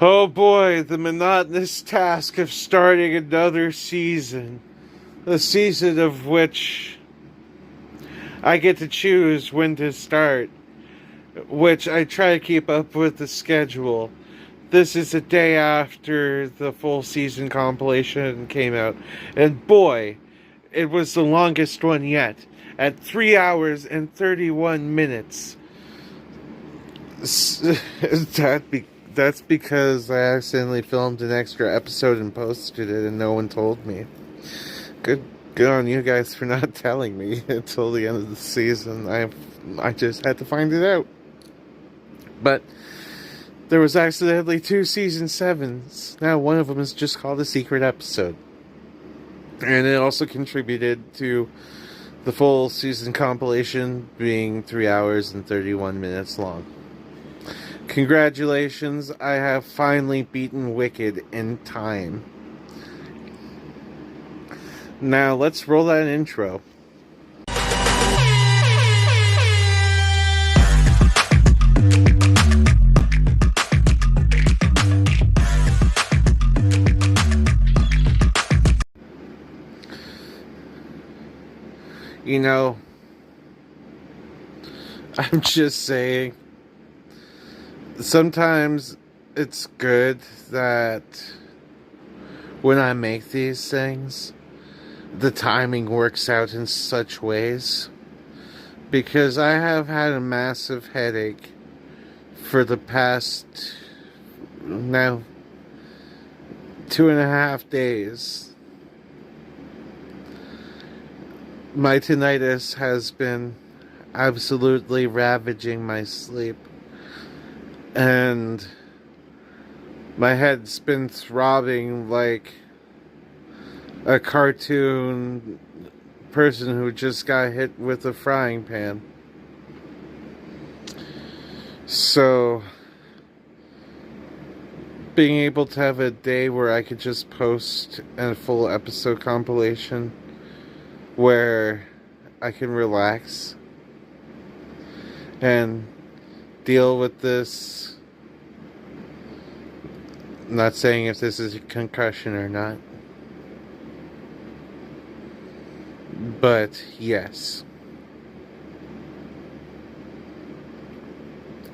Oh boy, the monotonous task of starting another season. A season of which I get to choose when to start, which I try to keep up with the schedule. This is a day after the full season compilation came out, and boy, it was the longest one yet, at 3 hours and 31 minutes. That's because I accidentally filmed an extra episode and posted it and no one told me. Good on you guys for not telling me until the end of the season. I just had to find it out. But there was accidentally 2 season 7s. Now one of them is just called a secret episode. And it also contributed to the full season compilation being 3 hours and 31 minutes long. Congratulations, I have finally beaten Wicked in time. Now let's roll that intro. You know, I'm just saying, sometimes it's good that when I make these things, the timing works out in such ways. Because I have had a massive headache for the past, now, 2.5 days. My tinnitus has been absolutely ravaging my sleep. And my head's been throbbing like a cartoon person who just got hit with a frying pan. So, being able to have a day where I could just post a full episode compilation where I can relax and deal with this. I'm not saying if this is a concussion or not, but yes,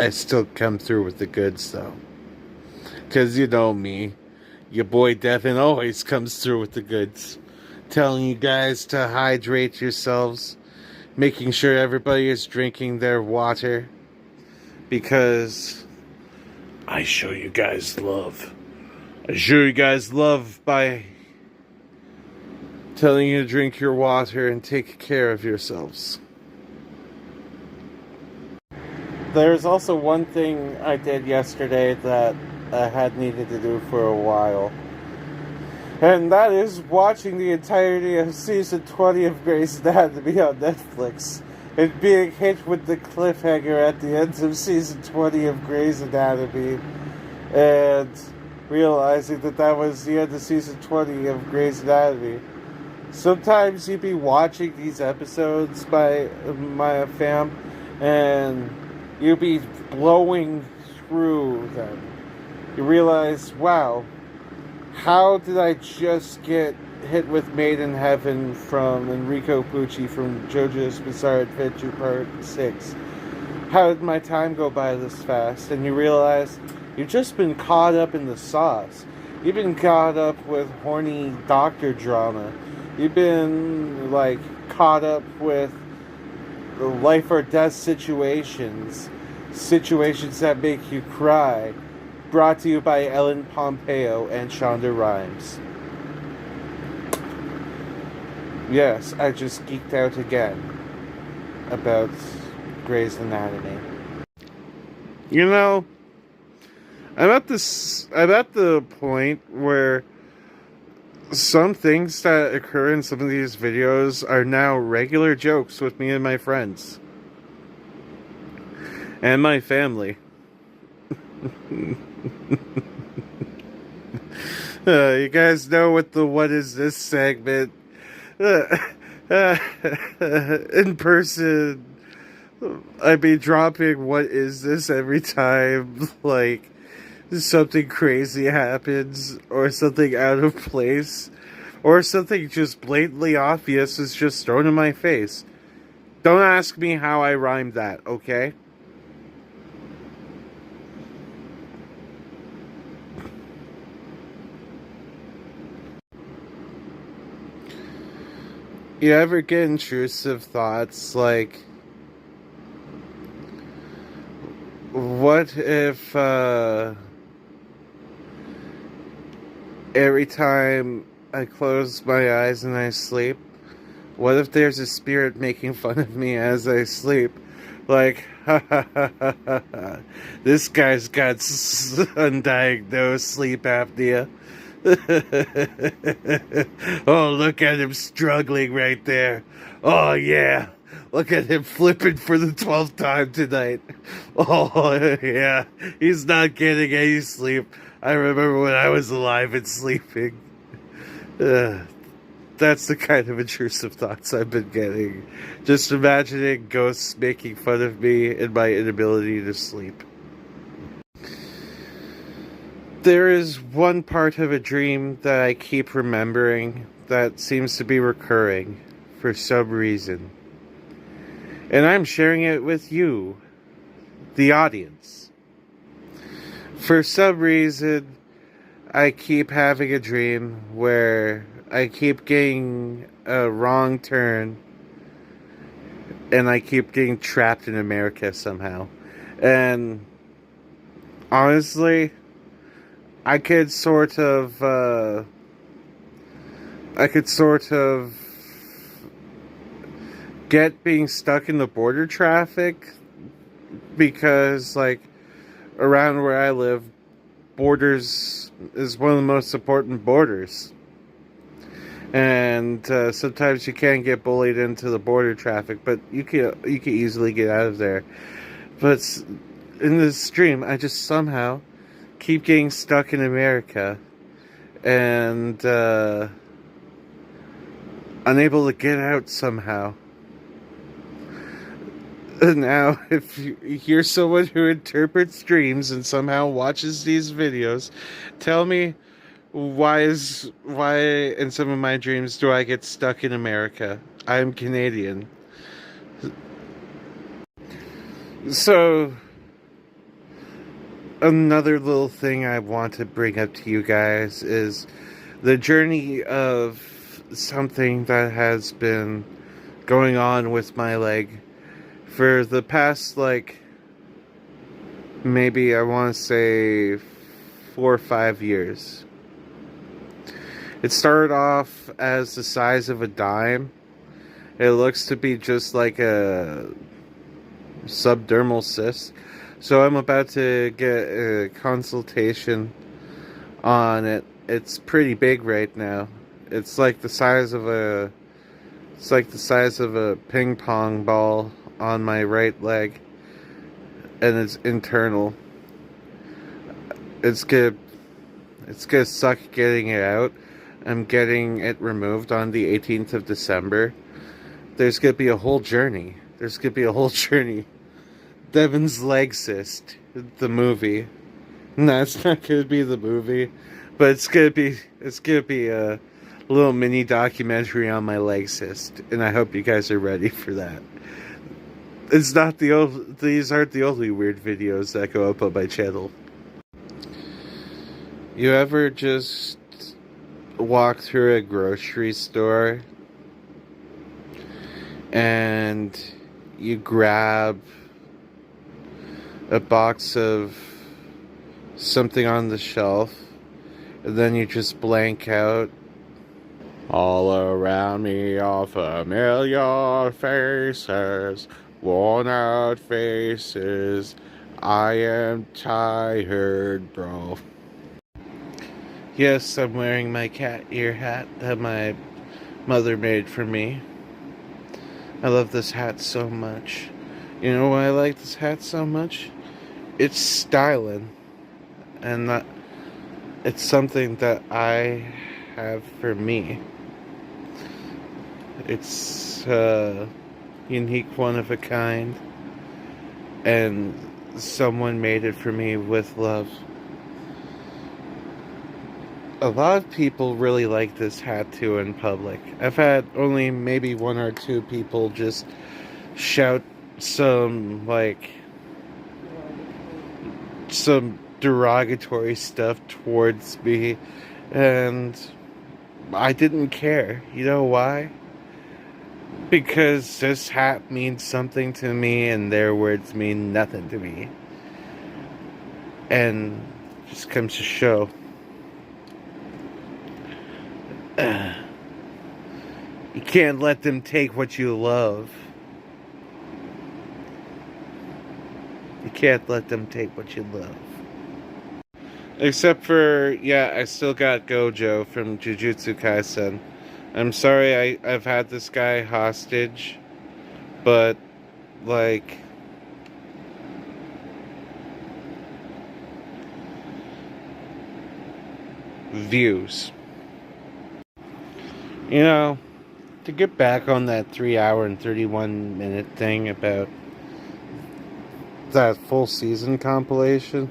I still come through with the goods though, because you know me, your boy Devin always comes through with the goods, telling you guys to hydrate yourselves, making sure everybody is drinking their water, because I show you guys love. I show you guys love by telling you to drink your water and take care of yourselves. There's also one thing I did yesterday that I had needed to do for a while. And that is watching the entirety of season 20 of Grey's Anatomy on Netflix. And being hit with the cliffhanger at the end of season 20 of Grey's Anatomy. And realizing that that was the end of season 20 of Grey's Anatomy. Sometimes you'd be watching these episodes by my fam, and you'd be blowing through them. You realize, wow, how did I just get hit with Made in Heaven from Enrico Pucci from JoJo's Bizarre Adventure Part 6? How did my time go by this fast? And you realize you've just been caught up in the sauce. You've been caught up with horny doctor drama. You've been, caught up with life or death situations. Situations that make you cry. Brought to you by Ellen Pompeo and Shonda Rhimes. Yes, I just geeked out again about Grey's Anatomy. You know, I'm at the point where some things that occur in some of these videos are now regular jokes with me and my friends. And my family. You guys know what the What Is This segment in person I'd be dropping What Is This every time, something crazy happens, or something out of place, or something just blatantly obvious is just thrown in my face. Don't ask me how I rhymed that, okay? You ever get intrusive thoughts like, what if every time I close my eyes and I sleep, what if there's a spirit making fun of me as I sleep? Like, ha ha ha ha ha ha. This guy's got undiagnosed sleep apnea. Oh, look at him struggling right there. Oh, yeah. Look at him flipping for the 12th time tonight. Oh, yeah. He's not getting any sleep. I remember when I was alive and sleeping. That's the kind of intrusive thoughts I've been getting. Just imagining ghosts making fun of me and my inability to sleep. There is one part of a dream that I keep remembering that seems to be recurring for some reason. And I'm sharing it with you, the audience. For some reason, I keep having a dream where I keep getting a wrong turn and I keep getting trapped in America somehow. And honestly, I could sort of get being stuck in the border traffic because, like, around where I live, borders is one of the most important borders. And sometimes you can get bullied into the border traffic, but you can easily get out of there. But in this dream, I just somehow keep getting stuck in America and unable to get out somehow. And now, if you're someone who interprets dreams and somehow watches these videos, tell me why in some of my dreams do I get stuck in America? I'm Canadian. So another little thing I want to bring up to you guys is the journey of something that has been going on with my leg for the past, like, maybe I want to say 4 or 5 years. It started off as the size of a dime. It looks to be just like a subdermal cyst. So I'm about to get a consultation on it. It's pretty big right now. It's like the size of a ping pong ball on my right leg, and it's internal. It's gonna suck getting it out. I'm getting it removed on the 18th of December. There's gonna be a whole journey. Devin's Leg Cyst, the movie. No, it's not gonna be the movie, but it's gonna be a little mini documentary on my leg cyst, and I hope you guys are ready for that. These aren't the only weird videos that go up on my channel. You ever just walk through a grocery store and you grab a box of something on the shelf and then you just blank out? All around me are familiar faces, worn out faces. I am tired, bro. Yes, I'm wearing my cat ear hat that my mother made for me. I love this hat so much. You know why I like this hat so much? It's styling. And it's something that I have for me. It's a unique, one of a kind. And someone made it for me with love. a lot of people really like this hat too in public. I've had only maybe one or two people just shout some some derogatory stuff towards me, and I didn't care. You know why? Because this hat means something to me and their words mean nothing to me. And just comes to show. You can't let them take what you love. You can't let them take what you love. Except for, yeah, I still got Gojo from Jujutsu Kaisen. I'm sorry I've had this guy hostage, but, like, views. You know, to get back on that 3 hour and 31 minute thing about that full season compilation,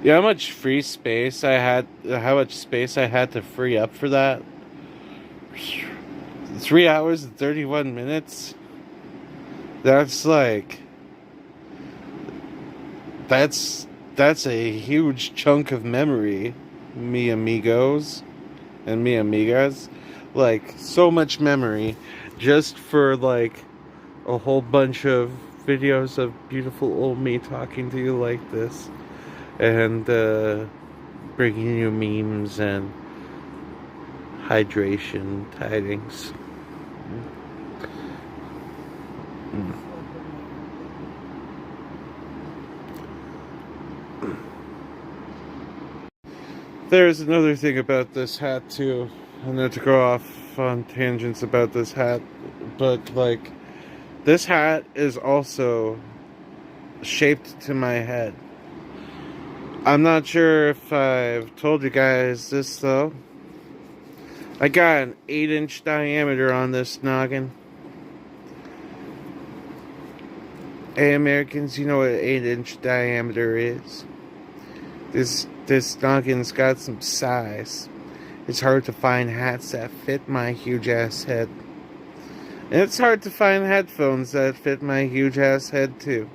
you know how much free space I had, how much space I had to free up for that? 3 hours and 31 minutes? That's like, that's a huge chunk of memory, mi amigos and mi amigas. Like, so much memory just for, like, a whole bunch of videos of beautiful old me talking to you like this. And, bringing you memes and hydration tidings. There's another thing about this hat too. I know to go off on tangents about this hat, but like, this hat is also shaped to my head. I'm not sure if I've told you guys this though. I got an 8-inch diameter on this noggin. Hey Americans, you know what an 8-inch diameter is. This noggin's got some size. It's hard to find hats that fit my huge ass head. And it's hard to find headphones that fit my huge ass head too.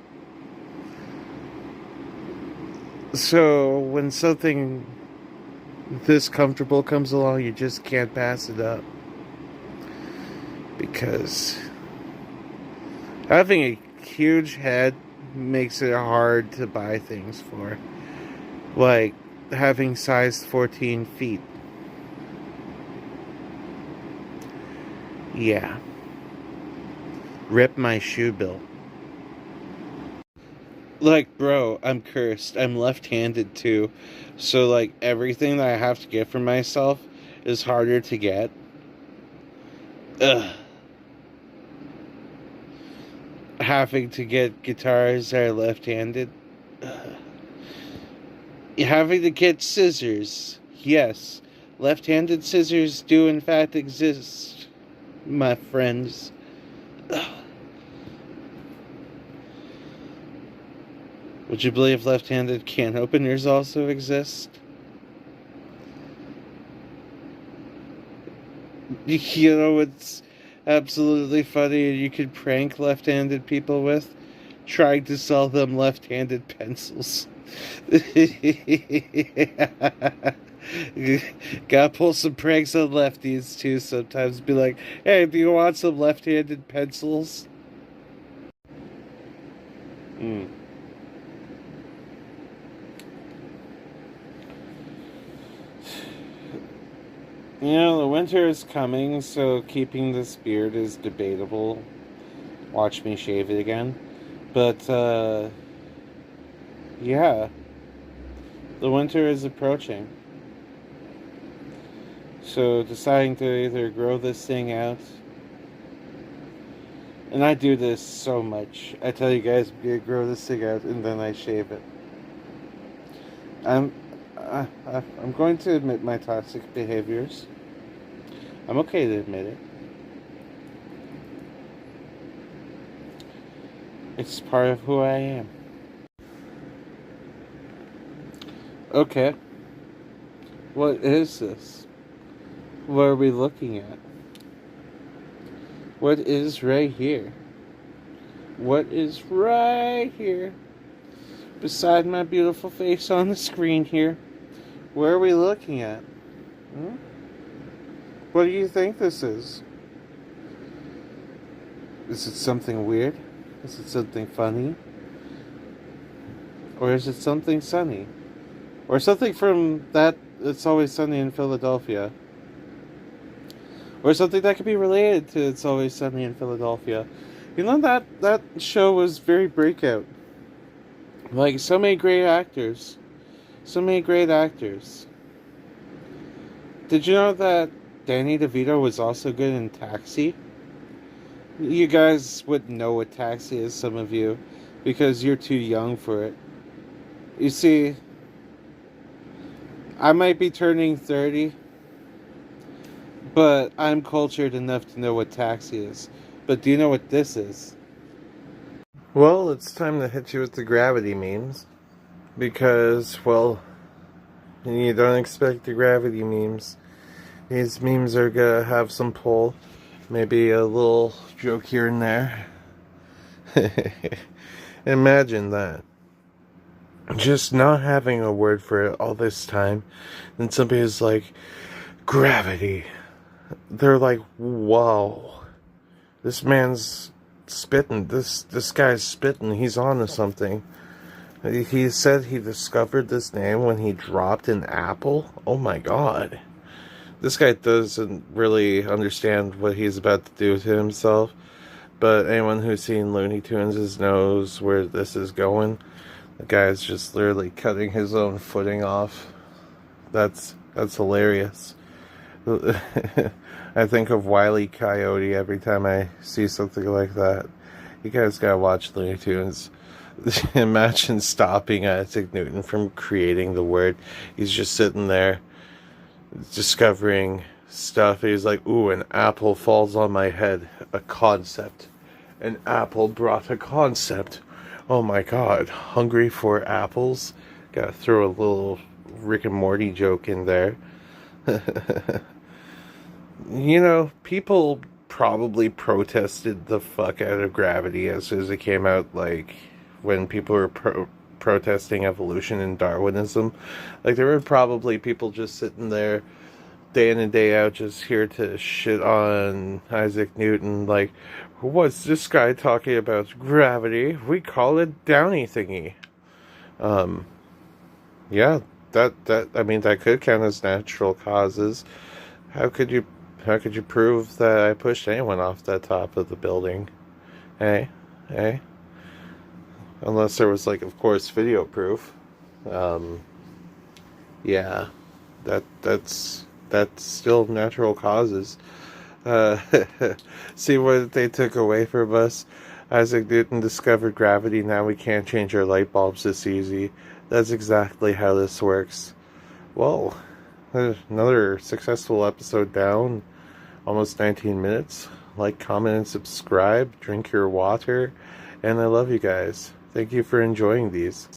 So when something this comfortable comes along, you just can't pass it up. Because having a huge head makes it hard to buy things for. Like having size 14 feet. Yeah. Rip my shoe bill. Like, bro, I'm cursed. I'm left-handed too. So, like, everything that I have to get for myself is harder to get. Ugh. Having to get guitars that are left-handed. Ugh. Having to get scissors. Yes. Left-handed scissors do in fact exist, my friends. Ugh. Would you believe left-handed can openers also exist? You know what's absolutely funny and you could prank left-handed people with? Trying to sell them left-handed pencils. Gotta pull some pranks on lefties too sometimes. Be like, hey, do you want some left-handed pencils? You know, the winter is coming, so keeping this beard is debatable. Watch me shave it again. But, yeah. The winter is approaching. So, deciding to either grow this thing out. And I do this so much. I tell you guys, I'm gonna grow this thing out, and then I shave it. I'm going to admit my toxic behaviors. I'm okay to admit it. It's part of who I am. Okay. What is this? What are we looking at? What is right here? What is right here? Beside my beautiful face on the screen here. Where are we looking at? Hmm? What do you think this is? Is it something weird? Is it something funny? Or is it something sunny? Or something from that It's Always Sunny in Philadelphia? Or something that could be related to It's Always Sunny in Philadelphia? You know, that show was very breakout. Like, so many great actors. So many great actors. Did you know that Danny DeVito was also good in Taxi? You guys wouldn't know what Taxi is, some of you, because you're too young for it. You see, I might be turning 30, but I'm cultured enough to know what Taxi is. But do you know what this is? Well, it's time to hit you with the gravity memes. Because, well, you don't expect the gravity memes. These memes are gonna have some pull. Maybe a little joke here and there. Imagine that. Just not having a word for it all this time. And somebody's like, gravity. They're like, whoa. This man's spitting. This guy's spitting. He's on to something. He said he discovered this name when he dropped an apple. Oh my god. This guy doesn't really understand what he's about to do to himself. But anyone who's seen Looney Tunes knows where this is going. The guy's just literally cutting his own footing off. That's hilarious. I think of Wile E. Coyote every time I see something like that. You guys gotta watch Looney Tunes. Imagine stopping Isaac Newton from creating the word. He's just sitting there discovering stuff. He's like, ooh, an apple falls on my head. A concept. An apple brought a concept. Oh my god. Hungry for apples? Gotta throw a little Rick and Morty joke in there. You know, people probably protested the fuck out of Gravity as soon as it came out, like, when people were protesting evolution and Darwinism. Like, there were probably people just sitting there day in and day out just here to shit on Isaac Newton. Like, what's this guy talking about? Gravity? We call it Downy thingy. Yeah, I mean, that could count as natural causes. How could you prove that I pushed anyone off that top of the building? Hey? Unless there was, like, of course, video proof. Yeah, that's still natural causes. Uh, See what they took away from us? Isaac Newton discovered gravity, now we can't change our light bulbs this easy. That's exactly how this works. Well, another successful episode down. Almost 19 minutes. Like, comment, and subscribe. Drink your water. And I love you guys. Thank you for enjoying these.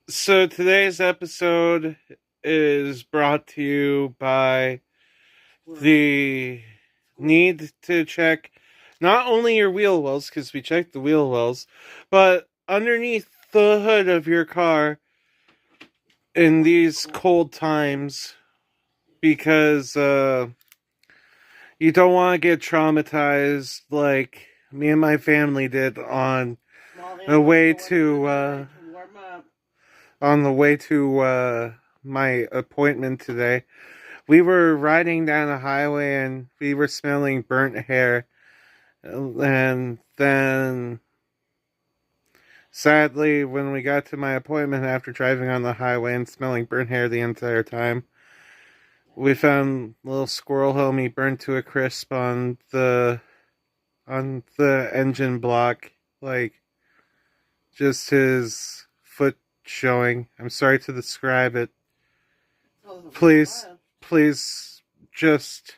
So today's episode is brought to you by the need to check not only your wheel wells, because we checked the wheel wells, but underneath the hood of your car in these cold times, because you don't want to get traumatized like me and my family did on the way to my appointment today. We were riding down a highway and we were smelling burnt hair. And then, sadly, when we got to my appointment after driving on the highway and smelling burnt hair the entire time, we found little squirrel homie burned to a crisp on the engine block. Like, just his foot showing. I'm sorry to describe it. Please, just,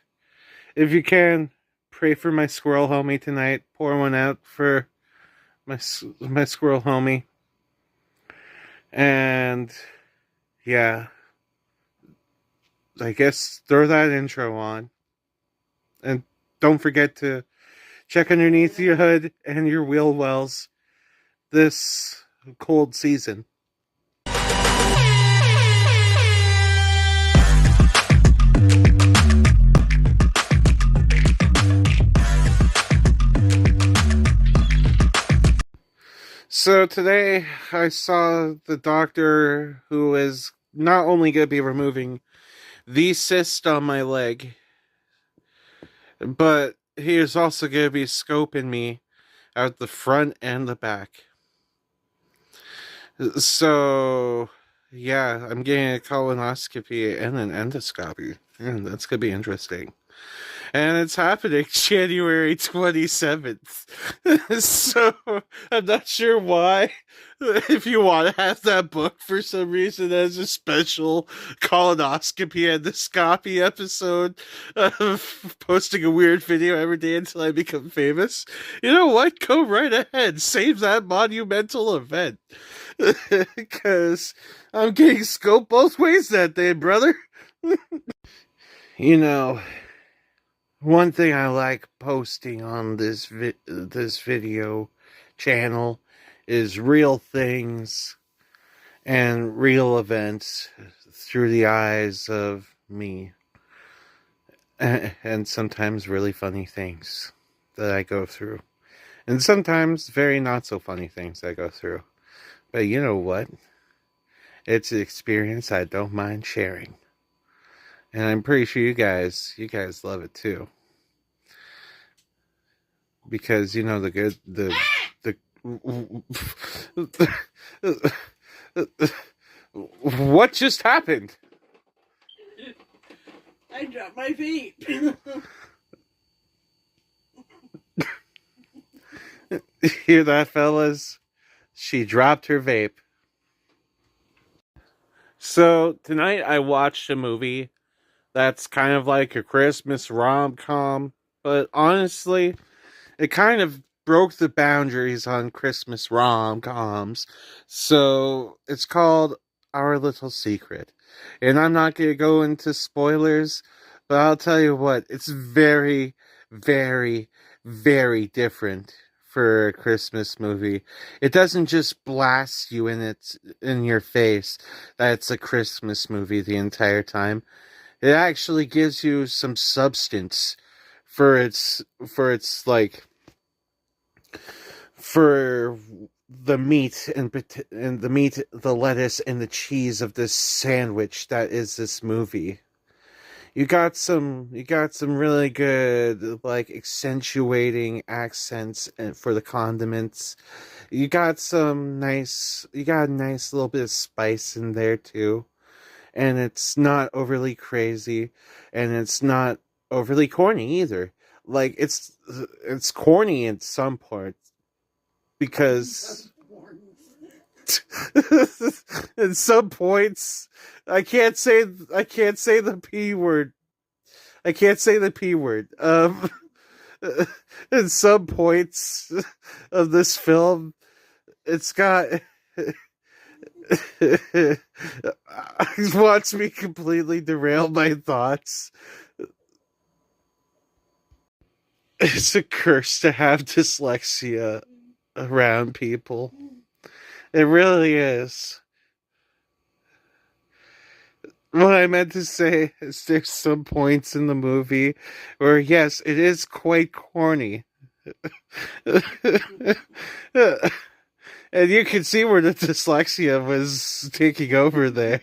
if you can, pray for my squirrel homie tonight. Pour one out for my squirrel homie. And, yeah. I guess throw that intro on. And don't forget to check underneath your hood and your wheel wells this cold season. So today I saw the doctor who is not only going to be removing the cyst on my leg, but he is also going to be scoping me out the front and the back. So, yeah, I'm getting a colonoscopy and an endoscopy. And that's going to be interesting. And it's happening January 27th. So, I'm not sure why. If you want to have that booked for some reason as a special colonoscopy endoscopy episode of posting a weird video every day until I become famous, you know what? Go right ahead. Save that monumental event. Because I'm getting scoped both ways that day, brother. You know, one thing I like posting on this video channel is real things and real events through the eyes of me, and sometimes really funny things that I go through, and sometimes very not so funny things I go through. But you know what? It's an experience I don't mind sharing. And I'm pretty sure you guys love it too. Because you know what just happened? I dropped my vape. Hear that, fellas? She dropped her vape. So tonight I watched a movie that's kind of like a Christmas rom-com, but honestly, it kind of broke the boundaries on Christmas rom-coms. So it's called Our Little Secret. And I'm not going to go into spoilers, but I'll tell you what, it's very, very, very different for a Christmas movie. It doesn't just blast you in your face that it's a Christmas movie the entire time. It actually gives you some substance for its like for the meat and the meat, the lettuce and the cheese of this sandwich that is this movie. You got some really good like accentuating accents and for the condiments. You got a nice little bit of spice in there too. And it's not overly crazy, and it's not overly corny either. Like it's corny in some parts because in some points I can't say the P word. I can't say the P word. In some points of this film, it's got. Watch me completely derail my thoughts. It's a curse to have dyslexia around people. It really is. What I meant to say is there's some points in the movie where, yes, it is quite corny. And you can see where the dyslexia was taking over there.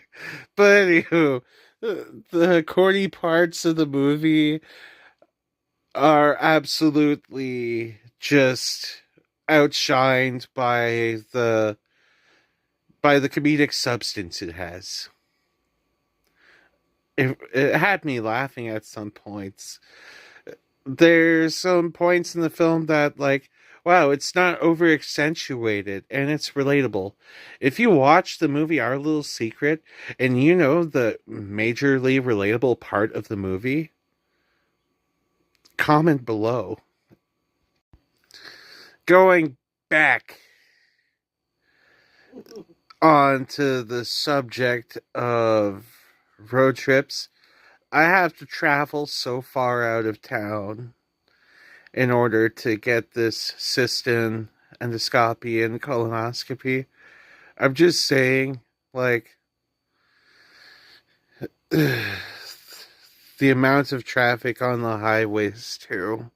But anywho, the corny parts of the movie are absolutely just outshined by the comedic substance it has. It had me laughing at some points. There's some points in the film that, like, wow, it's not over accentuated and it's relatable. If you watch the movie Our Little Secret and you know the majorly relatable part of the movie, comment below. Going back onto the subject of road trips, I have to travel so far out of town in order to get this cyst endoscopy and colonoscopy. I'm just saying, like, the amount of traffic on the highways, too.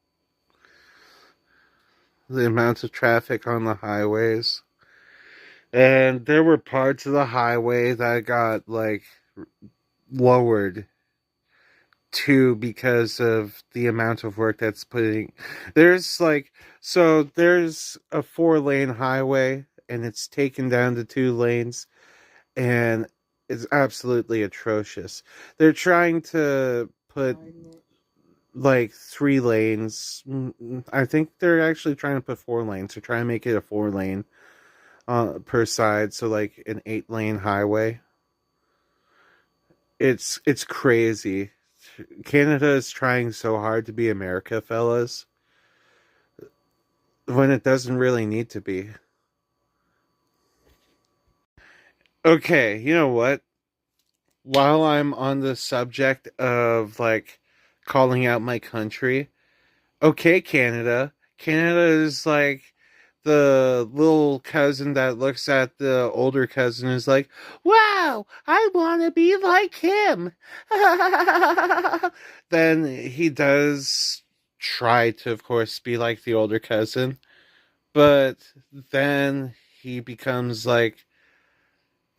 The amount of traffic on the highways. And there were parts of the highway that got, like, lowered, too, because of the amount of work that's putting. There's, like, so there's a 4-lane highway, and it's taken down to 2 lanes, and it's absolutely atrocious. They're trying to put like 3 lanes. I think they're actually trying to put 4 lanes. They're trying to make it a 4-lane per side, so like an 8-lane highway. It's crazy. Canada is trying so hard to be America, fellas, when it doesn't really need to be. Okay, you know what? While I'm on the subject of, like, calling out my country, okay, Canada. Canada is like the little cousin that looks at the older cousin and is like, wow, I want to be like him. Then he does try to, of course, be like the older cousin, but then he becomes like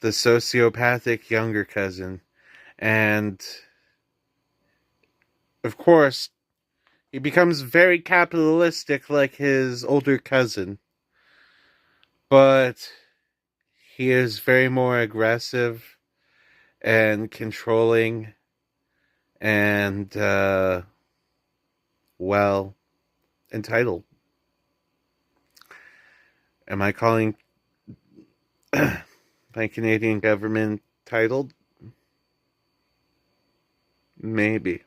the sociopathic younger cousin. And, of course, he becomes very capitalistic like his older cousin. But he is very more aggressive and controlling and, well, entitled. Am I calling my Canadian government entitled? Maybe.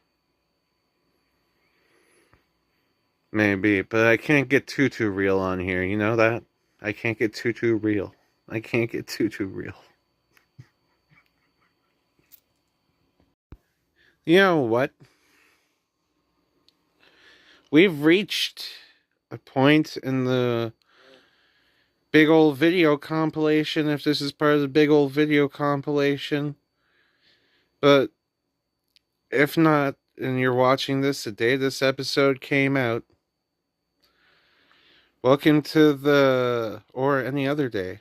Maybe, but I can't get too real on here, you know that? I can't get too real. I can't get too real. You know what? We've reached a point in the big old video compilation, if this is part of the big old video compilation. But if not, and you're watching this the day this episode came out, welcome to the, or any other day.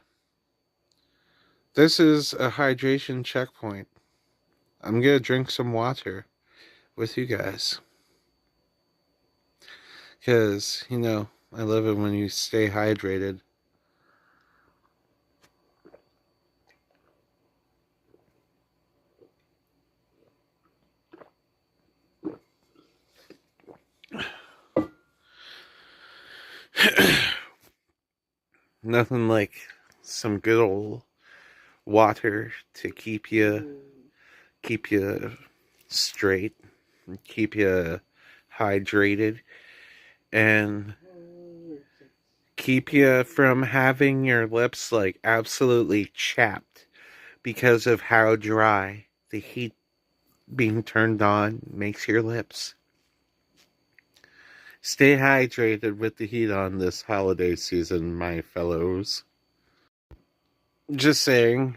This is a hydration checkpoint. I'm gonna drink some water with you guys. Because, you know, I love it when you stay hydrated. Nothing like some good old water to keep you straight, keep you hydrated, and keep you from having your lips like absolutely chapped because of how dry the heat being turned on makes your lips. Stay hydrated with the heat on this holiday season, my fellows. Just saying,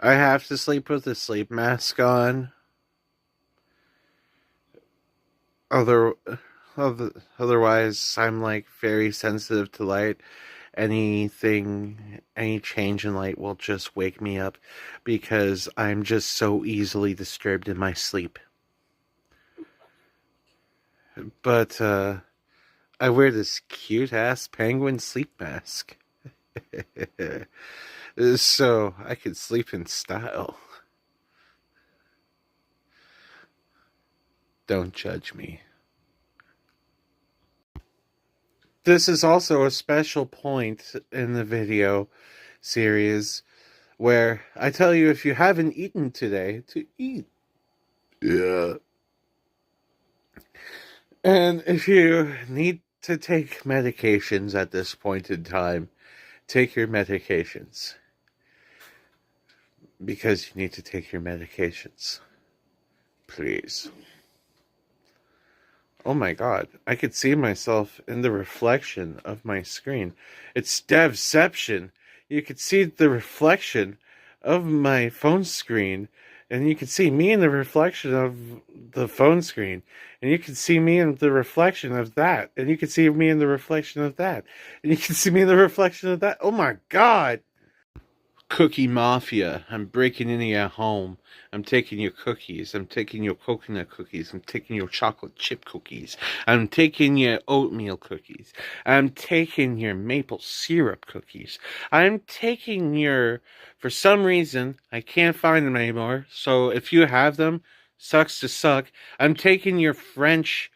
I have to sleep with a sleep mask on. Otherwise, I'm like very sensitive to light. Any change in light will just wake me up because I'm just so easily disturbed in my sleep. But I wear this cute ass penguin sleep mask. So I can sleep in style. Don't judge me. This is also a special point in the video series where I tell you if you haven't eaten today, to eat. Yeah. And if you need to take medications at this point in time, take your medications. Because you need to take your medications. Please. Oh my god, I could see myself in the reflection of my screen. It's Devception. You could see the reflection of my phone screen, and you could see me in the reflection of the phone screen, and you could see me in the reflection of that, and you could see me in the reflection of that, and you can see me in the reflection of that. Oh my god! Cookie Mafia, I'm breaking into your home. I'm taking your cookies. I'm taking your coconut cookies. I'm taking your chocolate chip cookies. I'm taking your oatmeal cookies. I'm taking your maple syrup cookies. I'm taking your, for some reason, I can't find them anymore. So if you have them, sucks to suck. I'm taking your French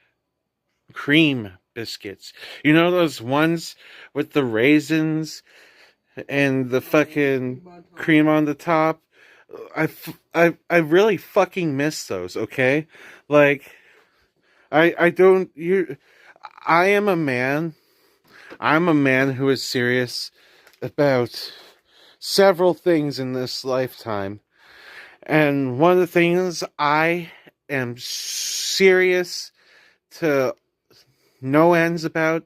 cream biscuits. You know those ones with the raisins and the fucking cream on the top. I really fucking miss those, okay? Like, I don't, I am a man. I'm a man who is serious about several things in this lifetime. And one of the things I am serious to no ends about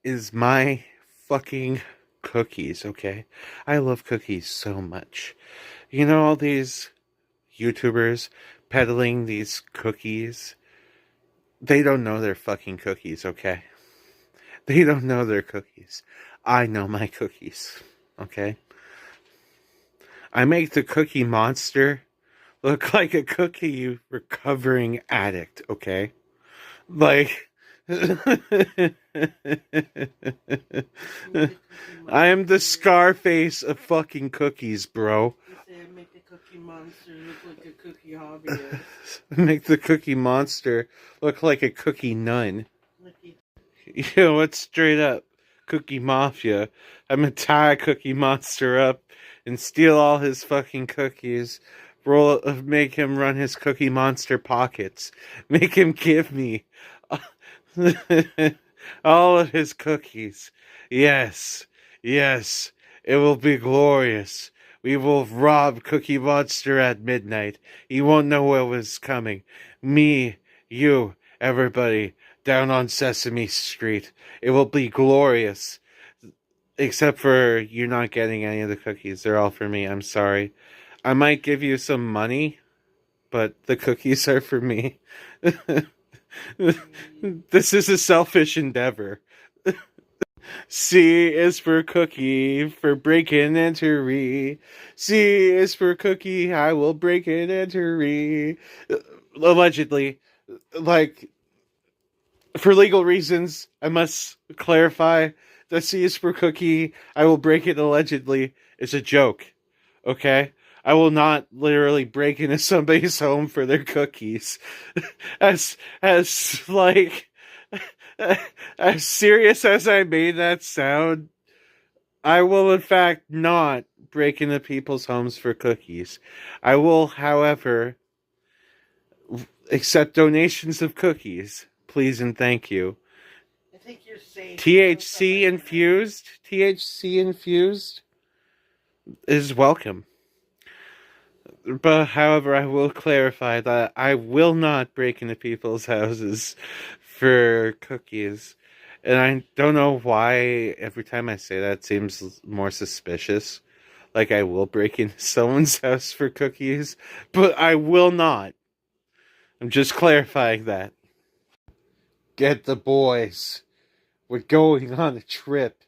is my fucking cookies, okay? I love cookies so much. You know, all these YouTubers peddling these cookies, they don't know they're fucking cookies, okay? They don't know they're cookies. I know my cookies, okay? I make the Cookie Monster look like a cookie recovering addict, okay? Like, I am the Scarface of fucking cookies, bro. You said make the Cookie Monster look like a cookie hobbyist. Make the Cookie Monster look like a cookie nun. You know what? Straight up, Cookie Mafia. I'm gonna tie Cookie Monster up and steal all his fucking cookies. Make him run his Cookie Monster pockets. Make him give me all of his cookies. Yes, yes, it will be glorious. We will rob Cookie Monster at midnight. He won't know what was coming. Me, you, everybody, down on Sesame Street. It will be glorious. Except for you not getting any of the cookies. They're all for me. I'm sorry. I might give you some money, but the cookies are for me. This is a selfish endeavor. C is for cookie, for breaking entry. C is for cookie, I will break it entry. Allegedly. Like, for legal reasons, I must clarify that C is for cookie, I will break it allegedly is a joke. Okay? I will not literally break into somebody's home for their cookies. as like as serious as I made that sound, I will in fact not break into people's homes for cookies. I will, however, accept donations of cookies. Please and thank you. I think you're safe. THC infused is welcome. But however, I will clarify that I will not break into people's houses for cookies. And I don't know why every time I say that it seems more suspicious. Like I will break into someone's house for cookies, but I will not. I'm just clarifying that. Get the boys. We're going on a trip.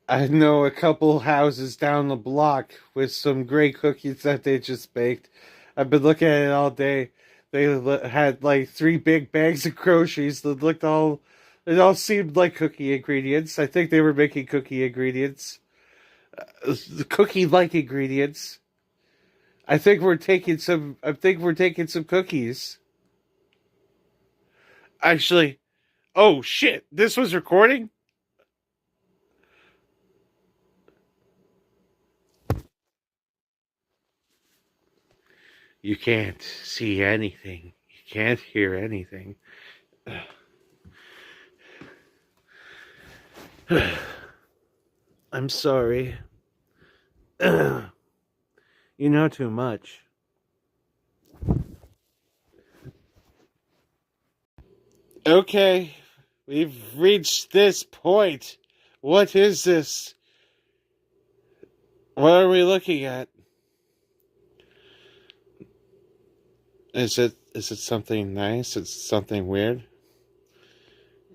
I know a couple houses down the block with some great cookies that they just baked. I've been looking at it all day. They had like 3 big bags of groceries that looked all... It all seemed like cookie ingredients. I think they were making cookie ingredients. Cookie-like ingredients. I think we're taking some cookies. Actually... Oh, shit. This was recording? You can't see anything. You can't hear anything. I'm sorry. You know too much. Okay, we've reached this point. What is this? What are we looking at? Is it something nice? Is it something weird?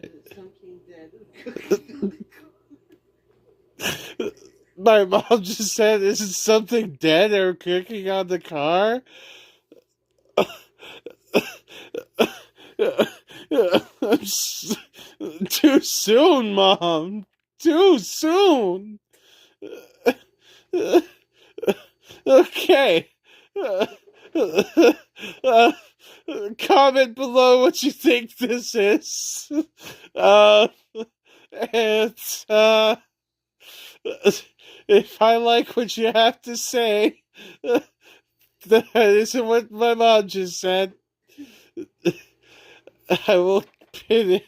It's something dead. My mom just said, is it something dead or cooking on the car? Too soon, Mom. Too soon. Okay. Uh, Comment below what you think this is. And if I like what you have to say, that isn't what my mom just said. I will pin it.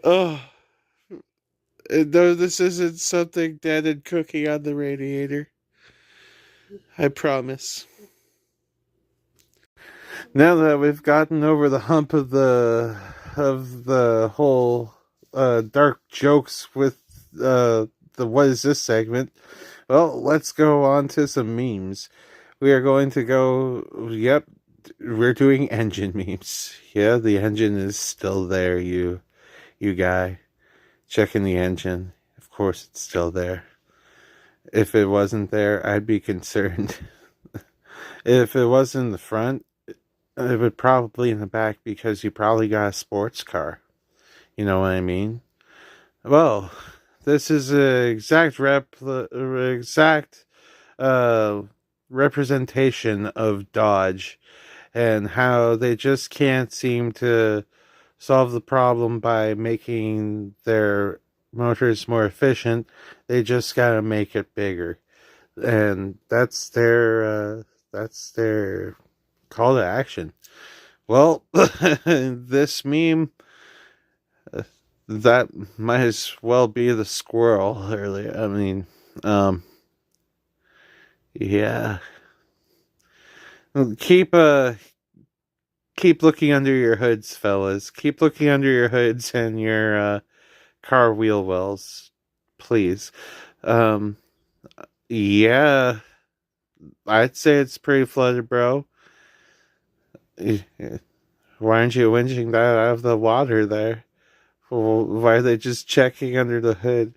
Oh, no, this isn't something dead and cooking on the radiator. I promise. Now that we've gotten over the hump of the whole dark jokes with the what is this segment, well, let's go on to some memes. We are going to go. Yep, we're doing engine memes. Yeah, the engine is still there. You guy, checking the engine. Of course, it's still there. If it wasn't there, I'd be concerned. If it was in the front, it would probably in the back because you probably got a sports car. You know what I mean? Well, this is an exact representation of Dodge and how they just can't seem to solve the problem by making their motors more efficient. They just gotta make it bigger, and that's their call to action. Well, this meme, that might as well be the squirrel earlier. I mean, yeah. Keep looking under your hoods, fellas. Keep looking under your hoods and your car wheel wells, please. Yeah, I'd say it's pretty flooded, bro. Why aren't you winching that out of the water there? Why are they just checking under the hood?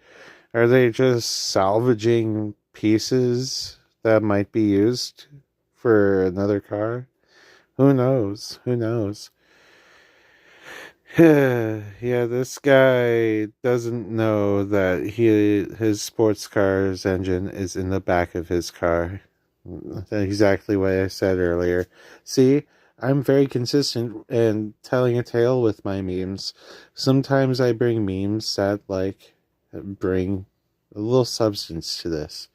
Are they just salvaging pieces that might be used for another car? Who knows? Who knows? Yeah, this guy doesn't know that his sports car's engine is in the back of his car. Exactly what I said earlier. See, I'm very consistent and telling a tale with my memes. Sometimes I bring memes that bring a little substance to this.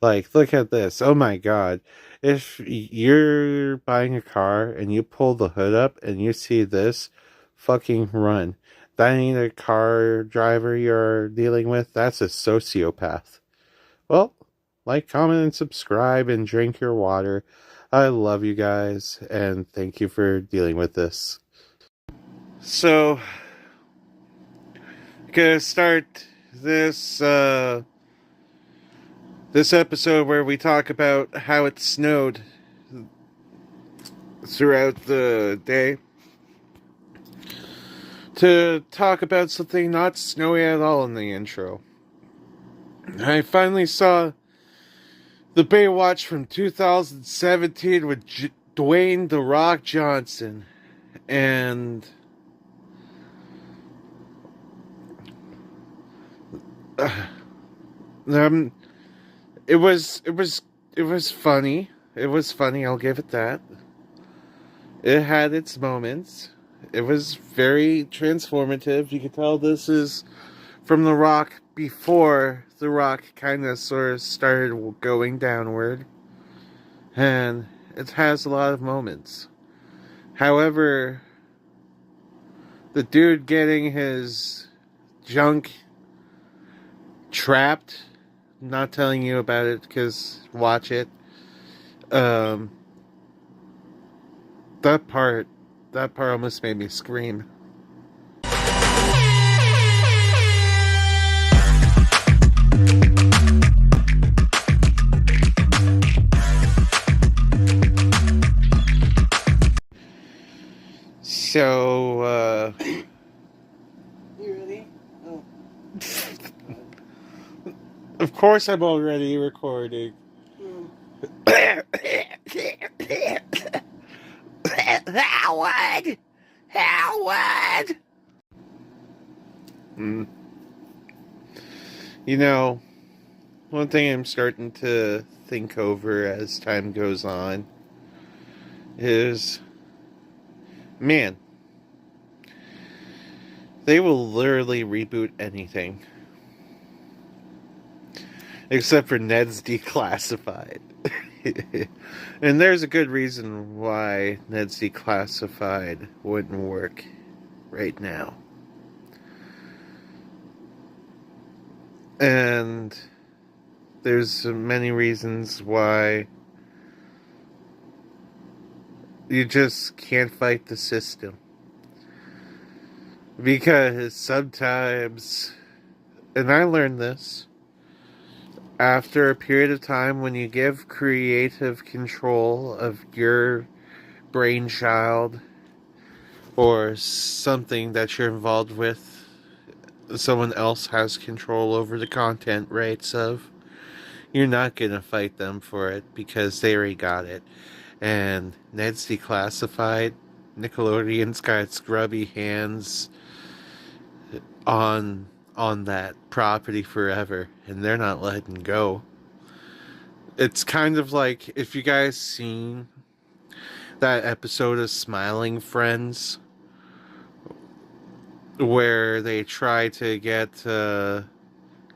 Like, look at this. Oh my god. If you're buying a car and you pull the hood up and you see this, fucking run. That ain't a car driver you're dealing with. That's a sociopath. Well, like, comment, and subscribe, and drink your water. I love you guys, and thank you for dealing with this. So, gonna start this this episode where we talk about how it snowed throughout the day, to talk about something not snowy at all in the intro. I finally saw the Baywatch from 2017 with Dwayne "The Rock" Johnson, and it was funny. It was funny. I'll give it that. It had its moments. It was very transformative. You could tell this is from The Rock before The Rock kind of sort of started going downward. And it has a lot of moments. However, the dude getting his junk trapped, not telling you about it because watch it. That part That part almost made me scream. So, You ready? Oh. Of course I'm already recording. Howard! Howard! You know, one thing I'm starting to think over as time goes on is, man, they will literally reboot anything. Except for Ned's Declassified. And there's a good reason why Ned's Declassified wouldn't work right now. And there's many reasons why you just can't fight the system. Because sometimes, and I learned this, after a period of time when you give creative control of your brainchild or something that you're involved with, someone else has control over the content rights of, you're not going to fight them for it because they already got it. And Ned's Declassified, Nickelodeon's got scrubby hands on that property forever, and they're not letting go. It's kind of like, if you guys seen that episode of Smiling Friends where they try to get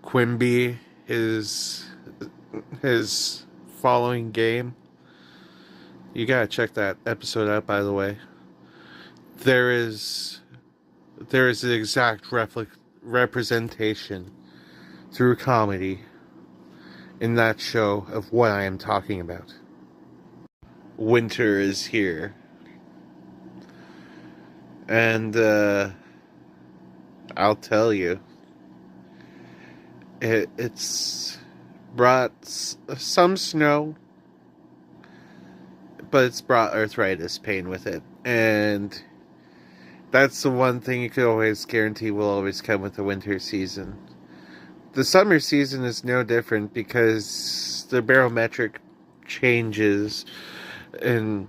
Quimby his following game. You gotta check that episode out, by the way. There is the exact representation through comedy in that show of what I am talking about. Winter is here. And I'll tell you, it's brought some snow, but it's brought arthritis pain with it. And that's the one thing you could always guarantee will always come with the winter season. The summer season is no different because the barometric changes in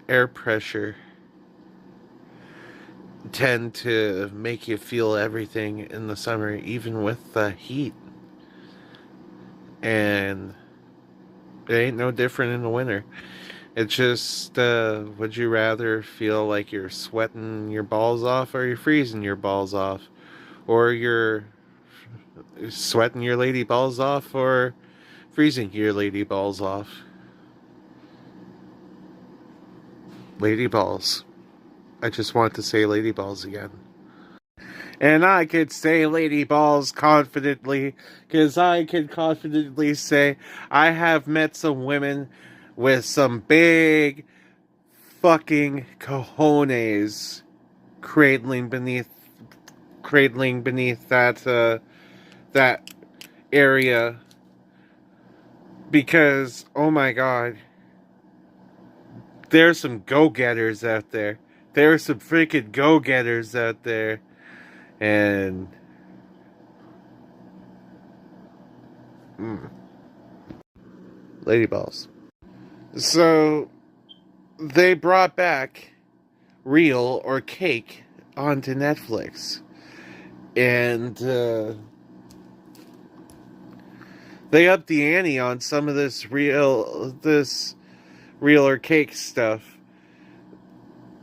air pressure tend to make you feel everything in the summer, even with the heat. And it ain't no different in the winter. It's just, would you rather feel like you're sweating your balls off, or you're freezing your balls off? Or you're sweating your lady balls off, or freezing your lady balls off? Lady balls. I just want to say lady balls again. And I could say lady balls confidently, because I can confidently say I have met some women with some big fucking cojones cradling beneath that area, because oh my god, there's some go-getters out there. There's some freaking go-getters out there. And lady balls. So they brought back Real or Cake onto Netflix, and they upped the ante on some of this Real or Cake stuff.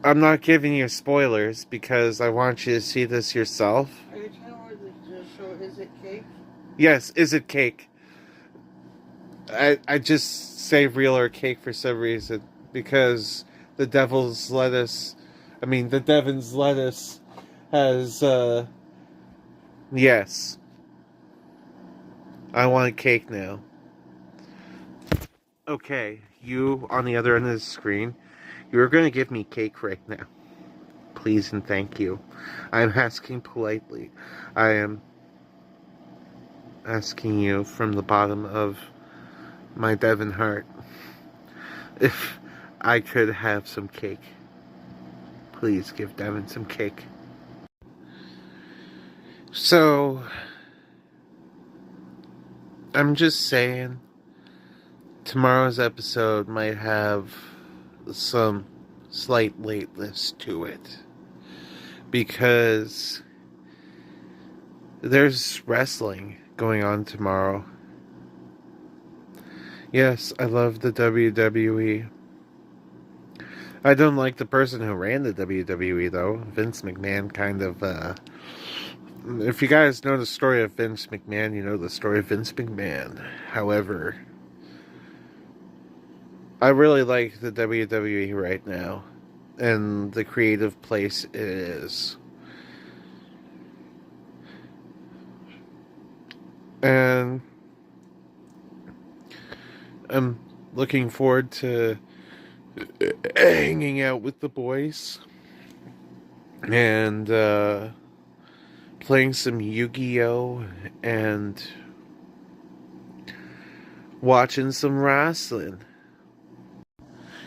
I'm not giving you spoilers because I want you to see this yourself. Are you talking about the show Is It Cake? Yes, Is It Cake? I just say Real or Cake for some reason, because the Devon's Lettuce has, yes. I want cake now. Okay, you on the other end of the screen, you're going to give me cake right now. please and thank you. I'm asking politely. I am asking you from the bottom of my Devon heart if I could have some cake. Please give Devon some cake. So, I'm just saying, tomorrow's episode might have some slight lateness to it. Because there's wrestling going on tomorrow. Yes, I love the WWE. I don't like the person who ran the WWE, though. Vince McMahon kind of, if you guys know the story of Vince McMahon, you know the story of Vince McMahon. However, I really like the WWE right now. And the creative place it is. And I'm looking forward to hanging out with the boys and playing some Yu-Gi-Oh! And watching some wrestling.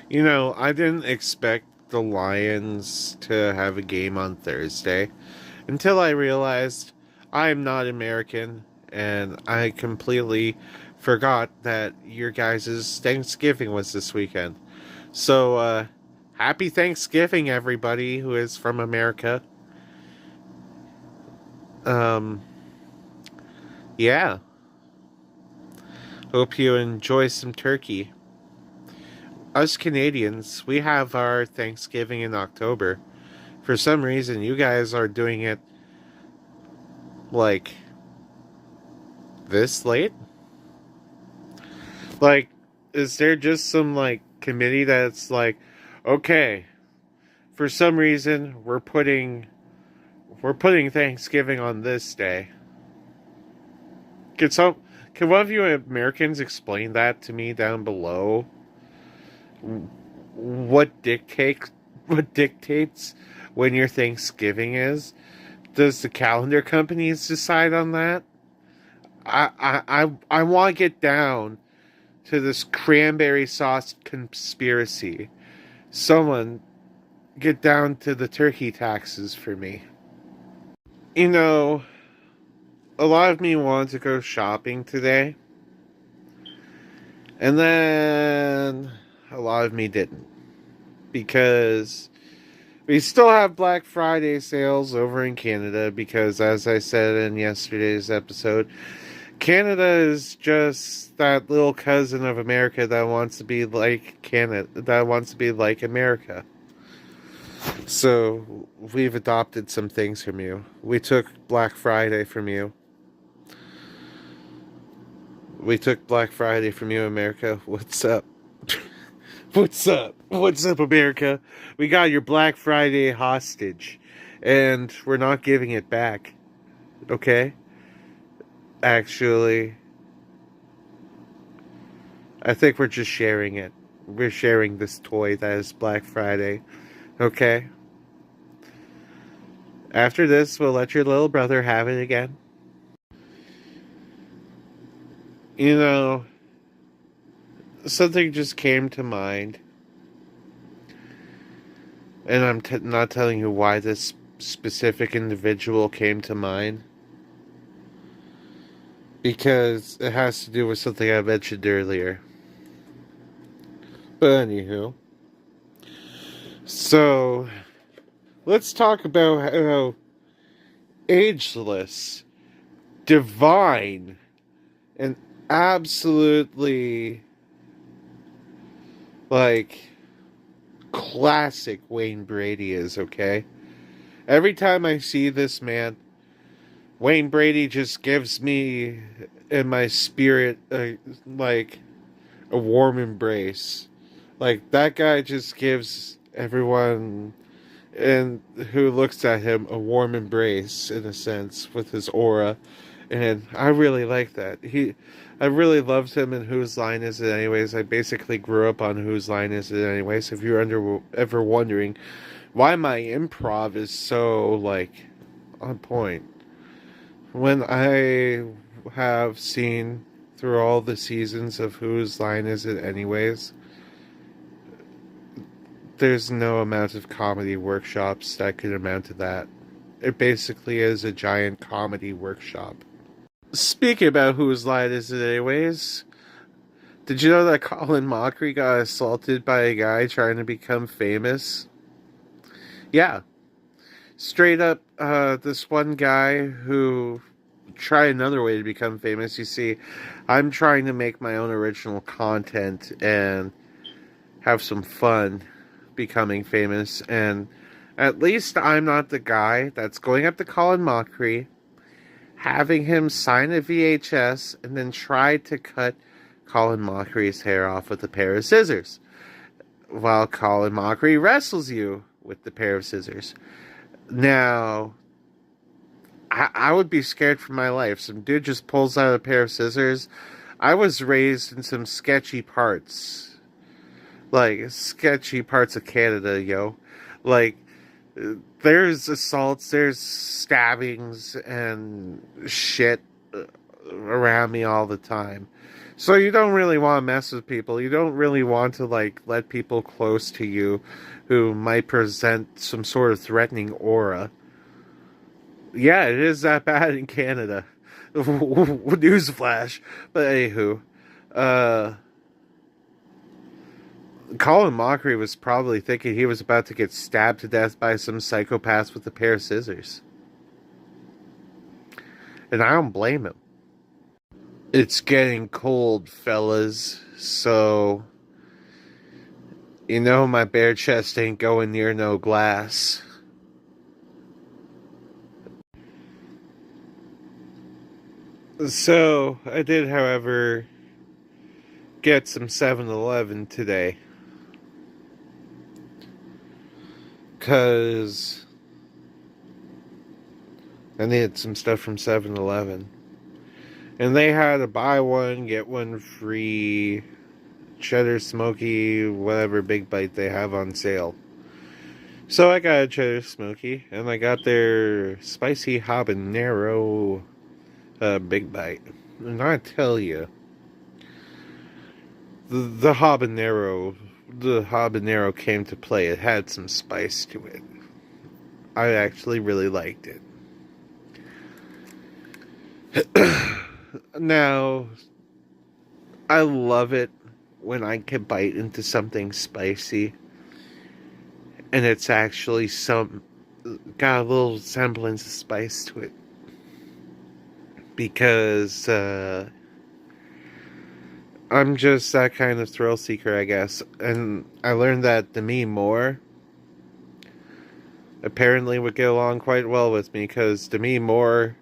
You know, I didn't expect the Lions to have a game on Thursday until I realized I'm not American and I completely forgot that your guys' Thanksgiving was this weekend. So, happy Thanksgiving, everybody who is from America. Yeah. Hope you enjoy some turkey. Us Canadians, we have our Thanksgiving in October. For some reason, you guys are doing it like this late? Like, is there just some like committee that's like, okay, for some reason we're putting Thanksgiving on this day? Can one of you Americans explain that to me down below? What dictates when your Thanksgiving is? Does the calendar companies decide on that? I want to get down to this cranberry sauce conspiracy. Someone get down to the turkey taxes for me. You know, a lot of me wanted to go shopping today. And then a lot of me didn't. Because we still have Black Friday sales over in Canada. Because as I said in yesterday's episode, Canada is just that little cousin of America that wants to be like Canada, that wants to be like America. So we've adopted some things from you. We took Black Friday from you. We took Black Friday from you, America. What's up? What's up? What's up, America? We got your Black Friday hostage, and we're not giving it back. Okay? Actually, I think we're just sharing it. We're sharing this toy that is Black Friday. Okay? After this, we'll let your little brother have it again. You know, something just came to mind. And I'm not telling you why this specific individual came to mind. Because it has to do with something I mentioned earlier. But anywho. So, let's talk about how ageless, divine, and absolutely, like, classic Wayne Brady is, okay? Every time I see this man, Wayne Brady just gives me, in my spirit, like, a warm embrace. Like, that guy just gives everyone and who looks at him a warm embrace, in a sense, with his aura. And I really like that. I really loved him in Whose Line Is It Anyways? I basically grew up on Whose Line Is It Anyways? If you're ever wondering, why my improv is so, like, on point. When I have seen through all the seasons of Whose Line Is It Anyways, there's no amount of comedy workshops that could amount to that. It basically is a giant comedy workshop. Speaking about Whose Line Is It Anyways, did you know that Colin Mockery got assaulted by a guy trying to become famous? Yeah. Straight up, this one guy who tried another way to become famous. You see, I'm trying to make my own original content and have some fun becoming famous, and at least I'm not the guy that's going up to Colin Mockery, having him sign a VHS, and then try to cut Colin Mockery's hair off with a pair of scissors, while Colin Mockery wrestles you with the pair of scissors. Now, I would be scared for my life. Some dude just pulls out a pair of scissors. I was raised in some sketchy parts. Like, sketchy parts of Canada, yo. Like, there's assaults, there's stabbings and shit around me all the time. So you don't really want to mess with people. You don't really want to, like, let people close to you who might present some sort of threatening aura. Yeah, it is that bad in Canada. Newsflash. But anywho, Colin Mockery was probably thinking he was about to get stabbed to death by some psychopaths with a pair of scissors. And I don't blame him. It's getting cold, fellas, so you know my bare chest ain't going near no glass. So, I did, however, get some 7-Eleven today. Because I needed some stuff from 7-Eleven. And they had a buy one, get one free cheddar smoky, whatever big bite they have on sale. So I got a cheddar smoky, and I got their spicy habanero big bite. And I tell you, the habanero came to play. It had some spice to it. I actually really liked it. Now, I love it when I can bite into something spicy and it's actually got a little semblance of spice to it. Because I'm just that kind of thrill seeker, I guess. And I learned that Demi Moore apparently would get along quite well with me, because Demi Moore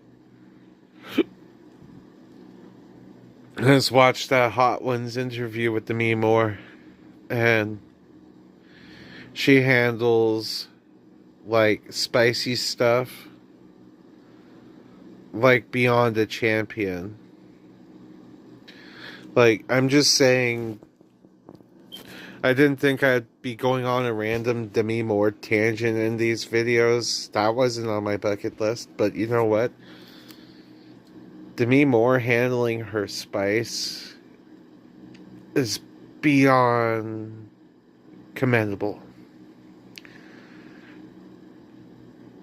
has watched that Hot Ones interview with Demi Moore, and she handles, like, spicy stuff like beyond a champion. Like, I'm just saying, I didn't think I'd be going on a random Demi Moore tangent in these videos. That wasn't on my bucket list, but you know what? Demi Moore handling her spice is beyond commendable.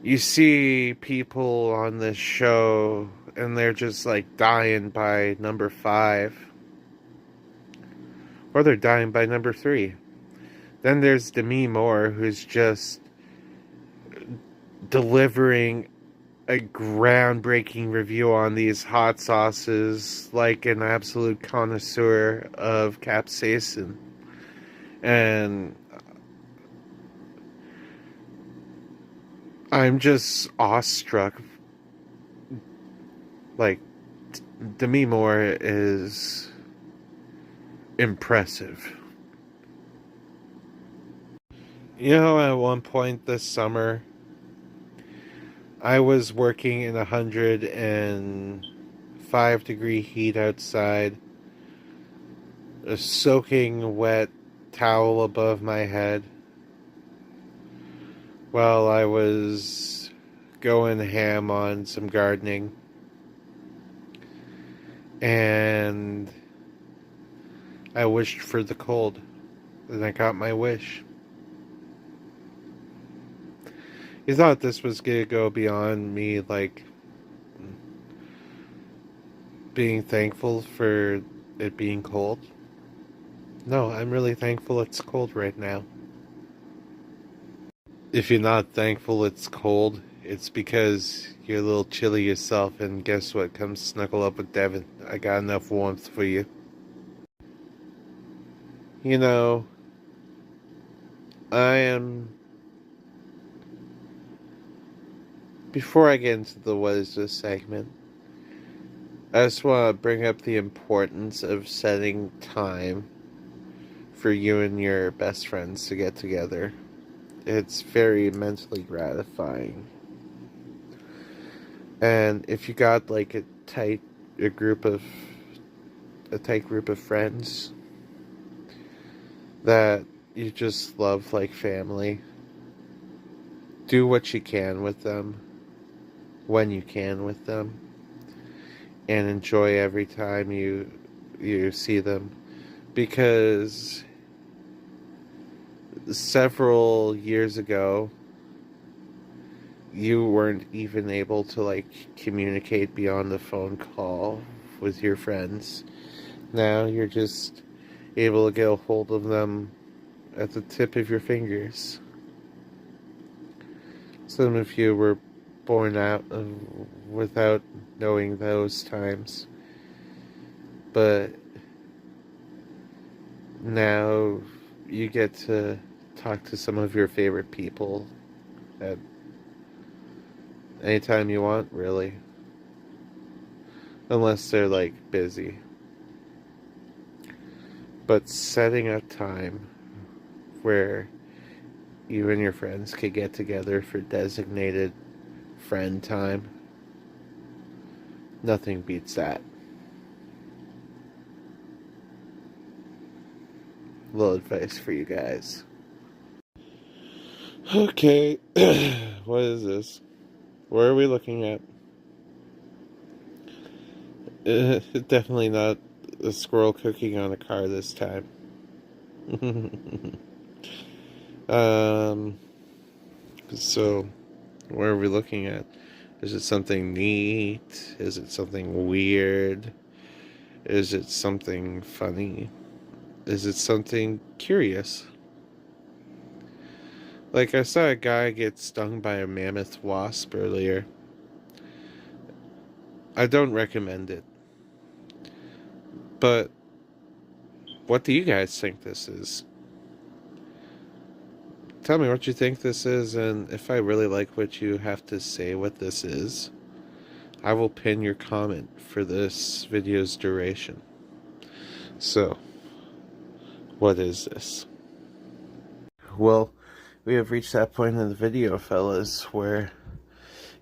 You see people on this show and they're just like dying by number 5. Or they're dying by number 3. Then there's Demi Moore, who's just delivering a groundbreaking review on these hot sauces like an absolute connoisseur of capsaicin. And I'm just awestruck. Like, Demi Moore is impressive. You know, at one point this summer, I was working in 105-degree heat outside, a soaking wet towel above my head, while I was going ham on some gardening. And I wished for the cold. And I got my wish. You thought this was gonna go beyond me, like, being thankful for it being cold? No, I'm really thankful it's cold right now. If you're not thankful it's cold, it's because you're a little chilly yourself, and guess what? Come snuggle up with Devin. I got enough warmth for you. You know, I am... Before I get into the what is this segment, I just want to bring up the importance of setting time for you and your best friends to get together. It's very mentally gratifying. And if you got like a tight group of friends that you just love like family, do what you can with them when you can with them, and enjoy every time you see them, because several years ago you weren't even able to like communicate beyond the phone call with your friends. Now you're just able to get a hold of them at the tip of your fingers. Some of you were born out without knowing those times, but now you get to talk to some of your favorite people at any time you want, really, unless they're like busy. But setting a time where you and your friends could get together for designated friend time, nothing beats that. Little advice for you guys. Okay, what is this? Where are we looking at? Definitely not a squirrel cooking on a car this time. So, where are we looking at? Is it something neat? Is it something weird? Is it something funny? Is it something curious? Like, I saw a guy get stung by a mammoth wasp earlier. I don't recommend it. But what do you guys think this is? Tell me what you think this is, and if I really like what you have to say what this is, I will pin your comment for this video's duration. So, what is this? Well, we have reached that point in the video, fellas, where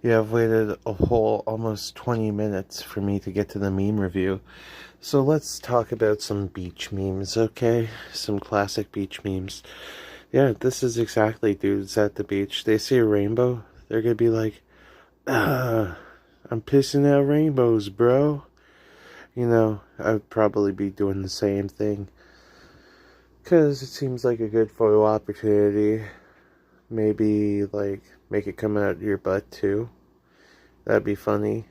you have waited a whole almost 20 minutes for me to get to the meme review. So let's talk about some beach memes, okay? Some classic beach memes. Yeah, this is exactly dudes at the beach. They see a rainbow, they're gonna be like, I'm pissing out rainbows, bro. You know, I'd probably be doing the same thing, because it seems like a good photo opportunity. Maybe, like, make it come out of your butt, too. That'd be funny.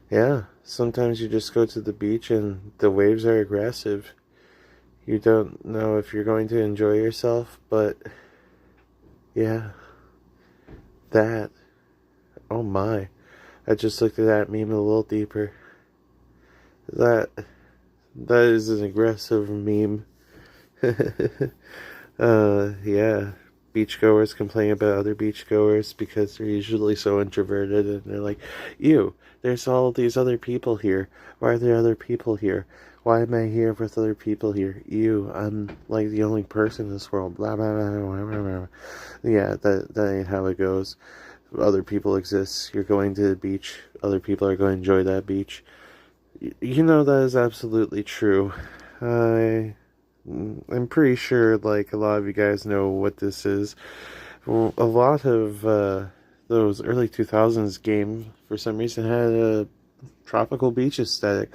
Yeah, sometimes you just go to the beach and the waves are aggressive. You don't know if you're going to enjoy yourself, but yeah, that, oh my, I just looked at that meme a little deeper. That is an aggressive meme. Yeah, beachgoers complain about other beachgoers because they're usually so introverted, and they're like, ew, there's all these other people here. Why are there other people here? Why am I here with other people here? Ew, I'm like the only person in this world. Blah, blah, blah, blah, blah, blah. Yeah, that ain't how it goes. Other people exist. You're going to the beach. Other people are going to enjoy that beach. You know that is absolutely true. I'm pretty sure, like, a lot of you guys know what this is. A lot of those early 2000s games, for some reason, had a tropical beach aesthetic.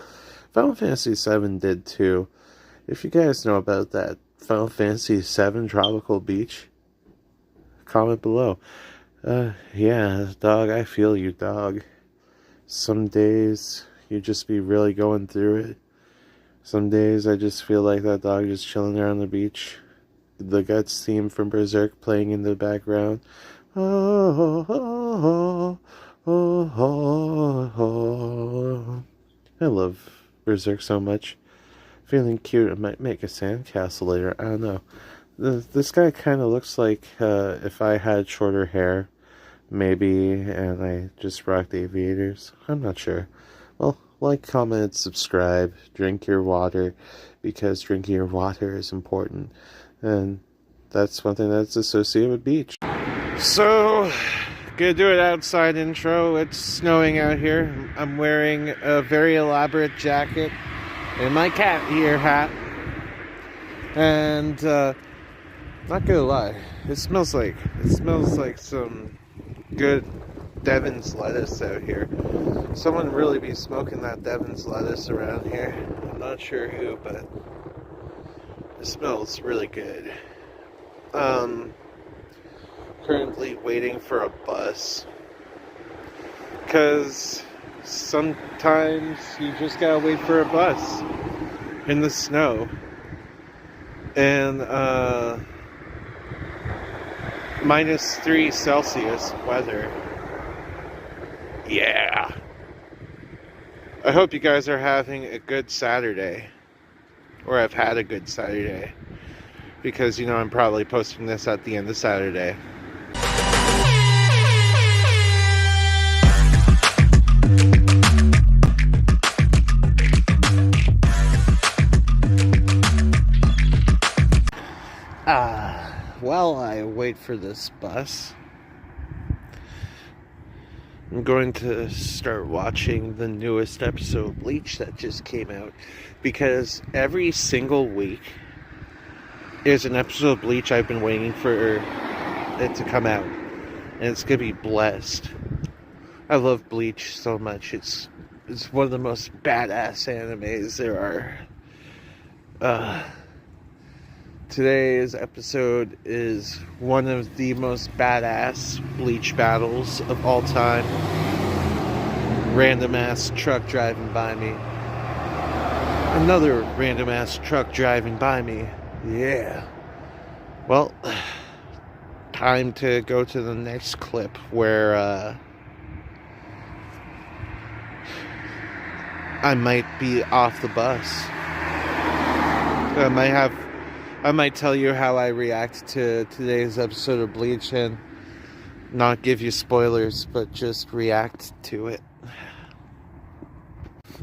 Final Fantasy VII did too. If you guys know about that Final Fantasy VII Tropical Beach, comment below. Yeah, dog, I feel you, dog. Some days you just be really going through it. Some days I just feel like that dog just chilling there on the beach. The Guts theme from Berserk playing in the background. Oh, oh, oh, oh, oh. I love Berserk so much. Feeling cute. I might make a sandcastle later. I don't know. This guy kind of looks like if I had shorter hair, maybe, and I just rocked aviators. I'm not sure. Well, like, comment, subscribe, drink your water, because drinking your water is important. And that's one thing that's associated with beach. So, gonna do it outside intro. It's snowing out here. I'm wearing a very elaborate jacket and my cat ear hat. And not gonna lie, it smells like some good Devon's lettuce out here. Someone really be smoking that Devon's lettuce around here. I'm not sure who, but it smells really good. Currently waiting for a bus, because sometimes you just gotta wait for a bus in the snow. And -3 Celsius weather. Yeah. I hope you guys are having a good Saturday, or have had a good Saturday, because I'm probably posting this at the end of Saturday. While I wait for this bus, I'm going to start watching the newest episode of Bleach that just came out, because every single week is an episode of Bleach I've been waiting for it to come out, and it's gonna be blessed. I love Bleach so much. It's one of the most badass animes there are. Today's episode is one of the most badass Bleach battles of all time. Random ass truck driving by me. Another random ass truck driving by me. Yeah. Well, time to go to the next clip where I might be off the bus. I might tell you how I react to today's episode of Bleach and not give you spoilers, but just react to it.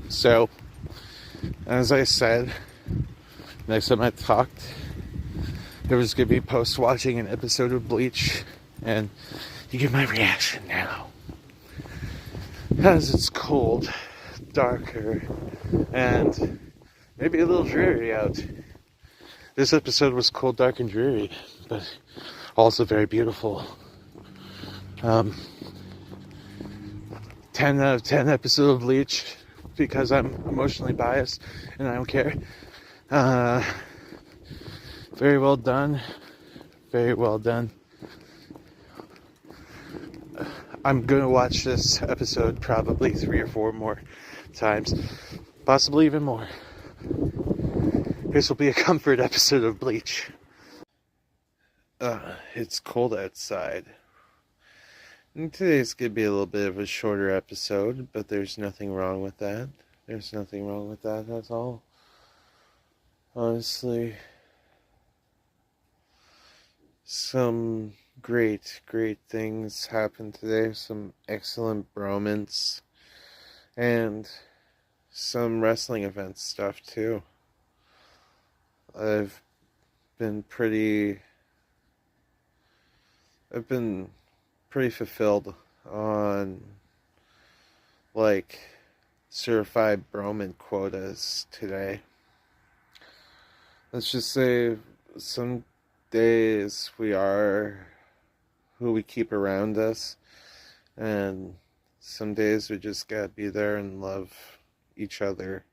So, as I said, next time I talked, there was going to be post-watching an episode of Bleach, and you get my reaction now. As it's cold, darker, and maybe a little dreary out. This episode was cold, dark, and dreary, but also very beautiful. 10 out of 10 episode of Bleach, because I'm emotionally biased and I don't care. Very well done. Very well done. I'm gonna watch this episode probably 3 or 4 more times, possibly even more. This will be a comfort episode of Bleach. It's cold outside. And today's gonna be a little bit of a shorter episode, but there's nothing wrong with that. There's nothing wrong with that at all. Honestly, some great things happened today. Some excellent bromance. And some wrestling event stuff too. I've been pretty fulfilled on, like, certified Broman quotas today. Let's just say some days we are who we keep around us. And some days we just gotta be there and love each other,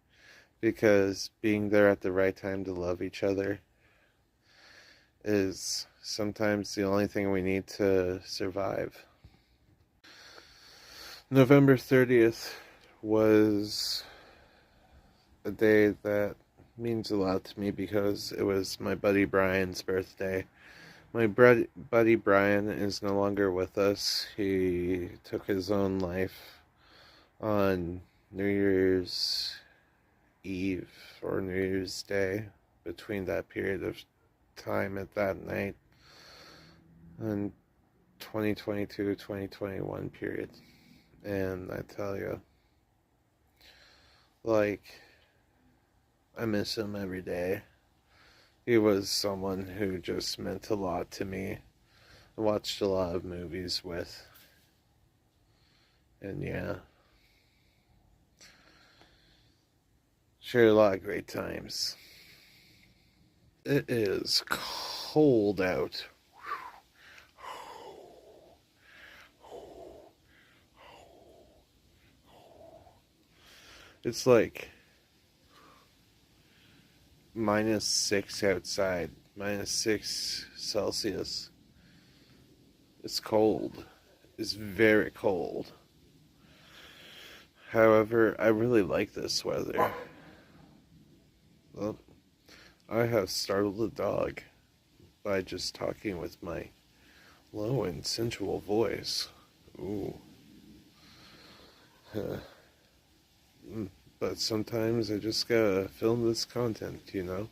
because being there at the right time to love each other is sometimes the only thing we need to survive. November 30th was a day that means a lot to me because it was my buddy Brian's birthday. My buddy Brian is no longer with us. He took his own life on New Year's Eve or New Year's Day, between that period of time at that night and 2022-2021 period. And I tell you, like, I miss him every day. He was someone who just meant a lot to me. I watched a lot of movies with. And yeah, shared a lot of great times. It is cold out. It's like -6 outside, -6 Celsius. It's cold. It's very cold. However, I really like this weather. Well, I have startled the dog by just talking with my low and sensual voice. Ooh. But sometimes I just gotta film this content, you know?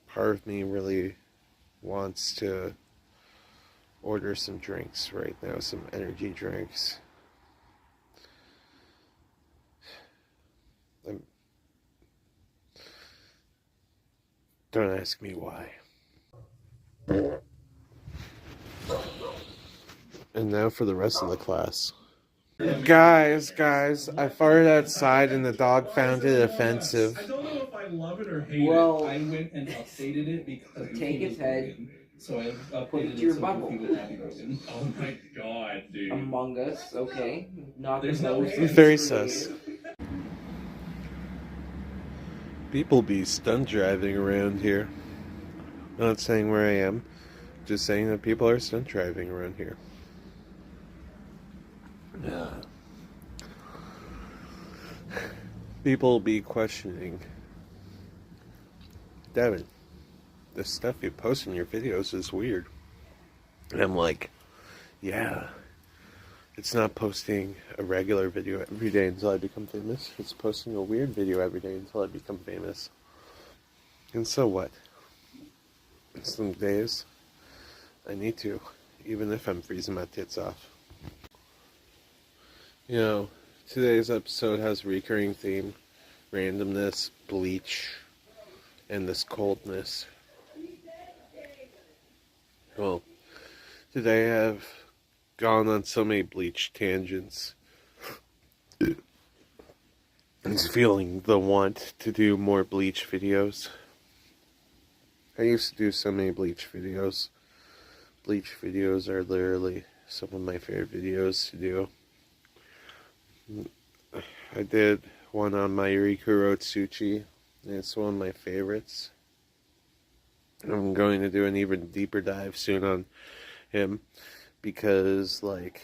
Part of me really wants to order some drinks right now, some energy drinks. Don't ask me why. And now for the rest of the class. Guys, I farted outside and the dog found it offensive. I don't know if I love it or hate Well, it. I went and updated it because take its head, so I updated put it to it your so bubble. Goofy would not be broken. Oh my god, dude. Among Us, okay. Not There's the no most hands. Very creative. sus. People be stunt driving around here. I'm not saying where I am, just saying that people are stunt driving around here. Yeah. People be questioning, Devin, the stuff you post in your videos is weird. And I'm like, yeah, it's not posting a regular video every day until I become famous. It's posting a weird video every day until I become famous. And so what? Some days I need to, even if I'm freezing my tits off. You know, today's episode has a recurring theme: randomness, bleach, and this coldness. Well, today I've gone on so many bleach tangents. I'm feeling the want to do more bleach videos. I used to do so many bleach videos. Bleach videos are literally some of my favorite videos to do. I did one on Mayuriko Otsuchi, and it's one of my favorites. I'm going to do an even deeper dive soon on him, because, like,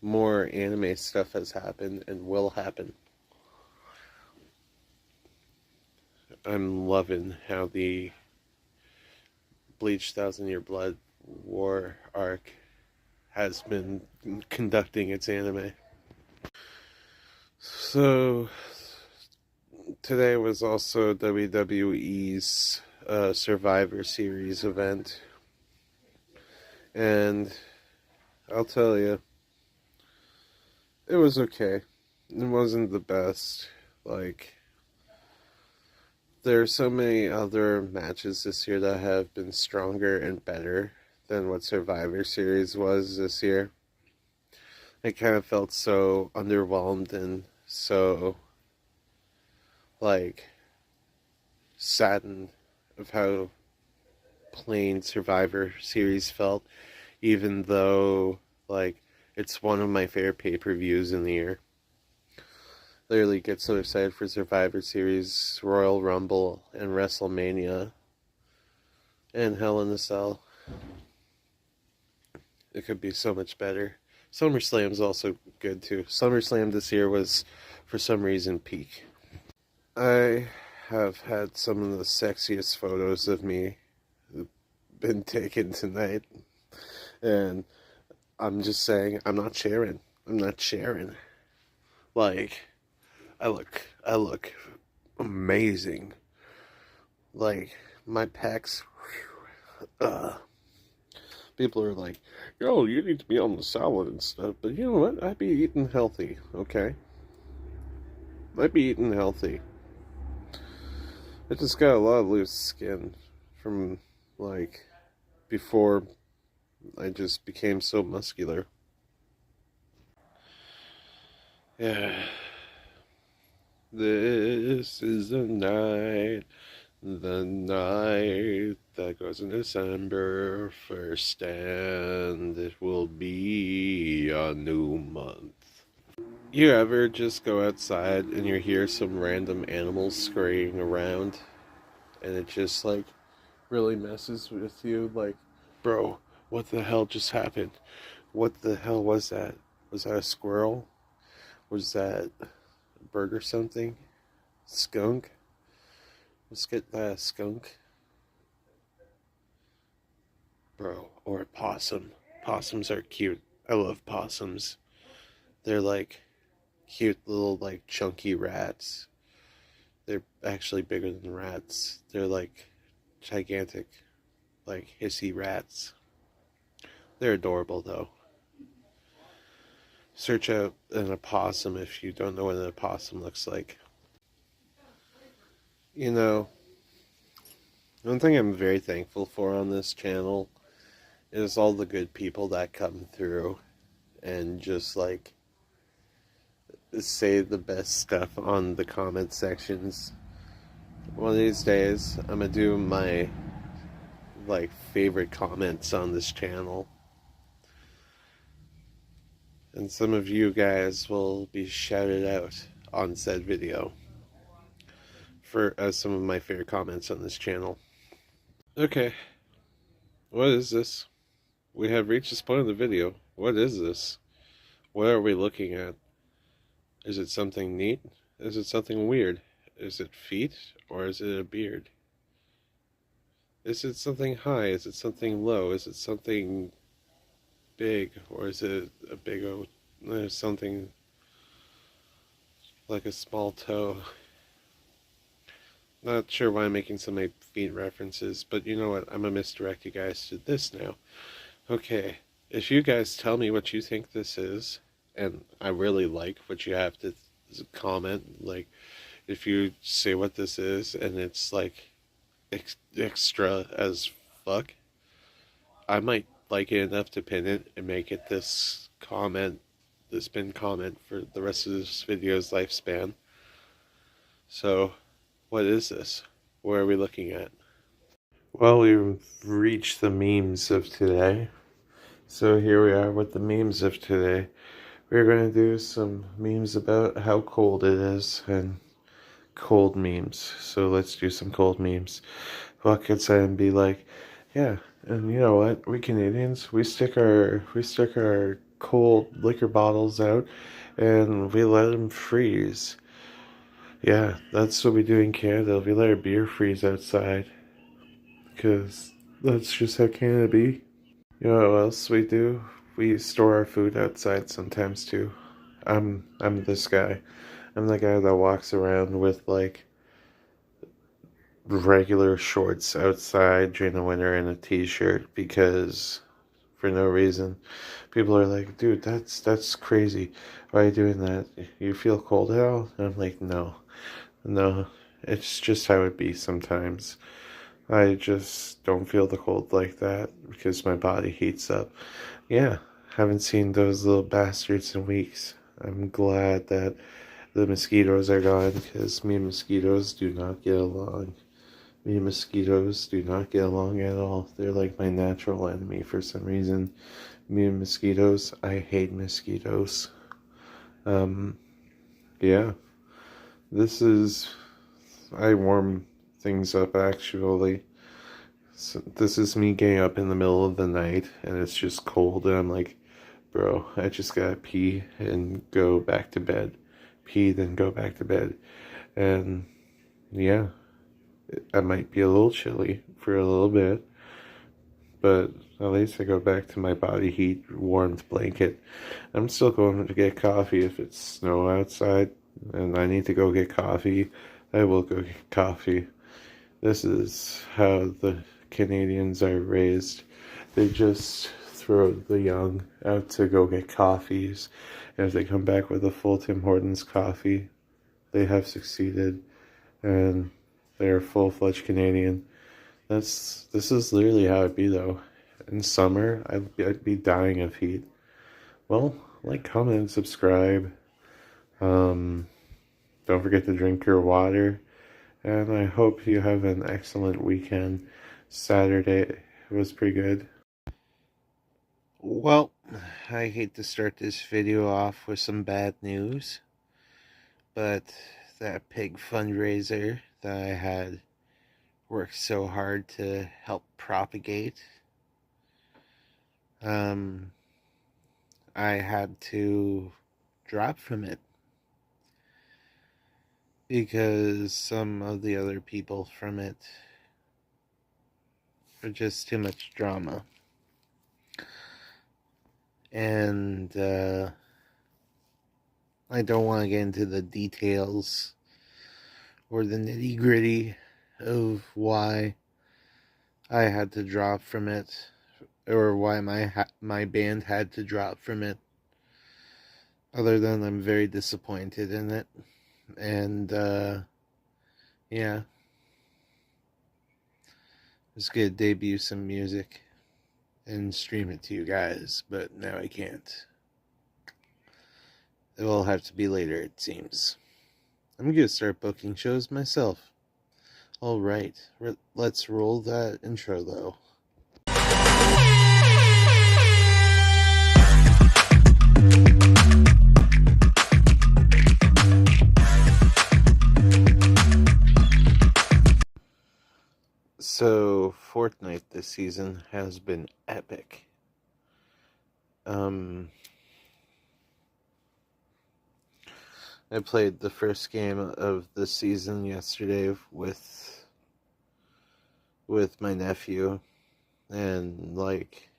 more anime stuff has happened and will happen. I'm loving how the Bleach 1,000 Year Blood War arc has been conducting its anime. So, today was also WWE's Survivor Series event. And I'll tell you, it was okay. It wasn't the best. Like, there are so many other matches this year that have been stronger and better than what Survivor Series was this year. I kind of felt so underwhelmed and so, like, saddened of how plain Survivor Series felt, even though, like, it's one of my favorite pay-per-views in the year. Literally get so excited for Survivor Series, Royal Rumble, and WrestleMania, and Hell in a Cell. It could be so much better. SummerSlam's also good too. SummerSlam this year was, for some reason, peak. I have had some of the sexiest photos of me been taken tonight, and I'm just saying, I'm not sharing. Like, I look amazing. Like, my pecs, people are like, yo, you need to be on the salad and stuff, but you know what? I'd be eating healthy, okay? I'd be eating healthy. I just got a lot of loose skin from, like, before I just became so muscular. Yeah. This is the night that goes in December 1st, and it will be a new month. You ever just go outside and you hear some random animals scurrying around, and it just, like, really messes with you? Like, bro, what the hell just happened? What the hell was that? Was that a squirrel? Was that a bird or something? Skunk? Let's get that skunk. Bro, or a possum. Possums are cute. I love possums. They're like cute little, like, chunky rats. They're actually bigger than rats. They're like gigantic, like, hissy rats. They're adorable though. Search out an opossum if you don't know what an opossum looks like. You know, one thing I'm very thankful for on this channel is all the good people that come through and just, like, say the best stuff on the comment sections. One of these days, I'm gonna do my, like, favorite comments on this channel. And some of you guys will be shouted out on said video for some of my favorite comments on this channel. Okay, what is this? We have reached this point of the video. What is this? What are we looking at? Is it something neat? Is it something weird? Is it feet or is it a beard? Is it something high? Is it something low? Is it something big or is it a big something like a small toe? Not sure why I'm making so many feet references, but you know what? I'm gonna misdirect you guys to this now. Okay, if you guys tell me what you think this is, and I really like what you have to comment, like, if you say what this is and it's, like, extra as fuck, I might like it enough to pin it and make it this comment, this pinned comment for the rest of this video's lifespan. So, what is this? What are we looking at? Well, we've reached the memes of today. So here we are with the memes of today. We're going to do some memes about how cold it is and cold memes. So let's do some cold memes. Walk outside and be like, yeah, and you know what? We Canadians, we stick our cold liquor bottles out and we let them freeze. Yeah, that's what we do in Canada. We let our beer freeze outside. Because that's just how Canada be. You know what else we do? We store our food outside sometimes too. I'm this guy. I'm the guy that walks around with, like, regular shorts outside during the winter and a t-shirt because for no reason. People are like, dude, that's crazy. Why are you doing that? You feel cold at all? And I'm like, no, it's just how it be sometimes. I just don't feel the cold like that because my body heats up. Yeah, haven't seen those little bastards in weeks. I'm glad that the mosquitoes are gone because me and mosquitoes do not get along. Me and mosquitoes do not get along at all. They're like my natural enemy for some reason. Me and mosquitoes, I hate mosquitoes. Um, yeah. I warm things up actually. So this is me getting up in the middle of the night and it's just cold and I'm like, bro, I just gotta pee and go back to bed. Pee, then go back to bed. And yeah, I might be a little chilly for a little bit, but at least I go back to my body heat warmed blanket. I'm still going to get coffee if it's snow outside and I need to go get coffee. I will go get coffee. This is how the Canadians are raised. They just throw the young out to go get coffees. And if they come back with a full Tim Hortons coffee, they have succeeded. And they're a full-fledged Canadian. This is literally how it'd be though. In summer, I'd be dying of heat. Well, like, comment, and subscribe. Don't forget to drink your water. And I hope you have an excellent weekend. Saturday was pretty good. Well, I hate to start this video off with some bad news, but that pig fundraiser that I had worked so hard to help propagate, I had to drop from it because some of the other people from it are just too much drama. And I don't want to get into the details or the nitty-gritty of why I had to drop from it, or why my band had to drop from it, other than I'm very disappointed in it. And yeah, I was gonna debut some music and stream it to you guys, but now I can't. It will have to be later, it seems. I'm gonna start booking shows myself. Alright, let's roll that intro though. So, Fortnite this season has been epic. I played the first game of the season yesterday with my nephew, and like,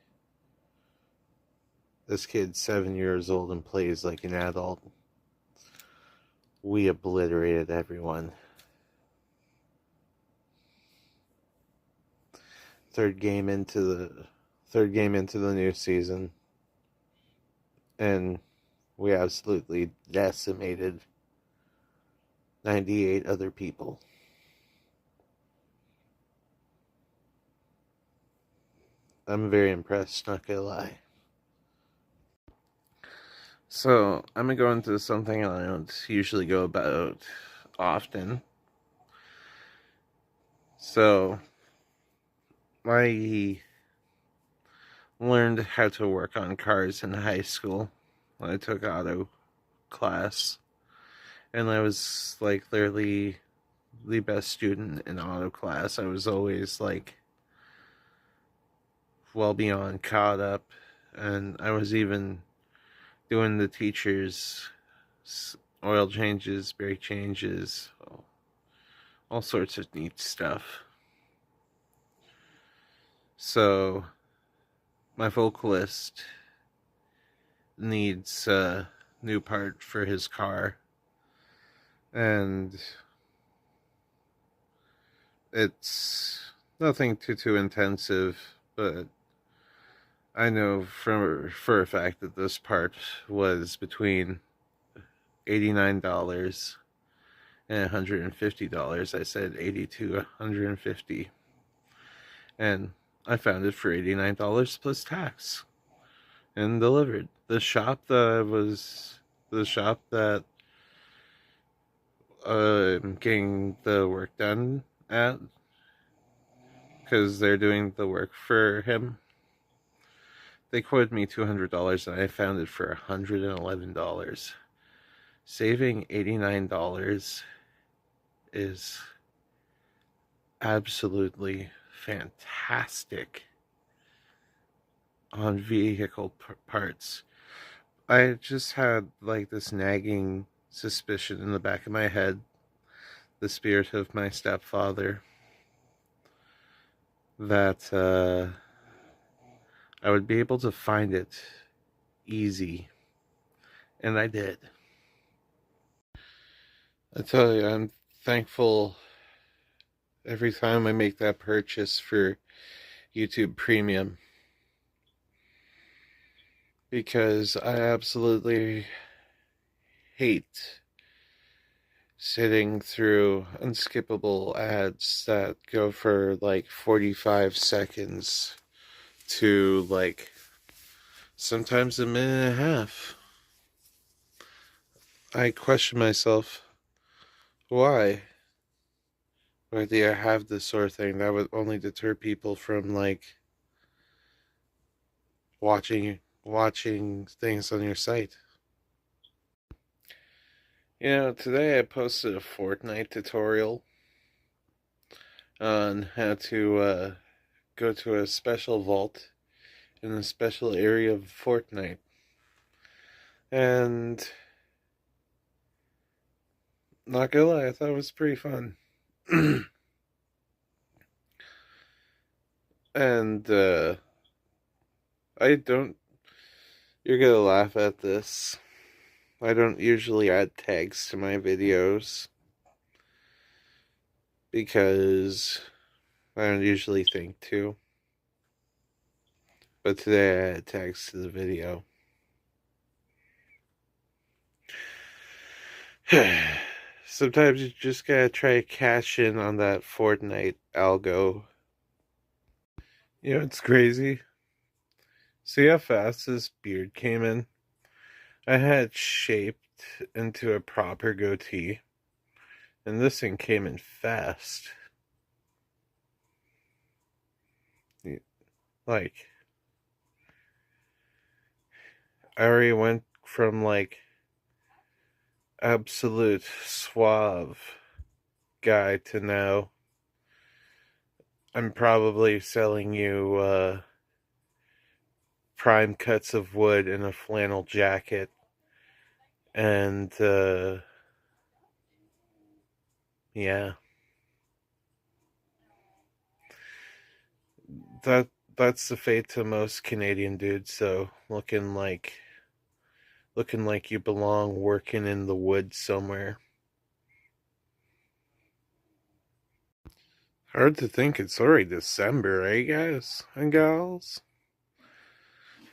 this kid's 7 years old and plays like an adult. We obliterated everyone. Third game into the new season, and we absolutely decimated 98 other people. I'm very impressed, not gonna lie. So, I'm gonna go into something I don't usually go about often. So, I learned how to work on cars in high school. I took auto class, and I was like literally the best student in auto class. I was always like well beyond caught up, and I was even doing the teachers' oil changes, brake changes, all sorts of neat stuff. So my vocalist needs a new part for his car, and it's nothing too intensive, but I know for a fact that this part was between $89 and $150. I said 80 to 150, and I found it for $89 plus tax, and delivered. The shop that I'm getting the work done at because they're doing the work for him. They quoted me $200 and I found it for $111. Saving $89 is absolutely fantastic on vehicle parts. I just had like this nagging suspicion in the back of my head, the spirit of my stepfather, that I would be able to find it easy. And I did. I tell you, I'm thankful every time I make that purchase for YouTube Premium, because I absolutely hate sitting through unskippable ads that go for like 45 seconds to like sometimes a minute and a half. I question myself, why? Why do I have this sort of thing that would only deter people from like watching things on your site? You know, today I posted a Fortnite tutorial on how to go to a special vault in a special area of Fortnite. And not gonna lie, I thought it was pretty fun. And I don't, you're gonna laugh at this, I don't usually add tags to my videos because I don't usually think to. But today I added tags to the video. Sometimes you just gotta try to cash in on that Fortnite algo. You know, it's crazy. See how fast this beard came in? I had it shaped into a proper goatee, and this thing came in fast. Like, I already went from like absolute suave guy to now I'm probably selling you prime cuts of wood in a flannel jacket, and yeah, that's the fate to most Canadian dudes. So looking like you belong working in the woods somewhere. Hard to think it's already December, eh, guys and gals?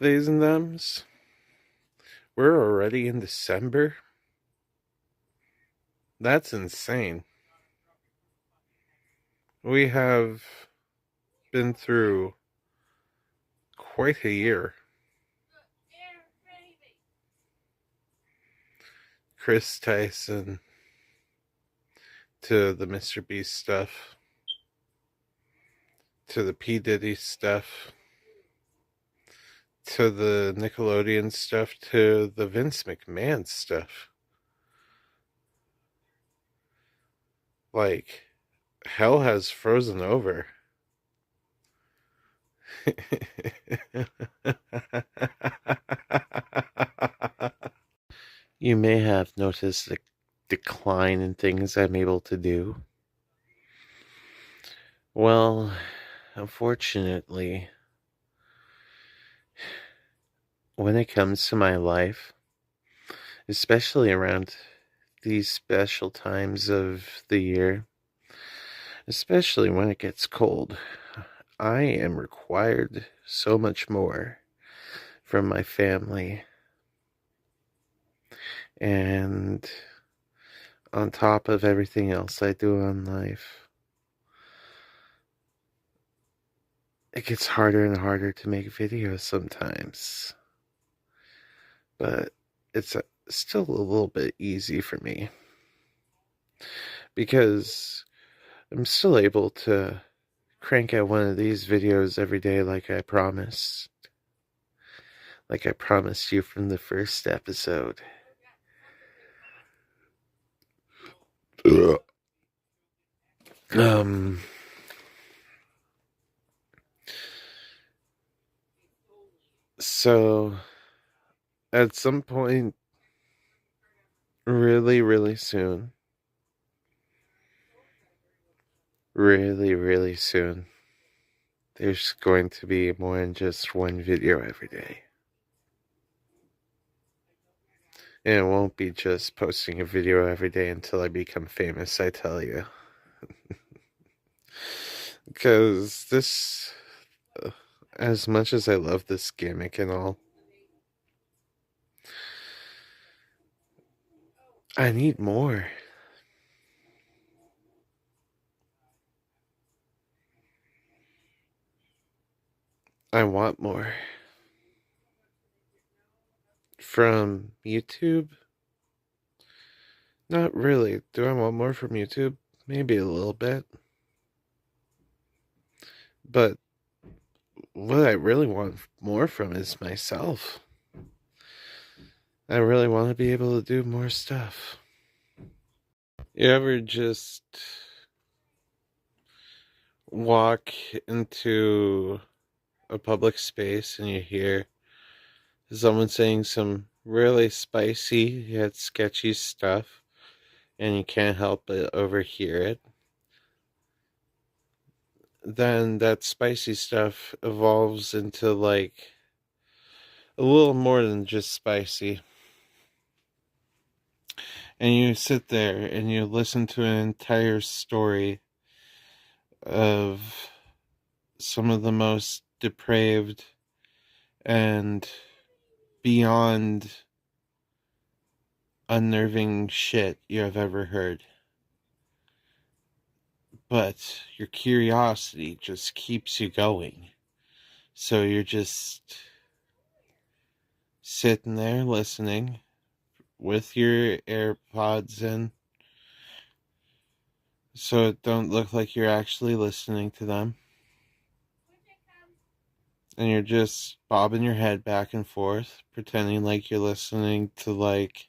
Theys and thems. We're already in December? That's insane. We have been through quite a year. Chris Tyson to the Mr. Beast stuff, to the P. Diddy stuff, to the Nickelodeon stuff, to the Vince McMahon stuff. Like, hell has frozen over. You may have noticed a decline in things I'm able to do. Well, unfortunately, when it comes to my life, especially around these special times of the year, especially when it gets cold, I am required so much more from my family. And on top of everything else I do in life, it gets harder and harder to make videos sometimes. But it's still a little bit easy for me, because I'm still able to crank out one of these videos every day like I promised. Like I promised you from the first episode. Um, so at some point, really soon, really soon, there's going to be more than just one video every day. And it won't be just posting a video every day until I become famous, I tell you. Because this, as much as I love this gimmick and all, I need more. I want more. From YouTube? Not really. Do I want more from YouTube? Maybe a little bit. But what I really want more from is myself. I really want to be able to do more stuff. You ever just walk into a public space and you hear someone saying some really spicy yet sketchy stuff and you can't help but overhear it? Then that spicy stuff evolves into like a little more than just spicy. And you sit there and you listen to an entire story of some of the most depraved and beyond unnerving shit you have ever heard. But your curiosity just keeps you going. So you're just sitting there listening with your AirPods in, so it don't look like you're actually listening to them. And you're just bobbing your head back and forth, pretending like you're listening to like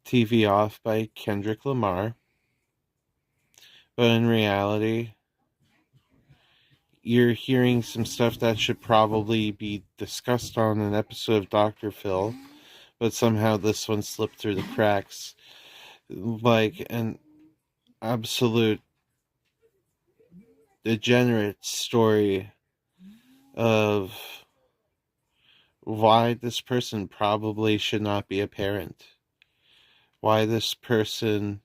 TV Off by Kendrick Lamar. But in reality, you're hearing some stuff that should probably be discussed on an episode of Dr. Phil, but somehow this one slipped through the cracks. Like an absolute degenerate story of why this person probably should not be a parent. Why this person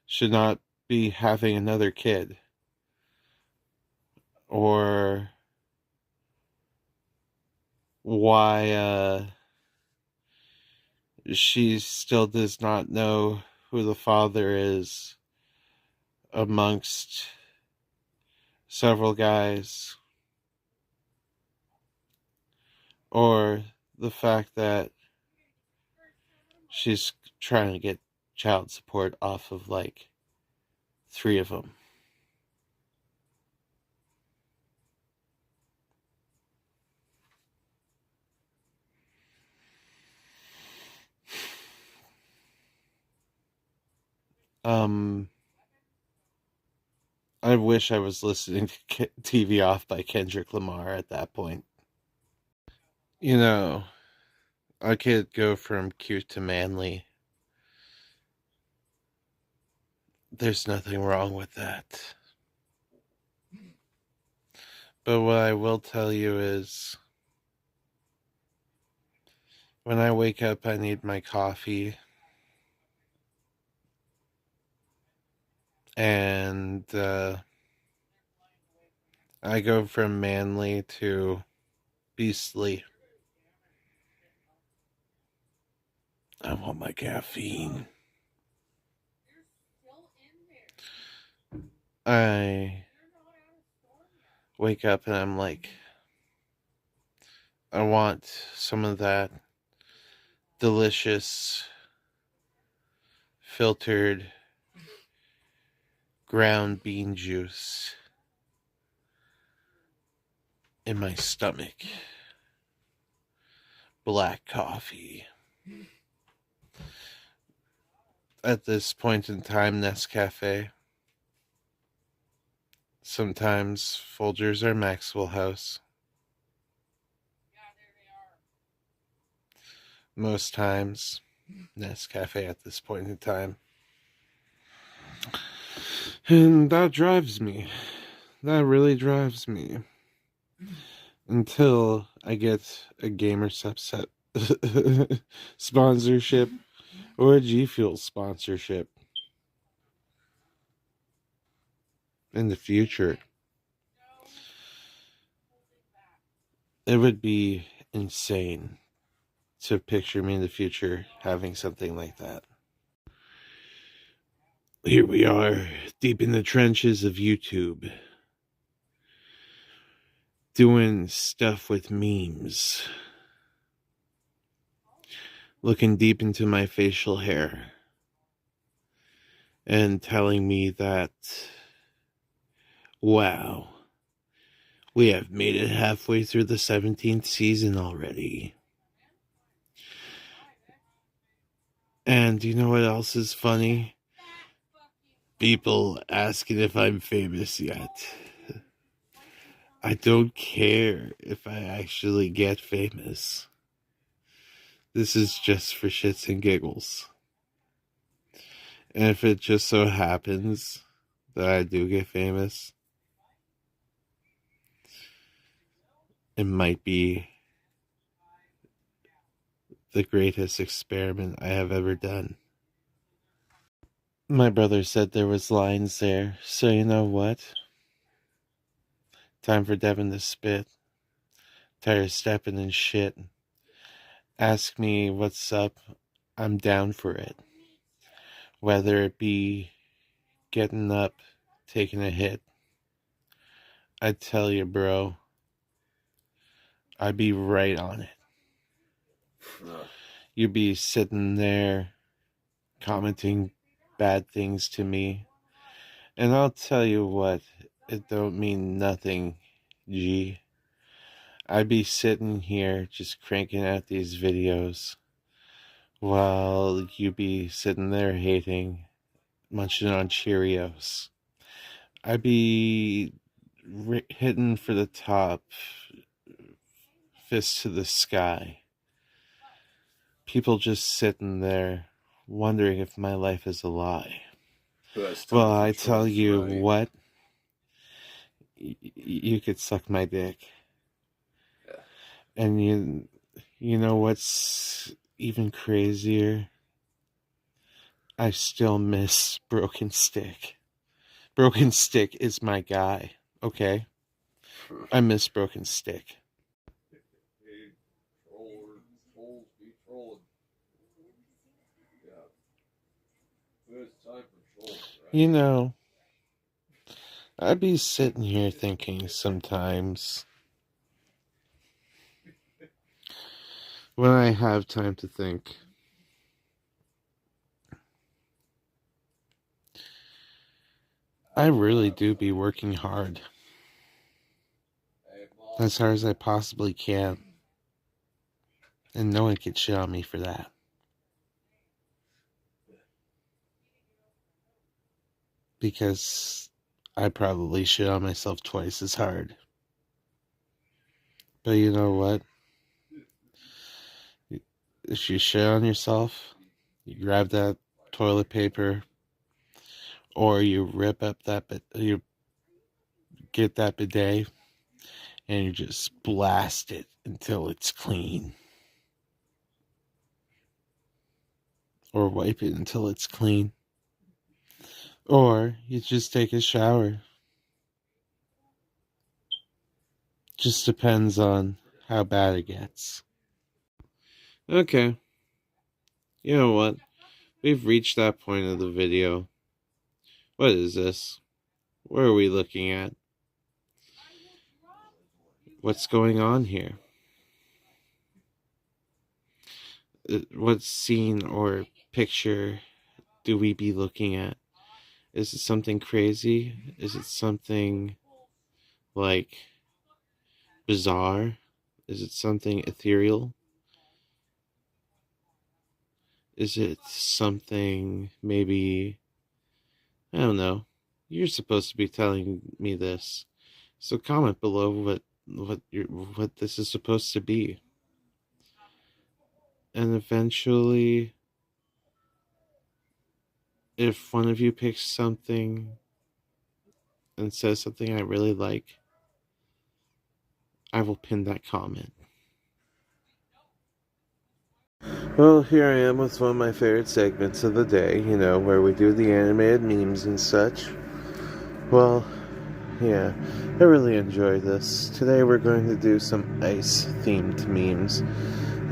should not be having another kid. Or why she still does not know who the father is amongst several guys. Or the fact that she's trying to get child support off of like 3 of them. I wish I was listening to TV Off by Kendrick Lamar at that point. You know, I could go from cute to manly. There's nothing wrong with that. But what I will tell you is, when I wake up, I need my coffee. And I go from manly to beastly. I want my caffeine. I wake up and I'm like, I want some of that delicious filtered ground bean juice in my stomach. Black coffee. At this point in time, Nescafe. Sometimes Folgers or Maxwell House. Most times, Nescafe at this point in time. And that drives me. That really drives me. Until I get a Gamer Subset sponsorship or a G Fuel sponsorship in the future. It would be insane to picture me in the future having something like that. Here we are, deep in the trenches of YouTube, doing stuff with memes, looking deep into my facial hair, and telling me that, wow, we have made it halfway through the 17th season already. And you know what else is funny? People asking if I'm famous yet. I don't care if I actually get famous. This is just for shits and giggles. And if it just so happens that I do get famous, it might be the greatest experiment I have ever done. My brother said there was lines there, so you know what? Time for Devin to spit. Tired of stepping in shit. Ask me what's up, I'm down for it. Whether it be getting up, taking a hit. I tell you, bro, I'd be right on it. You'd be sitting there commenting bad things to me. And I'll tell you what, it don't mean nothing, G. I'd be sitting here just cranking out these videos while you be sitting there hating, munching on Cheerios. I'd be hitting for the top, fist to the sky. People just sitting there wondering if my life is a lie. Well, I tell you what, you could suck my dick. Yeah. And you know what's even crazier? I still miss Broken Stick. Broken Stick is my guy, okay? I miss Broken Stick. You know, I'd be sitting here thinking sometimes, when I have time to think, I really do be working hard. As hard as I possibly can. And no one can shit on me for that. Because I probably shit on myself twice as hard. But you know what? If you shit on yourself, you grab that toilet paper, or you rip up you get that bidet, and you just blast it until it's clean. Or wipe it until it's clean. Or you just take a shower. Just depends on how bad it gets. Okay. You know what? We've reached that point of the video. What is this? What are we looking at? What's going on here? What scene or picture do we be looking at? Is it something crazy? Is it something like bizarre? Is it something ethereal? Is it something maybe, I don't know. You're supposed to be telling me this. So comment below what this is supposed to be. And eventually, if one of you picks something and says something I really like, I will pin that comment. Well, here I am with one of my favorite segments of the day, where we do the animated memes and such. Well, yeah, I really enjoy this. Today we're going to do some ice-themed memes.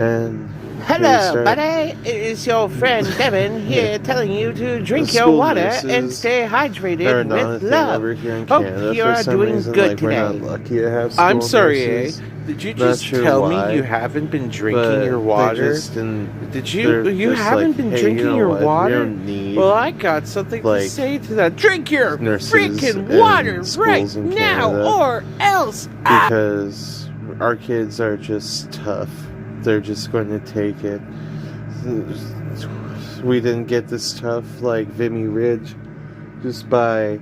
And hello, buddy. It is your friend Devin here telling you to drink your water and stay hydrated with love. Over here in Hope Canada, you are doing reason, good today. We're not lucky to have school I'm sorry, nurses. Did you Not just sure tell why, me you haven't been drinking but your they water? just didn't- Did they're you just haven't like, been hey, drinking you know your what? We water? don't need Well, I got something to like, say to that. Drink your nurses freaking in water schools right in now, Canada or else. because our kids are just tough. They're just going to take it. We didn't get this tough like Vimy Ridge just by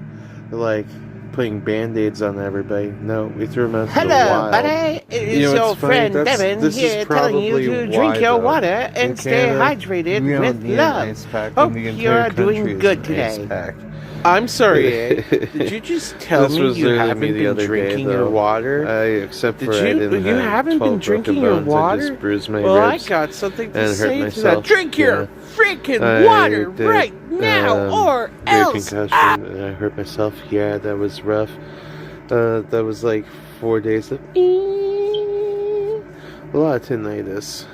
like putting band-aids on everybody. No, we threw them out to the Hello, wild. buddy. It is You know, your it's funny, friend that's- Devin this is here telling you probably to why, drink your though. water In and stay Canada, hydrated we don't with need an love. ice pack Hope when the you are entire doing country is good an ice today. pack. I'm sorry, Did you just tell This me was you literally haven't me the been other day, drinking your though. water? Except Did for I you- didn't you have haven't 12 been drinking broken your bones. I water? just bruised my Well, ribs I got something to and hurt say to myself. that. Drink your freaking I water did, right now, or great else. concussion, and I hurt myself. Yeah, that was rough. That was like 4 days of a lot of tinnitus.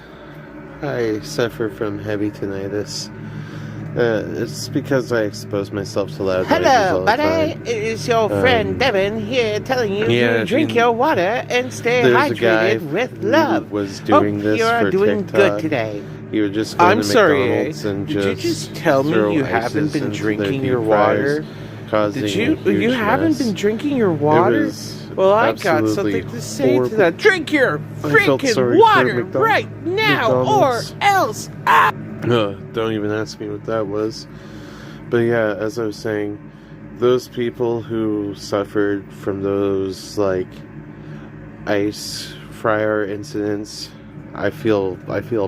I suffer from heavy tinnitus. It's because I expose myself to loud noises Hello, all the buddy. time. It is your friend Devin here telling you yeah, to if drink you- your water and stay There's a guy hydrated with who love. was doing Hope this you are for doing TikTok. good today. He would just go I'm to sorry, McDonald's and Did you just just tell me throw you ices haven't been into drinking their your deep fryers, water? causing Did a you huge haven't mess. been drinking your It water? was Well, I got absolutely something to say horrible. to that. Drink your I felt sorry freaking for water McDonald's. right now, or McDonald's. else. Don't even ask me what that was. But yeah, as I was saying, those people who suffered from those like ice fryer incidents, I feel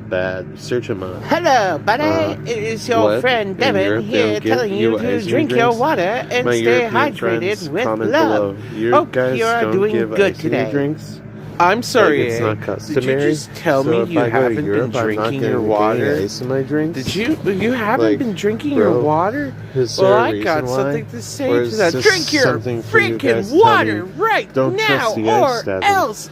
bad. Search them up. Hello, buddy. It is your what? friend In Devin Europe, they here don't give telling you you to ice in drink your your drinks? water and My stay European hydrated friends, with comment love. below. You Hope guys you are don't doing give good ice in your today. drinks? I'm sorry, Like, it's not Did customary. you just tell So me if you I go to haven't Europe, been I'm not drinking gonna your get water? any ice in my drinks? Did you haven't Like, been drinking bro, your water? Is there Well, a I got reason why? something to say Or to is that. this Drink your something for you guys freaking to tell water me? right Don't now, trust the ice, or Devin. else.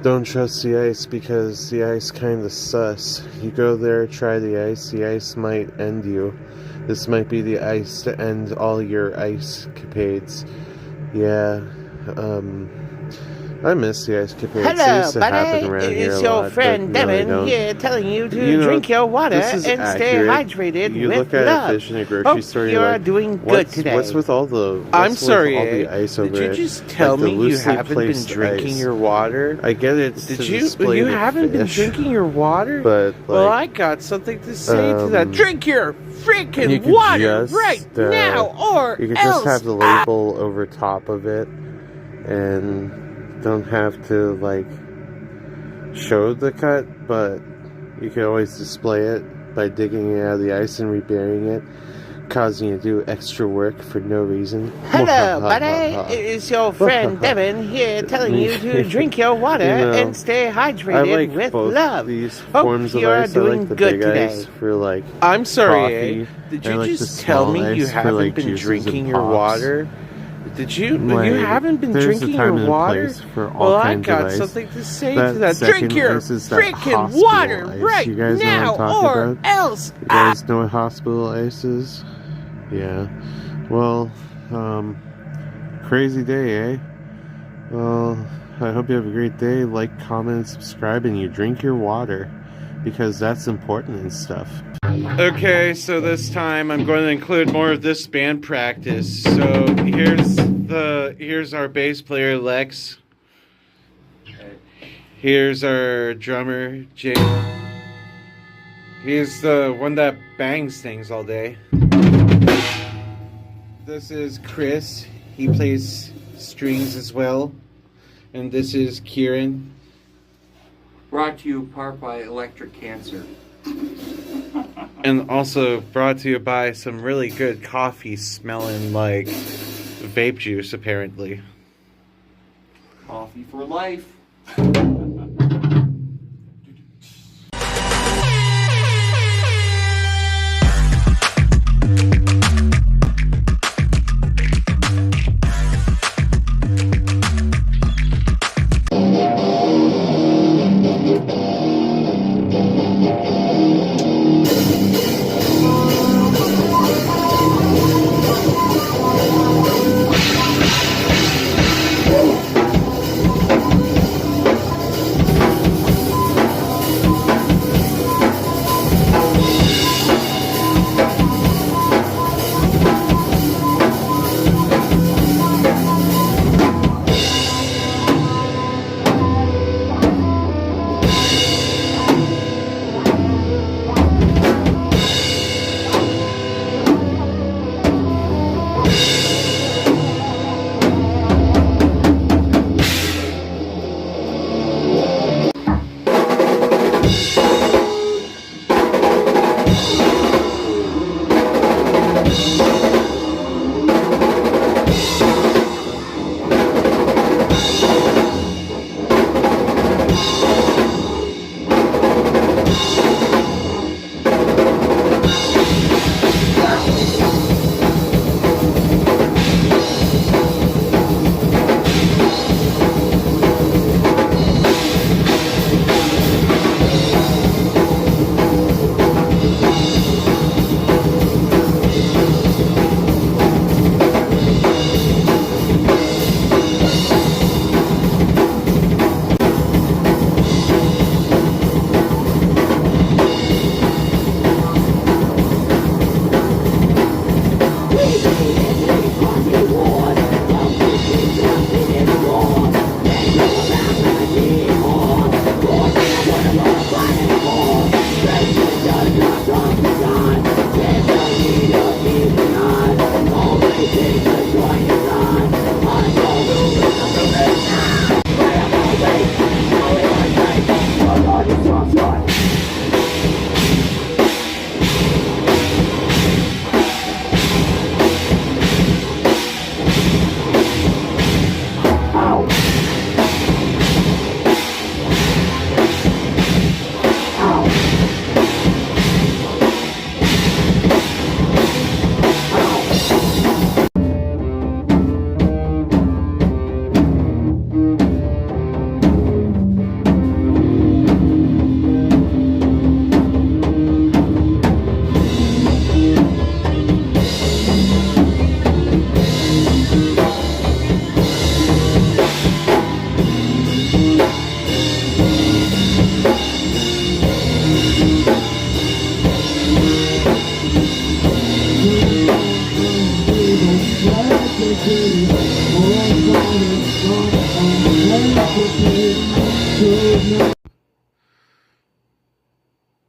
Don't trust the ice because the ice kind of sus. You go there, try the ice might end you. This might be the ice to end all your ice capades. Yeah, I miss the ice capades. It Hello, used to happen buddy. around It here is a your lot, friend but no, I Devin don't. here telling you to You know, drink your water this is and stay accurate. hydrated You with look at love. a fish in a grocery Hope store, you you're are like, doing good what's, today. what's with all the I'm what's sorry, with all the ice over Did you it? just tell Like the me you loosely haven't been placed drinking ice. your water? I get it. Did to you display you the haven't been fish, drinking your water? But like, Well, I got something to say to that. Drink your you freaking could water just, right now, or you could else. just have the label over top of it, and don't have to like show the cut, but you can always display it by digging it out of the ice and reburying it, causing you to do extra work for no reason. Hello, buddy. It is your friend Devin here telling you to drink your water You know, and stay I hydrated like with both love. these Hope forms of you are ice. I doing like the good big today. ice for like I'm sorry, coffee. Did I you like the just tell small me you ice for, haven't like, been juices drinking and your pops. water? Did you Like, haven't been there's a drinking time your and a water? place for all Well, I kinds of got ice. something to say That to that. second Drink your ice is that freaking hospital water ice. right You guys know what I'm now, talking or about? else. You guys know what hospital ice is? Yeah. Well, crazy day, eh? Well, I hope you have a great day. Like, comment, and subscribe, and you drink your water, because that's important and stuff. Okay, so this time I'm going to include more of this band practice. So here's our bass player Lex. Okay. Here's our drummer, Jake. He's the one that bangs things all day. This is Chris. He plays strings as well. And this is Kieran. Brought to you in part by Electric Cancer. And also brought to you by some really good coffee smelling like vape juice, apparently. Coffee for life.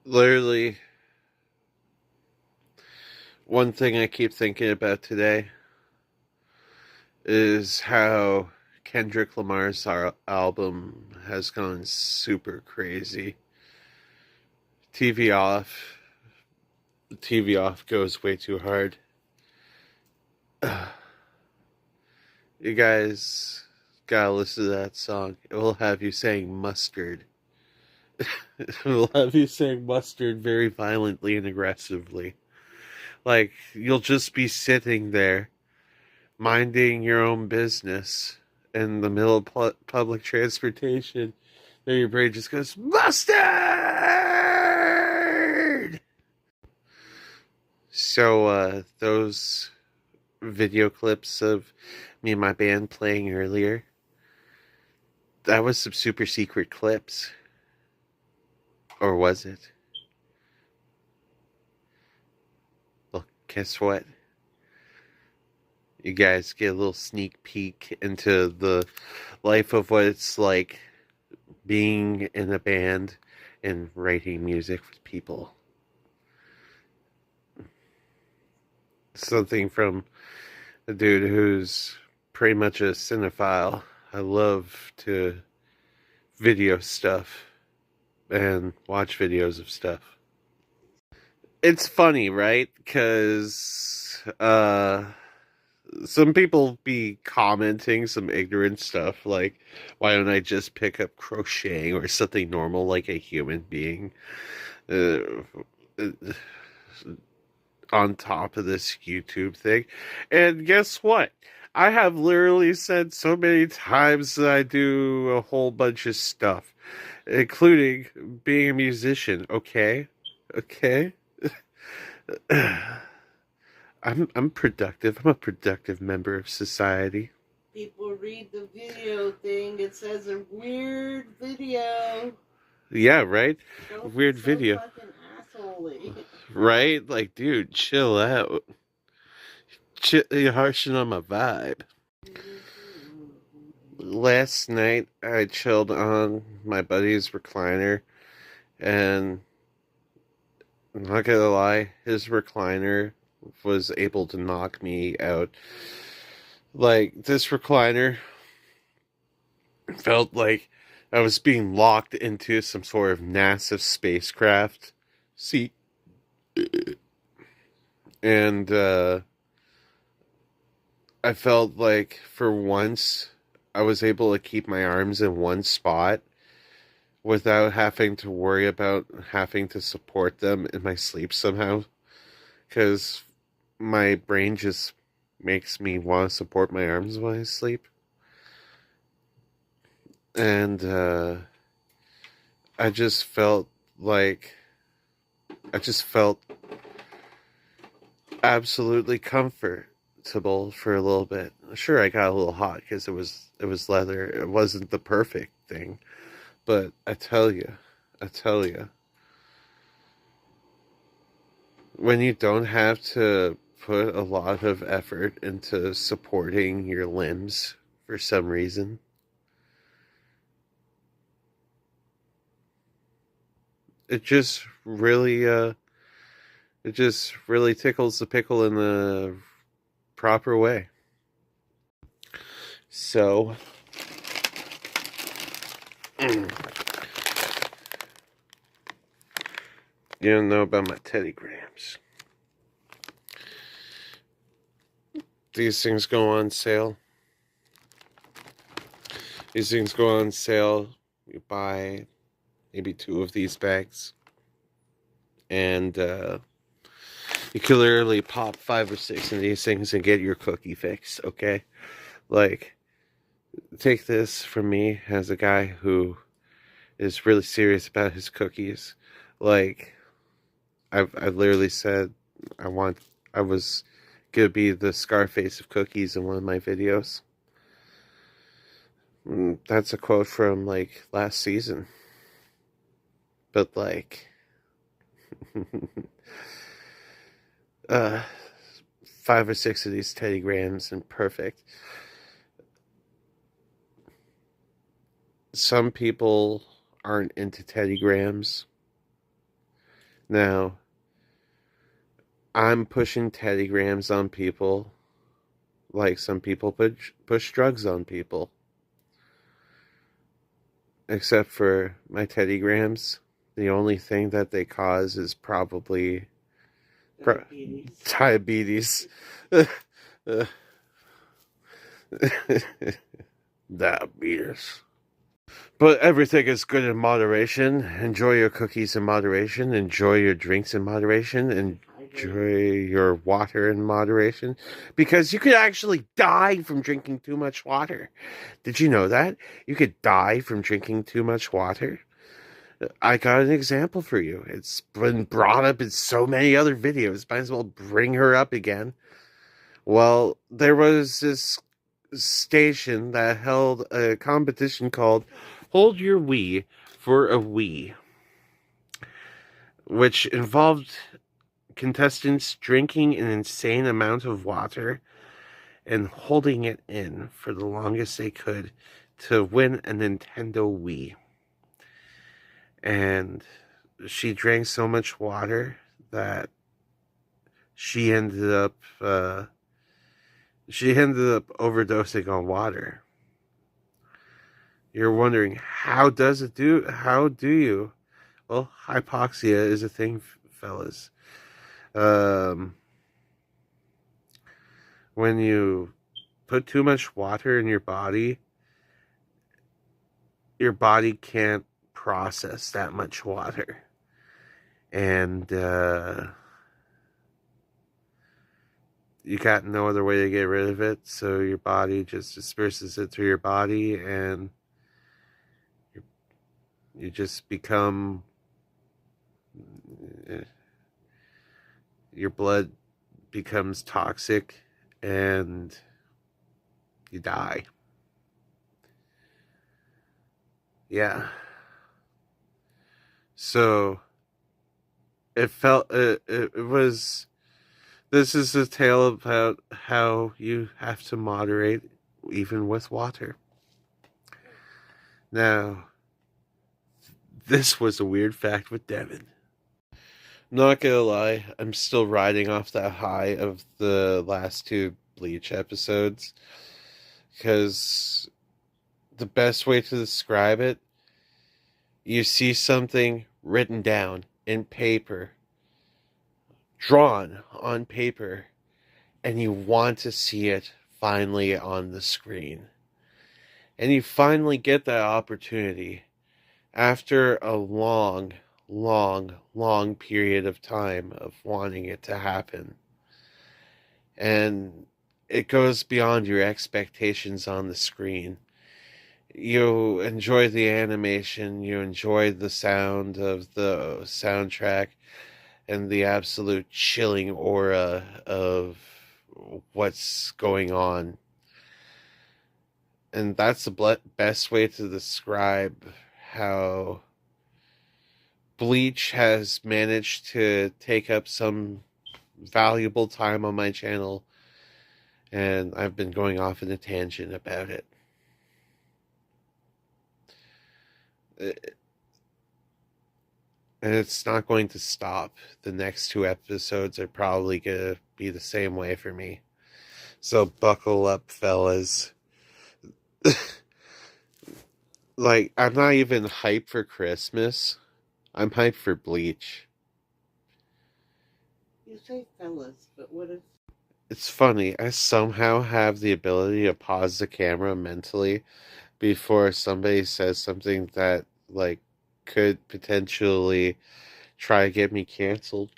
Literally, one thing I keep thinking about today is how Kendrick Lamar's album has gone super crazy. TV off. TV off goes way too hard. You guys gotta listen to that song. It will have you saying mustard. It will have you saying mustard very violently and aggressively. Like, you'll just be sitting there, minding your own business in the middle of public transportation. Then your brain just goes, mustard! So, those video clips of me and my band playing earlier, that was some super secret clips. Or was it? Well, guess what? You guys get a little sneak peek into the life of what it's like being in a band and writing music with people. Something from a dude who's pretty much a cinephile. I love to video stuff and watch videos of stuff. It's funny, right? Because some people be commenting some ignorant stuff like, why don't I just pick up crocheting or something normal like a human being on top of this YouTube thing? And guess what? I have literally said so many times that I do a whole bunch of stuff, including being a musician, okay? Okay? I'm productive. I'm a productive member of society. People read the video thing. It says a weird video. Yeah, right? Don't Weird be so video. fucking asshole-y. Right? Like, dude, chill out. You're harshing on my vibe. Last night, I chilled on my buddy's recliner, and I'm not gonna lie, his recliner was able to knock me out. Like, this recliner felt like I was being locked into some sort of NASA spacecraft seat. And, I felt like for once I was able to keep my arms in one spot without having to worry about having to support them in my sleep somehow. Because my brain just makes me want to support my arms when I sleep. And I just felt absolutely comfortable for a little bit. Sure, I got a little hot because it was leather. It wasn't the perfect thing, but I tell you, when you don't have to put a lot of effort into supporting your limbs for some reason, it just really tickles the pickle in the proper way. So, you don't know about my Teddy Grahams. These things go on sale. You buy maybe 2 of these bags, and you can literally pop 5 or 6 of these things and get your cookie fix, okay? Like, take this from me as a guy who is really serious about his cookies. Like, I've literally said I was gonna be the Scarface of cookies in one of my videos. That's a quote from, like, last season. But, like, 5 or 6 of these Teddy Grahams and perfect. Some people aren't into Teddy Grahams. Now, I'm pushing Teddy Grahams on people like some people push drugs on people. Except for my Teddy Grahams, the only thing that they cause is probably diabetes. Diabetes. But everything is good in moderation. Enjoy your cookies in moderation. Enjoy your drinks in moderation. Enjoy your water in moderation. Because you could actually die from drinking too much water. Did you know that? You could die from drinking too much water. I got an example for you. It's been brought up in so many other videos. Might as well bring her up again. Well, there was this station that held a competition called Hold Your Wee for a Wee, which involved contestants drinking an insane amount of water and holding it in for the longest they could to win a Nintendo Wii. And she drank so much water that she ended up overdosing on water. You're wondering, how do you? Well, hypoxia is a thing, fellas. When you put too much water in your body can't process that much water. And you got no other way to get rid of it, so your body just disperses it through your body, and you just become, your blood becomes toxic and you die. Yeah. So it was, this is a tale about how you have to moderate even with water. Now, this was a weird fact with Devin. Not gonna lie, I'm still riding off that high of the last 2 Bleach episodes, because the best way to describe it, you see something written down in paper, drawn on paper, and you want to see it finally on the screen. And you finally get that opportunity after a long period of time of wanting it to happen. And it goes beyond your expectations on the screen. You enjoy the animation, you enjoy the sound of the soundtrack, and the absolute chilling aura of what's going on. And that's the best way to describe how Bleach has managed to take up some valuable time on my channel, and I've been going off in a tangent about it. And it's not going to stop. The next 2 episodes are probably going to be the same way for me. So buckle up, fellas. Like, I'm not even hyped for Christmas. I'm hyped for Bleach. You say fellas, but what if... It's funny, I somehow have the ability to pause the camera mentally before somebody says something that, like, could potentially try to get me canceled.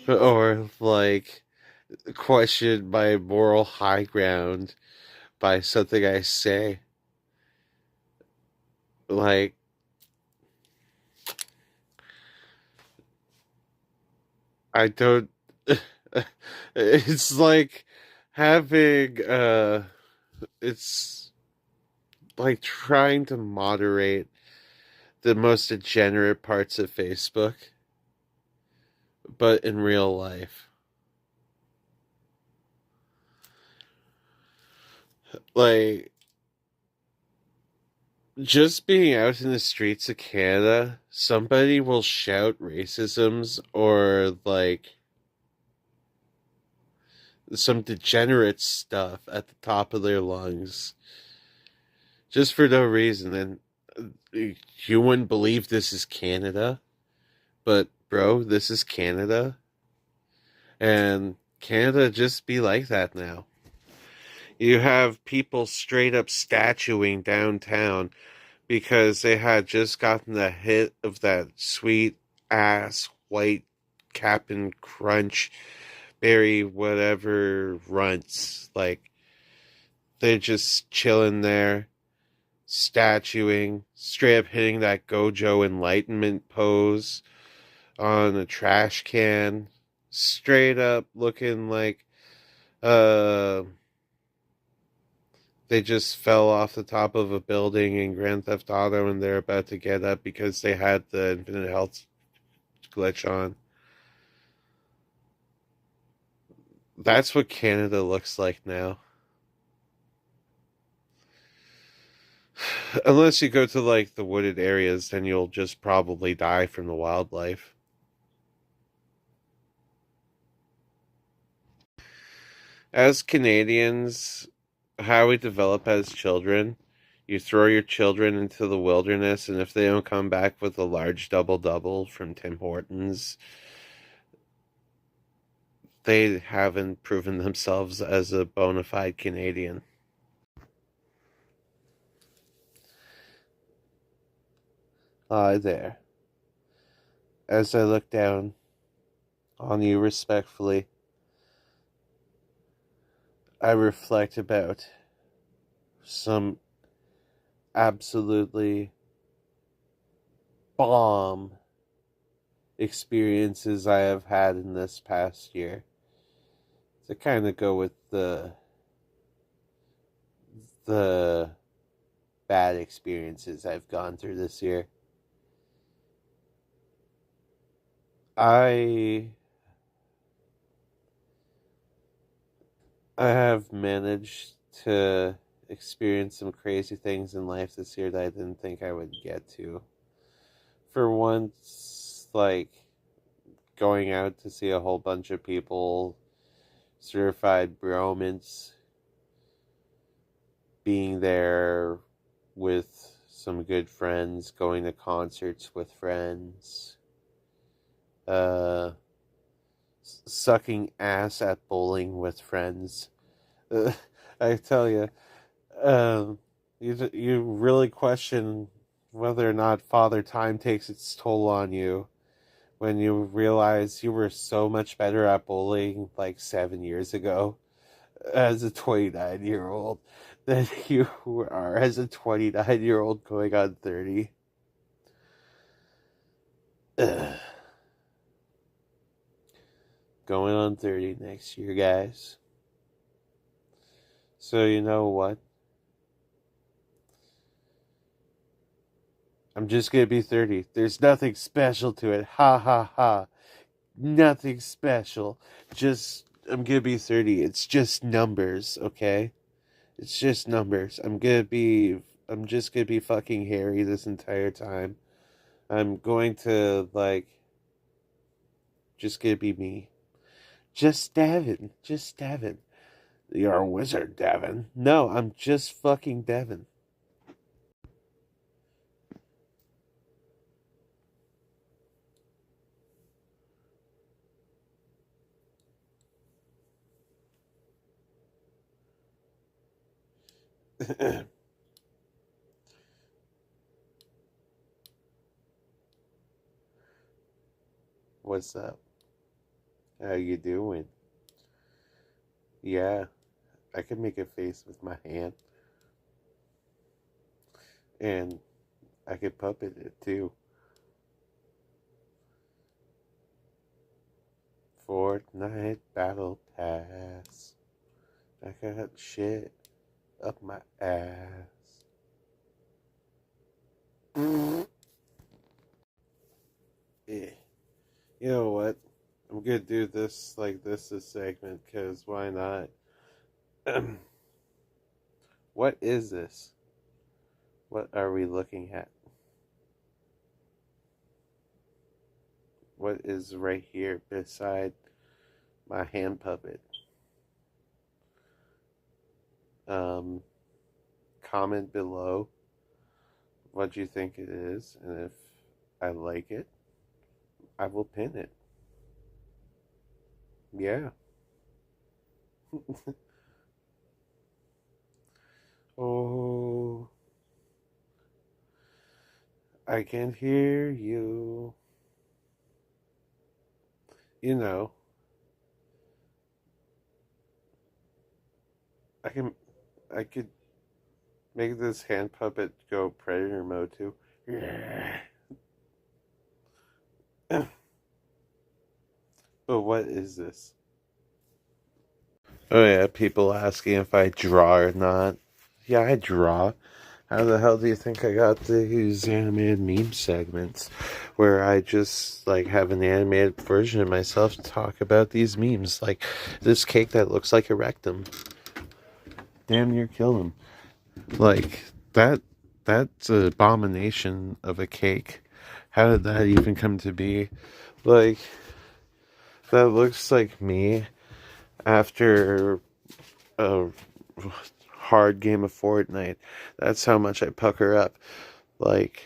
Or, like, question my moral high ground by something I say. Like, I don't... It's like having, it's like trying to moderate the most degenerate parts of Facebook, but in real life. Like, just being out in the streets of Canada, somebody will shout racisms or, like, some degenerate stuff at the top of their lungs, just for no reason. And you wouldn't believe this is Canada, but bro, this is Canada, and Canada just be like that now. You have people straight up statuing downtown because they had just gotten the hit of that sweet ass white Cap'n Crunch berry whatever runts. Like, they're just chilling there, statuing, straight up hitting that Gojo Enlightenment pose on a trash can, straight up looking like they just fell off the top of a building in Grand Theft Auto and they're about to get up because they had the infinite health glitch on. That's what Canada looks like now. Unless you go to, like, the wooded areas, then you'll just probably die from the wildlife. As Canadians, how we develop as children, you throw your children into the wilderness, and if they don't come back with a large double-double from Tim Hortons, they haven't proven themselves as a bona fide Canadian. Hi there. As I look down on you respectfully, I reflect about some absolutely bomb experiences I have had in this past year. To kind of go with the bad experiences I've gone through this year. I have managed to experience some crazy things in life this year that I didn't think I would get to. For once, like, going out to see a whole bunch of people, certified bromance, being there with some good friends, going to concerts with friends, sucking ass at bowling with friends. I tell you, you really question whether or not Father Time takes its toll on you when you realize you were so much better at bowling like 7 years ago as a 29-year-old than you are as a 29-year-old going on 30. Going on 30 next year, guys. So you know what? I'm just gonna be 30. There's nothing special to it. Ha ha ha. Nothing special. I'm gonna be 30. It's just numbers, okay? It's just numbers. I'm just gonna be fucking hairy this entire time. I'm going to, just gonna be me. Just Devin. You're a wizard, Devin. No, I'm just fucking Devin. What's up? How you doing? Yeah, I can make a face with my hand. And I could puppet it too. Fortnite Battle Pass. I got shit up my ass. Yeah. You know what? I'm gonna do this this segment, because why not? What is this? What are we looking at? What is right here beside my hand puppet? Comment below what you think it is, and if I like it, I will pin it. Yeah. Oh, I can hear you. You know, I could make this hand puppet go predator mode too. Yeah. But what is this? Oh yeah, people asking if I draw or not. Yeah, I draw. How the hell do you think I got these animated meme segments where I just have an animated version of myself talk about these memes, like this cake that looks like a rectum? Damn near killed him. Like that that's an abomination of a cake. How did that even come to be? Like, that looks like me after a hard game of Fortnite. That's how much I pucker up. Like,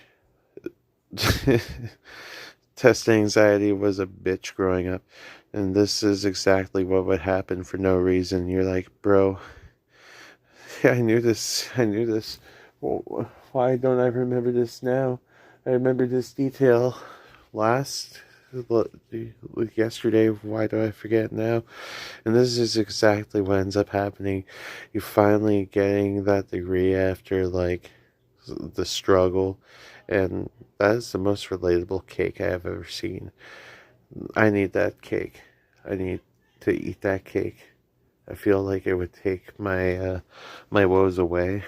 test anxiety was a bitch growing up. And this is exactly what would happen for no reason. You're like, bro, yeah, I knew this. Well, why don't I remember this now? I remember this detail yesterday. Why do I forget now? And this is exactly what ends up happening. You finally getting that degree after, like, the struggle. And that is the most relatable cake I have ever seen. I need that cake. I need to eat that cake. I feel like it would take my woes away.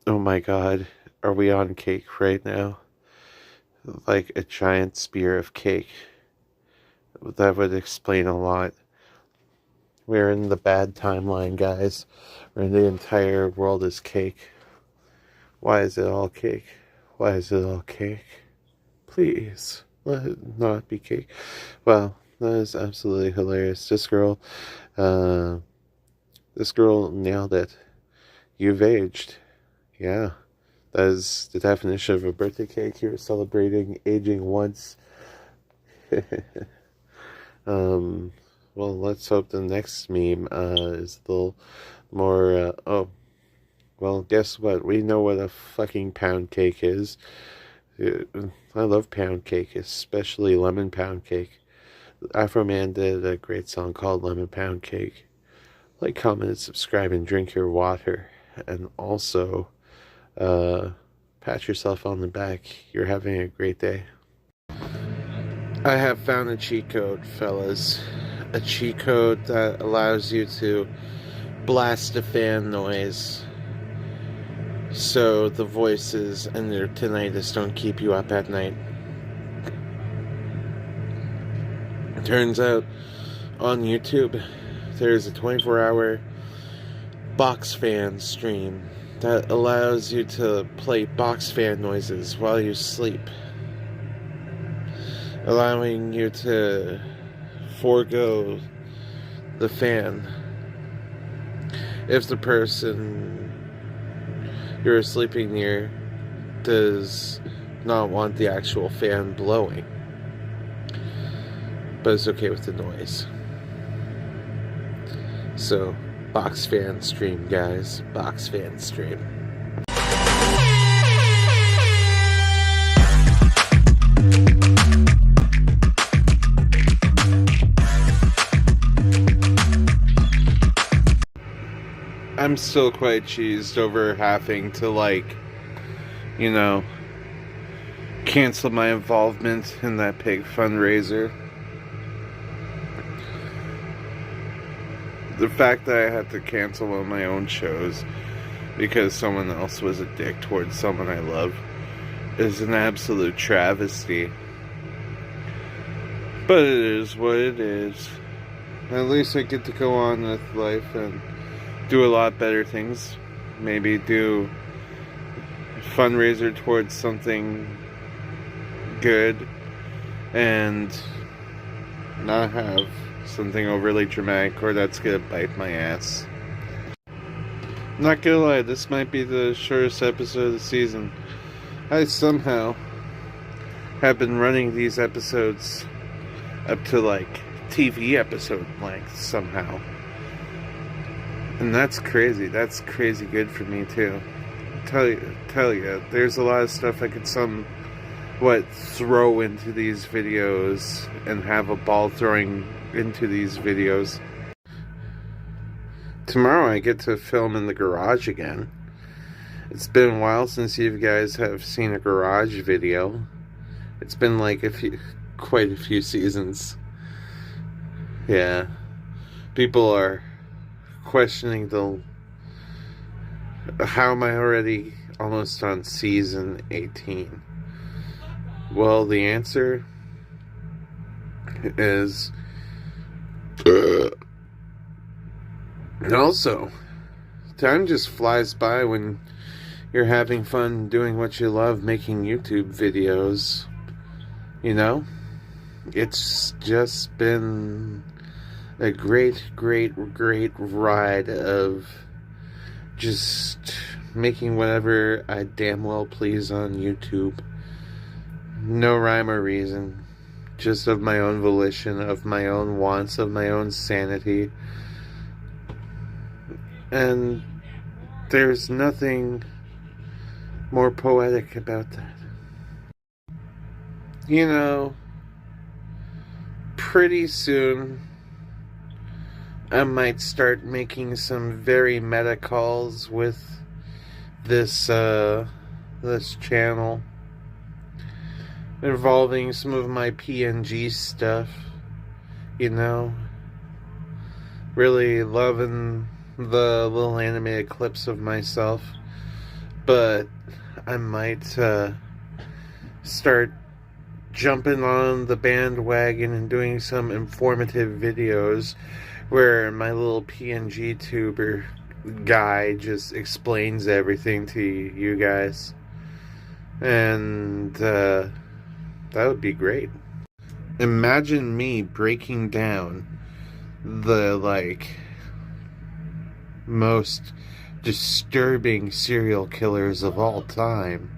Oh my god, are we on cake right now? Like a giant spear of cake. That would explain a lot. We're in the bad timeline, guys. Where the entire world is cake. Why is it all cake? Why is it all cake? Please, let it not be cake. Well, that is absolutely hilarious. This girl nailed it. You've aged. Yeah, that is the definition of a birthday cake. You're celebrating aging once. Well, let's hope the next meme is a little more. Well, guess what? We know what a fucking pound cake is. I love pound cake, especially lemon pound cake. Afroman did a great song called Lemon Pound Cake. Like, comment, and subscribe, and drink your water. And also, pat yourself on the back. You're having a great day. I have found a cheat code, fellas. A cheat code that allows you to blast a fan noise so the voices and their tinnitus don't keep you up at night. Turns out on YouTube there's a 24-hour box fan stream that allows you to play box fan noises while you sleep, allowing you to forego the fan if the person you're sleeping near does not want the actual fan blowing, but it's okay with the noise. So, box fan stream, guys. Box fan stream. I'm still quite cheesed over having to, like, you know, cancel my involvement in that pig fundraiser. The fact that I had to cancel one of my own shows because someone else was a dick towards someone I love is an absolute travesty. But it is what it is. At least I get to go on with life and do a lot better things. Maybe do a fundraiser towards something good and not have something overly dramatic or that's gonna bite my ass. Not gonna lie, this might be the shortest episode of the season. I somehow have been running these episodes up to like TV episode length somehow. And that's crazy. That's crazy good for me too. Tell you, there's a lot of stuff I could somewhat throw into these videos and have a ball throwing into these videos. Tomorrow I get to film in the garage again. It's been a while since you guys have seen a garage video. It's been like quite a few seasons. Yeah. People are questioning how am I already almost on season 18? Well, the answer is and also, time just flies by when you're having fun doing what you love, making YouTube videos, you know, it's just been a great ride of just making whatever I damn well please on YouTube. No rhyme or reason. Just of my own volition, of my own wants, of my own sanity. And there's nothing more poetic about that. You know, pretty soon I might start making some very meta calls with this channel, involving some of my PNG stuff, you know, really loving the little animated clips of myself, but I might start jumping on the bandwagon and doing some informative videos where my little PNG tuber guy just explains everything to you guys, and that would be great. Imagine me breaking down the, like, most disturbing serial killers of all time.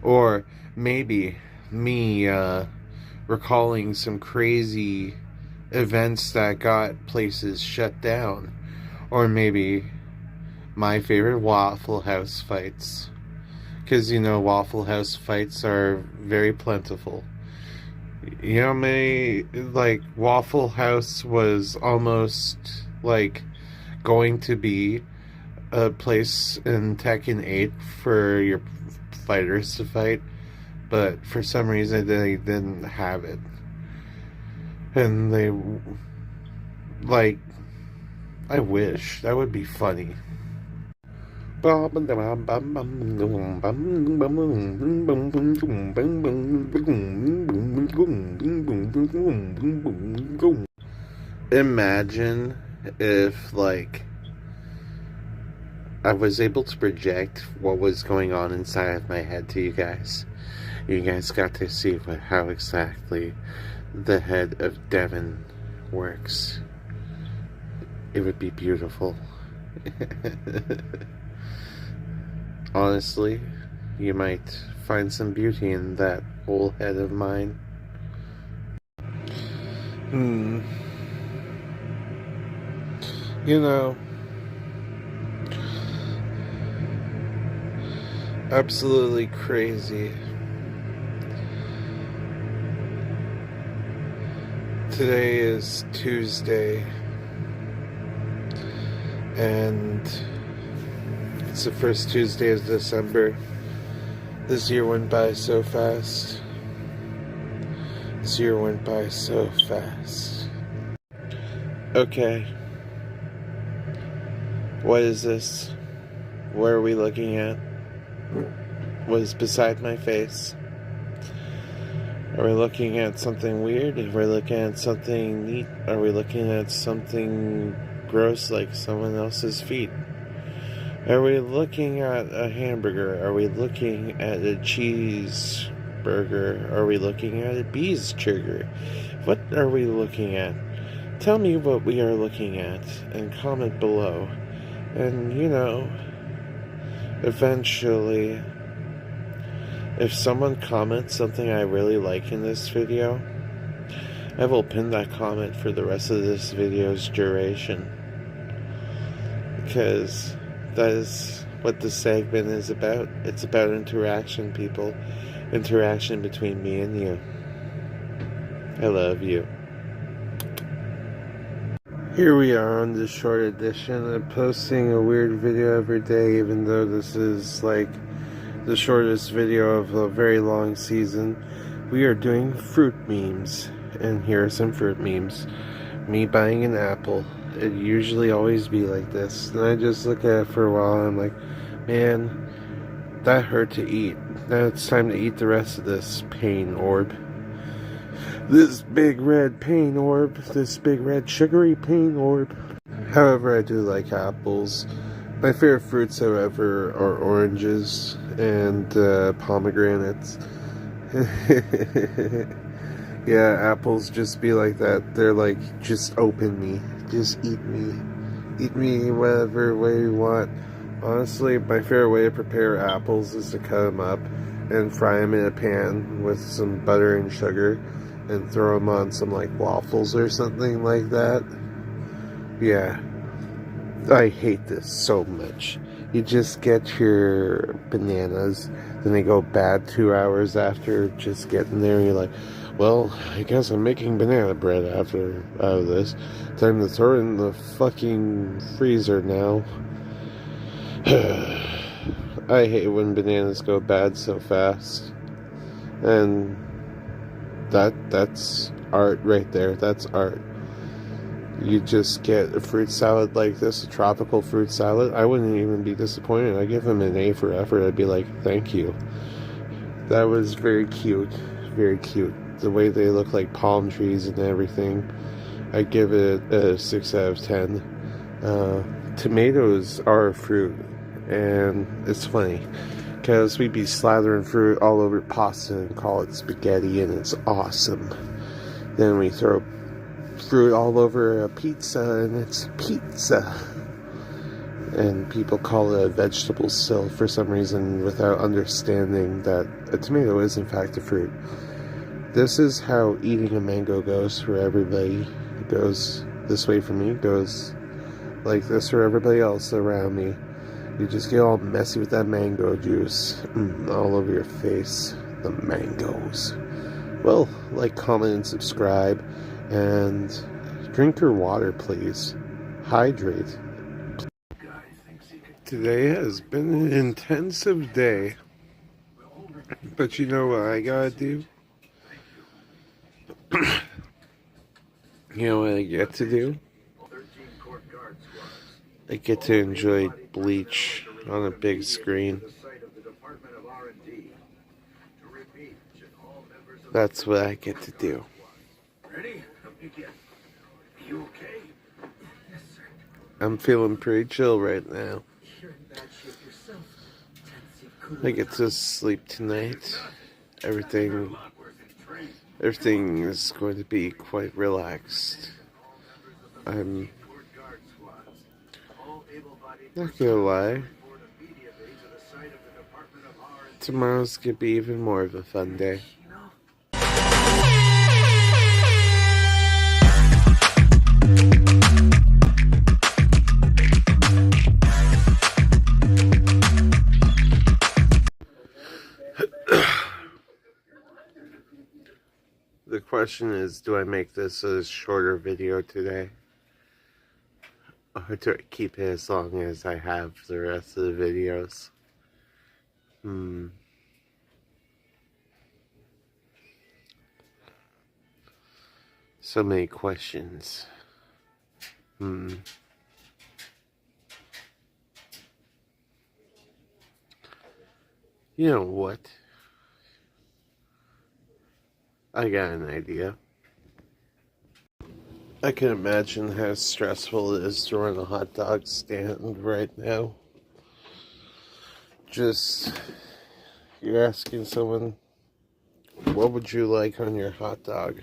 Or maybe me recalling some crazy events that got places shut down. Or maybe my favorite Waffle House fights. Because, you know, Waffle House fights are very plentiful. You know, Waffle House was almost, like, going to be a place in Tekken 8 for your fighters to fight, but for some reason they didn't have it. And they, like, I wish. That would be funny. Imagine if, like, I was able to project what was going on inside of my head to you guys. You guys got to see how exactly the head of Devin works. It would be beautiful. Honestly, you might find some beauty in that whole head of mine. You know, absolutely crazy. Today is Tuesday, and it's the first Tuesday of December. This year went by so fast. This year went by so fast. Okay. What is this? What are we looking at? What is beside my face? Are we looking at something weird? Are we looking at something neat? Are we looking at something gross like someone else's feet? Are we looking at a hamburger? Are we looking at a cheeseburger? Are we looking at a bees burger? What are we looking at? Tell me what we are looking at and comment below. And, you know, eventually, if someone comments something I really like in this video, I will pin that comment for the rest of this video's duration. Because that is what this segment is about. It's about interaction, people. Interaction between me and you. I love you. Here we are on this short edition. I'm posting a weird video every day, even though this is like the shortest video of a very long season. We are doing fruit memes, and here are some fruit memes. Me buying an apple. It usually always be like this, and I just look at it for a while and I'm like, man, that hurt to eat. Now it's time to eat the rest of this pain orb. This big red pain orb. This big red sugary pain orb. However, I do like apples. My favorite fruits, however, are oranges and pomegranates. Yeah, apples just be like that. They're like, just open me. Just eat me. Eat me whatever way you want. Honestly, my favorite way to prepare apples is to cut them up and fry them in a pan with some butter and sugar and throw them on some like waffles or something like that. Yeah. I hate this so much. You just get your bananas, then they go bad 2 hours after just getting there, and you're like, well, I guess I'm making banana bread out of this. Time to throw it in the fucking freezer now. I hate when bananas go bad so fast. And that's art right there. That's art. You just get a fruit salad like this, a tropical fruit salad. I wouldn't even be disappointed. I'd give them an A for effort. I'd be like, thank you. That was very cute. Very cute. The way they look like palm trees and everything. I'd give it a 6 out of 10. Tomatoes are a fruit. And it's funny. Because we'd be slathering fruit all over pasta and call it spaghetti. And it's awesome. Then we throw fruit all over a pizza, and it's pizza. And people call it a vegetable still for some reason without understanding that a tomato is in fact a fruit. This is how eating a mango goes for everybody. It goes this way for me, it goes like this for everybody else around me. You just get all messy with that mango juice all over your face. The mangoes. Well, like, comment, and subscribe. And drink your water, please. Hydrate. Today has been an intensive day. But you know what I gotta do? You know what I get to do? I get to enjoy Bleach on a big screen. That's what I get to do. I'm feeling pretty chill right now. I get to sleep tonight. Everything is going to be quite relaxed. I'm not gonna lie. Tomorrow's gonna be even more of a fun day. The question is, do I make this a shorter video today? Or do I keep it as long as I have the rest of the videos? So many questions. You know what? I got an idea. I can imagine how stressful it is to run a hot dog stand right now. Just, you're asking someone, what would you like on your hot dog?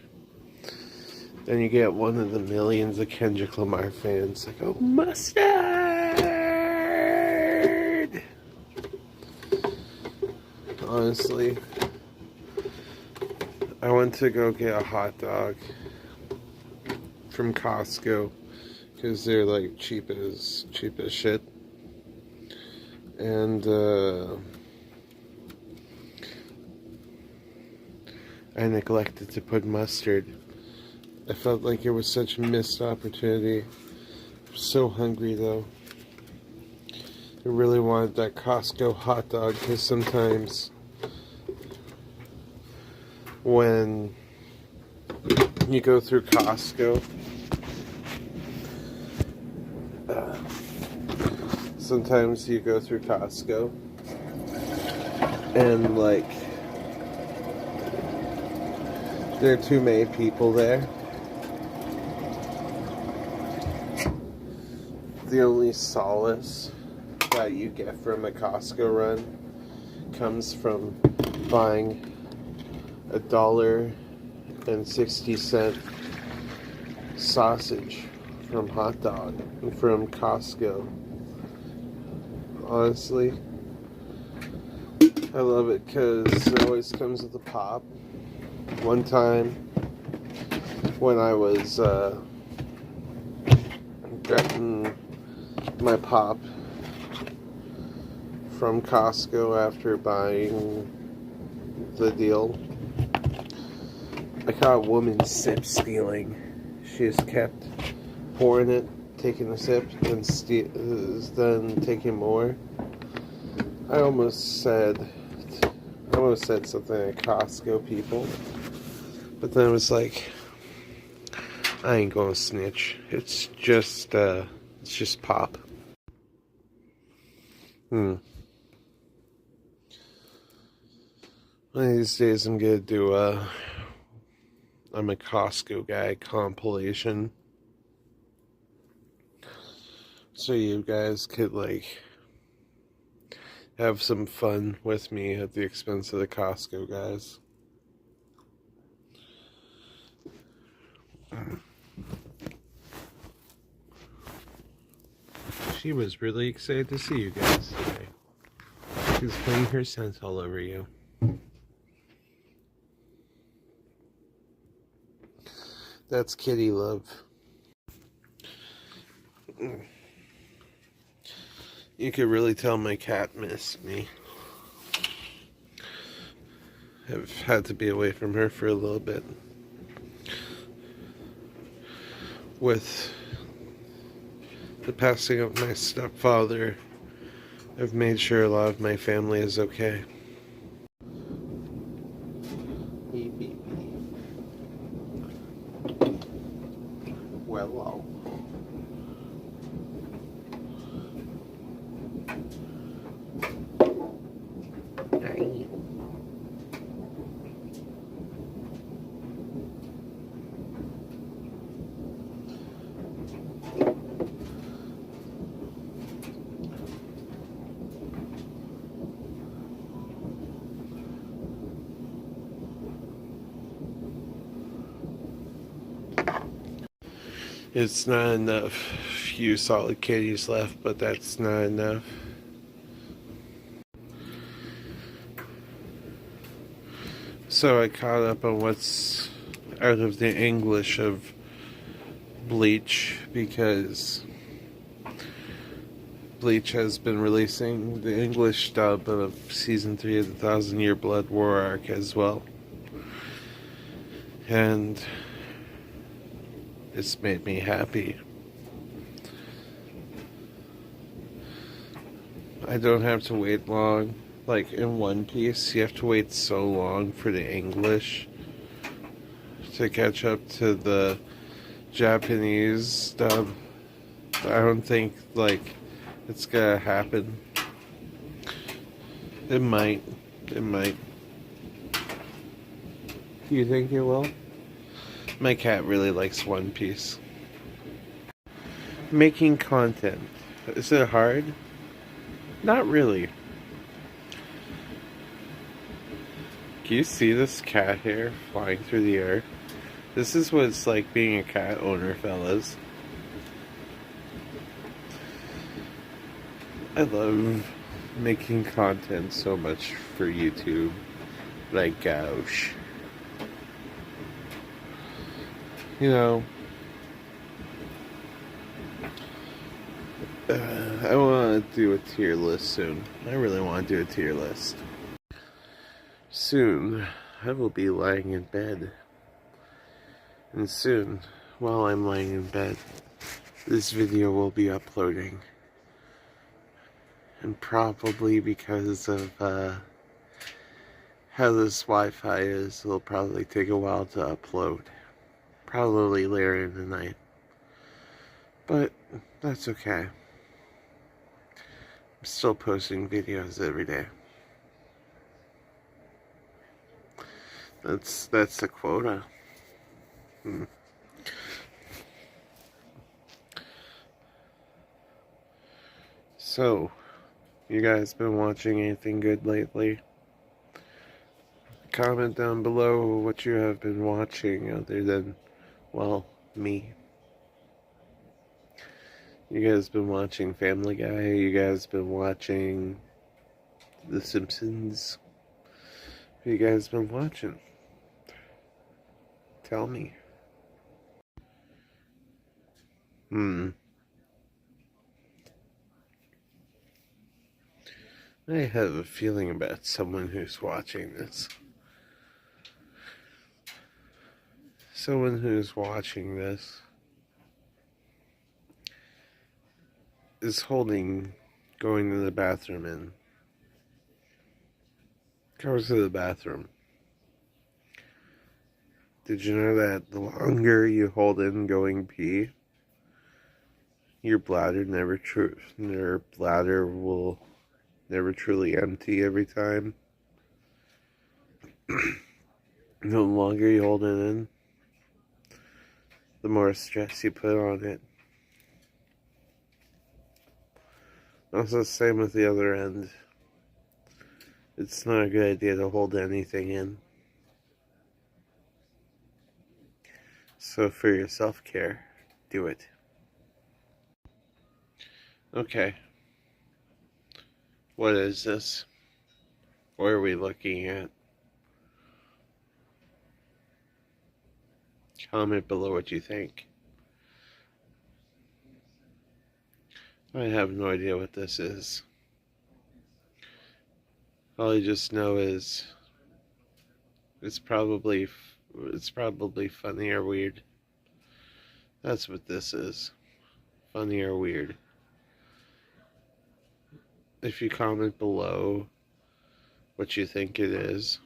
Then you get one of the millions of Kendrick Lamar fans that go, mustard! Honestly, I went to go get a hot dog from Costco because they're like cheap as shit, and I neglected to put mustard. I felt like it was such a missed opportunity. I'm so hungry though. I really wanted that Costco hot dog because sometimes when you go through Costco, and like there are too many people there. The only solace that you get from a Costco run comes from buying $1.60 sausage from Hot Dog from Costco. Honestly, I love it because it always comes with a pop. One time when I was getting my pop from Costco after buying the deal, I caught a woman sip stealing. She just kept pouring it, taking a sip, and then taking more. I almost said something to Costco people, but then I was like, I ain't gonna snitch. It's just pop. One of these days I'm gonna do I'm a Costco guy compilation. So you guys could like have some fun with me at the expense of the Costco guys. She was really excited to see you guys today. She was putting her scent all over you. That's kitty love. You could really tell my cat missed me. I've had to be away from her for a little bit. With the passing of my stepfather, I've made sure a lot of my family is okay. Beep, beep, beep. Well, it's not enough. Few solid kitties left, but that's not enough. So I caught up on what's out of the English of Bleach, because Bleach has been releasing the English dub of Season 3 of the Thousand Year Blood War arc as well. And it's made me happy. I don't have to wait long. Like in One Piece, you have to wait so long for the English to catch up to the Japanese dub. I don't think like it's gonna happen. It might. It might. Do you think it will? My cat really likes One Piece. Making content. Is it hard? Not really. Can you see this cat hair flying through the air? This is what it's like being a cat owner, fellas. I love making content so much for YouTube. Like, gosh. You know, I want to do a tier list soon. I really want to do a tier list. Soon, I will be lying in bed. And soon, while I'm lying in bed, this video will be uploading. And probably because of how this Wi-Fi is, it'll probably take a while to upload. Probably later in the night. But that's okay. I'm still posting videos every day. That's the quota. So, You guys been watching anything good lately? Comment down below what you have been watching other than, well, me. You guys been watching Family Guy? You guys been watching The Simpsons? What you guys been watching? Tell me. I have a feeling about someone who's watching this. Someone who's watching this is going to the bathroom and goes to the bathroom. Did you know that the longer you hold in going pee, your bladder will never truly empty every time? The longer you hold it in, the more stress you put on it. Also, the same with the other end. It's not a good idea to hold anything in. So for your self-care, do it. Okay. What is this? What are we looking at? Comment below what you think. I have no idea what this is. All I just know is it's probably funny or weird. That's what this is. Funny or weird. If you comment below what you think it is,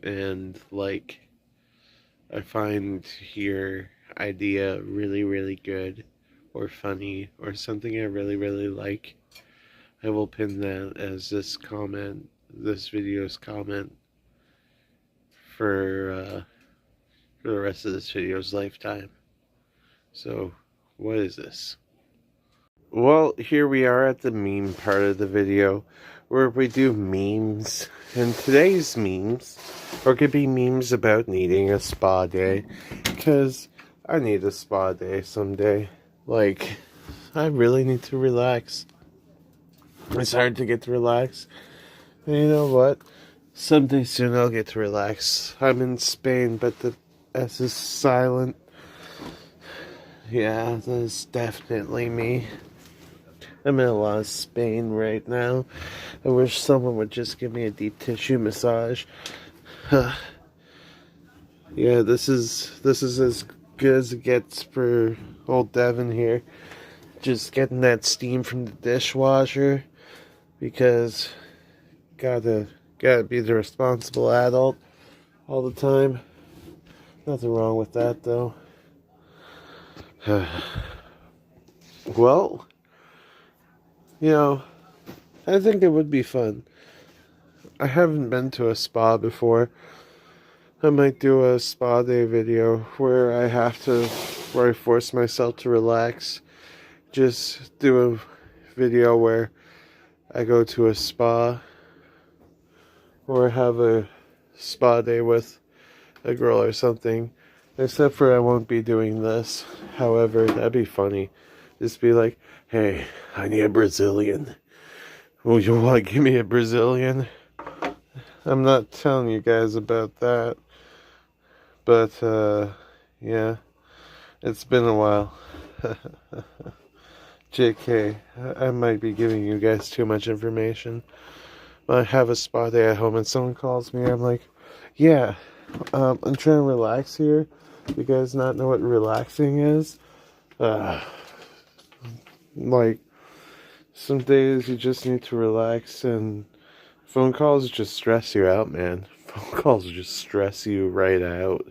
and I find your idea really, really good or funny or something I really, really like, I will pin that as this video's comment for the rest of this video's lifetime. So, what is this? Well, here we are at the meme part of the video, where we do memes. And today's memes are going to be memes about needing a spa day, because I need a spa day someday. I really need to relax. It's hard to get to relax. And you know what? Someday soon I'll get to relax. I'm in Spain, but the S is silent. Yeah, that is definitely me. I'm in a lot of Spain right now. I wish someone would just give me a deep tissue massage. Yeah, this is as good as it gets for old Devin here. Just getting that steam from the dishwasher, because gotta be the responsible adult all the time. Nothing wrong with that though. Well, I think it would be fun. I haven't been to a spa before. I might do a spa day video where I force myself to relax. Just do a video where I go to a spa or have a spa day with a girl or something. Except for I won't be doing this. However, that'd be funny. Just be like, hey, I need a Brazilian. Oh, you want to give me a Brazilian? I'm not telling you guys about that. But, yeah. It's been a while. JK, I might be giving you guys too much information. When I have a spa day at home and someone calls me, I'm like, yeah, I'm trying to relax here. You guys not know what relaxing is? Some days you just need to relax, and phone calls just stress you out, man. Phone calls just stress you right out.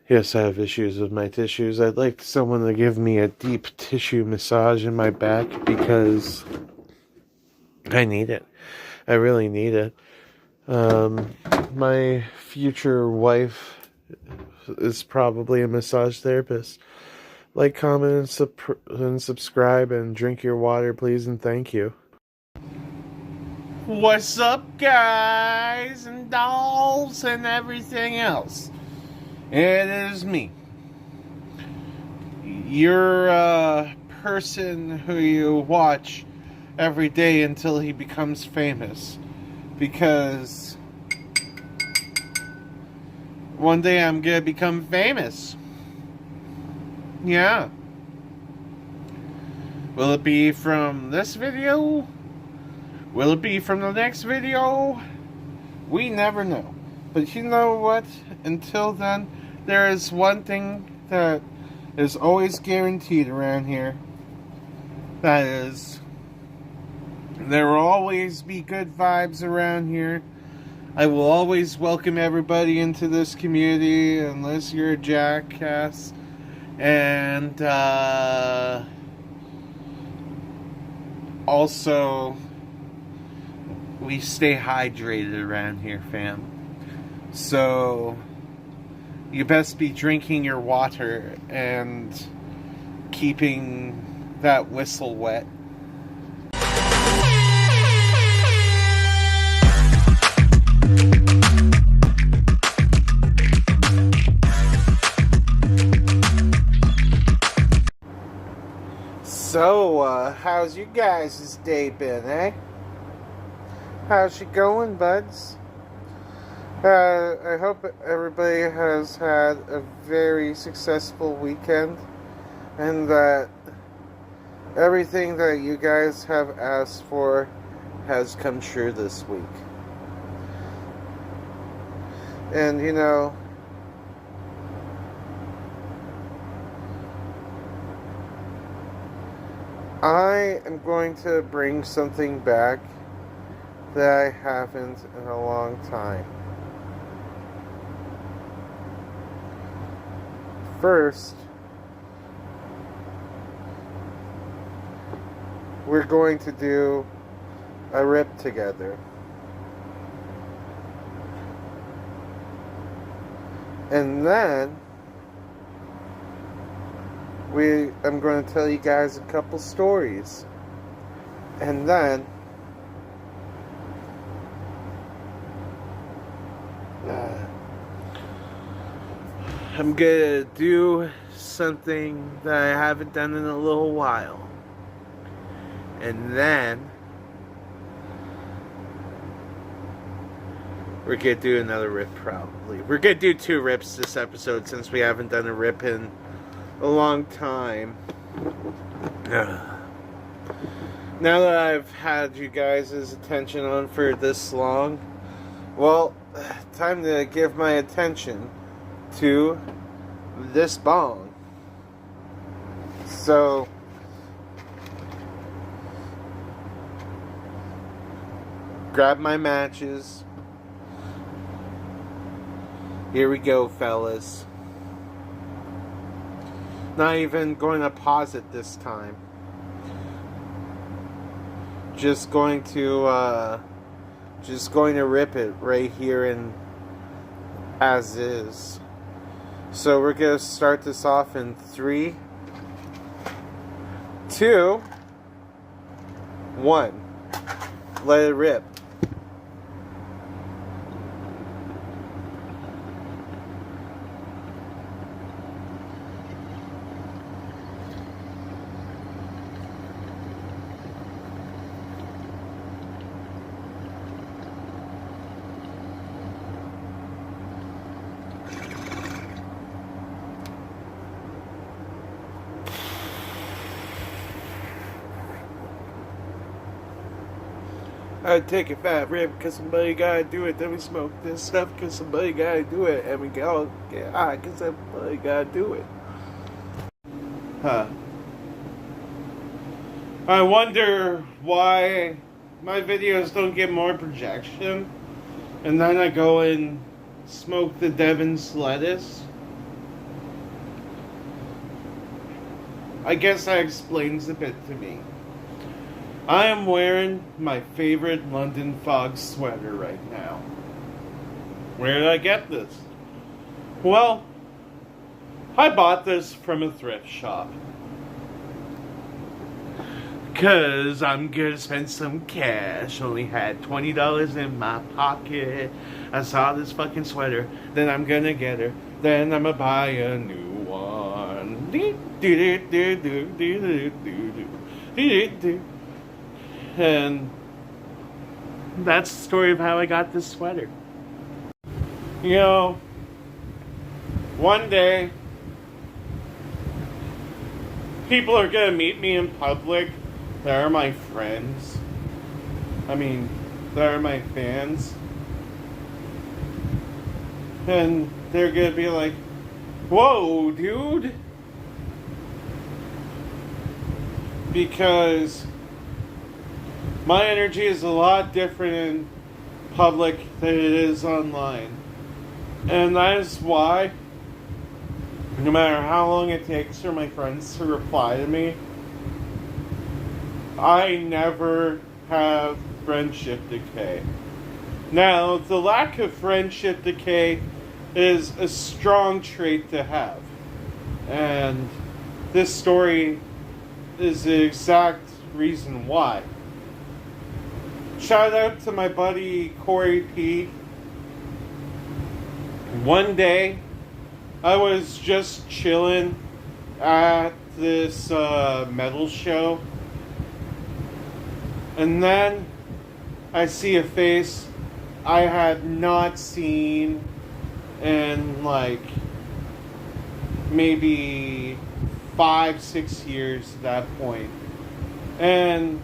Yes, I have issues with my tissues. I'd like someone to give me a deep tissue massage in my back, because I need it. I really need it. My future wife is probably a massage therapist. Like, comment, and subscribe, and drink your water, please, and thank you. What's up, guys and dolls and everything else? It is me. You're a person who you watch every day until he becomes famous. Because one day I'm gonna become famous. Yeah. Will it be from this video? Will it be from the next video? We never know. But you know what? Until then, there is one thing that is always guaranteed around here. That is, there will always be good vibes around here. I will always welcome everybody into this community unless you're a jackass. And also, we stay hydrated around here, fam. So, you best be drinking your water and keeping that whistle wet. So, how's you guys' day been, eh? How's she going, buds? I hope everybody has had a very successful weekend and that everything that you guys have asked for has come true this week. And you know, I am going to bring something back that I haven't in a long time. First, we're going to do a rip together. And then I'm going to tell you guys a couple stories. And then I'm gonna do something that I haven't done in a little while. And then we're gonna do another rip probably. We're gonna do 2 rips this episode since we haven't done a rip in a long time. Now that I've had you guys' attention on for this long, well, time to give my attention to this bong. So, grab my matches. Here we go, fellas. Not even going to pause it this time. Just going to rip it right here and as is. So we're going to start this off in 3, 2, 1. Let it rip. I'd take a fat rip because somebody gotta do it. Then we smoke this stuff because somebody gotta do it. And we go get high because somebody gotta do it. I wonder why my videos don't get more projection. And then I go and smoke the Devon's lettuce. I guess that explains a bit to me. I am wearing my favorite London Fog sweater right now. Where did I get this? Well, I bought this from a thrift shop. 'Cause I'm gonna spend some cash. Only had $20 in my pocket. I saw this fucking sweater. Then I'm gonna get her. Then I'm gonna buy a new one. And that's the story of how I got this sweater. You know, one day, people are gonna meet me in public. They're my friends. I mean, they're my fans. And they're gonna be like, whoa, dude. Because my energy is a lot different in public than it is online. And that is why, no matter how long it takes for my friends to reply to me, I never have friendship decay. Now, the lack of friendship decay is a strong trait to have. And this story is the exact reason why. Shout out to my buddy Corey P. One day, I was just chilling at this metal show, and then I see a face I had not seen in like maybe 5-6 years at that point. And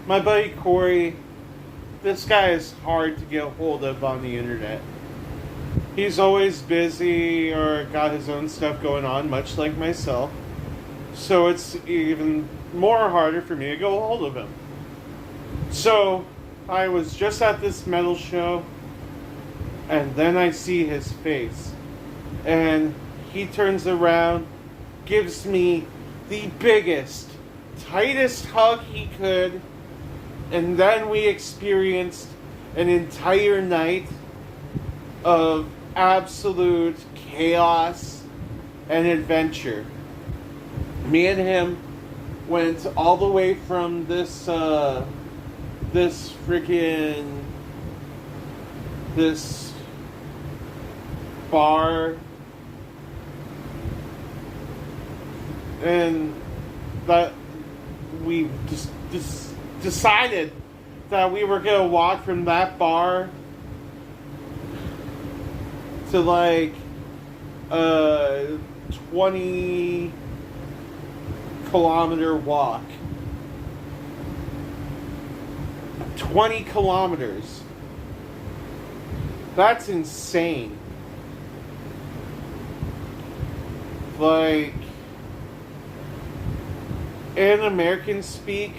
my buddy Corey, this guy is hard to get a hold of on the internet. He's always busy or got his own stuff going on, much like myself. So it's even more harder for me to get a hold of him. So I was just at this metal show, and then I see his face. And he turns around, gives me the biggest, tightest hug he could, and then we experienced an entire night of absolute chaos and adventure. Me and him went all the way from this bar, and that we just decided that we were gonna walk from that bar to like a 20-kilometer walk. 20 kilometers. That's insane. Like, in American speak,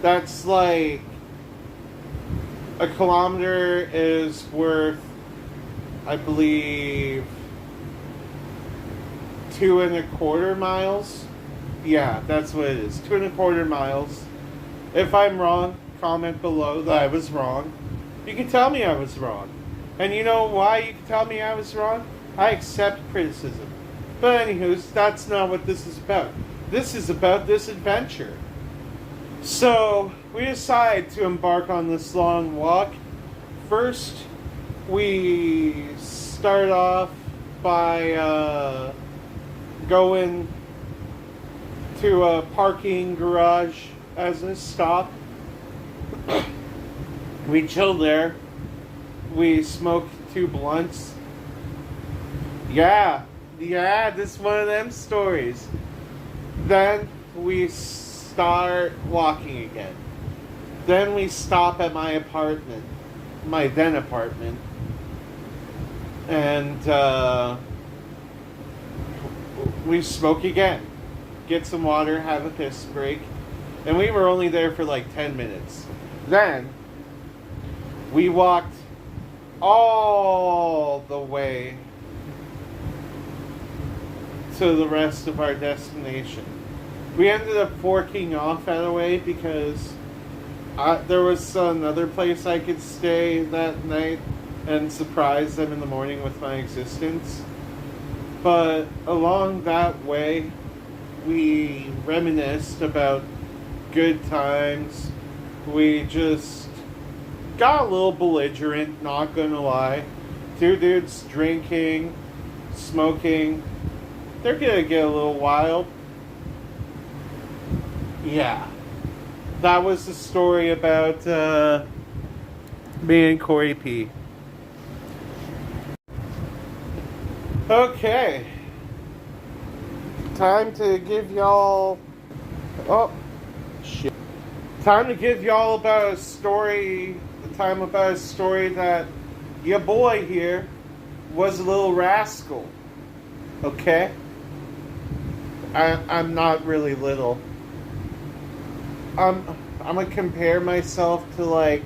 that's like a kilometer is worth, I believe, 2.25 miles. Yeah, that's what it is. 2.25 miles. If I'm wrong, comment below that I was wrong. You can tell me I was wrong. And you know why you can tell me I was wrong? I accept criticism. But anywho, that's not what this is about. This is about this adventure. So, we decide to embark on this long walk. First, we start off by going to a parking garage as a stop. We chill there. We smoke 2 blunts. Yeah, this is one of them stories. Then we start walking again. Then we stop at my apartment, my then apartment, and we smoke again. Get some water, have a piss break. And we were only there for like 10 minutes. Then, we walked all the way to the rest of our destination. We ended up forking off at a way because there was another place I could stay that night and surprise them in the morning with my existence. But along that way, we reminisced about good times. We just got a little belligerent, not gonna lie. Two dudes drinking, smoking. They're gonna get a little wild. Yeah. That was the story about me and Corey P. Okay. Time to give y'all... Oh, shit. Time to give y'all about a story... about a story that your boy here was a little rascal. Okay? I'm not really little. I'm gonna compare myself to, like...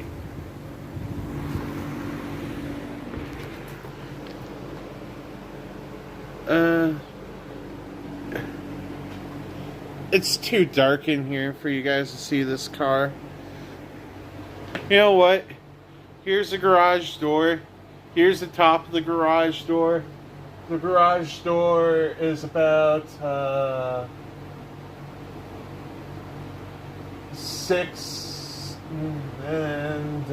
It's too dark in here for you guys to see this car. You know what? Here's the garage door. Here's the top of the garage door. The garage door is about 6 and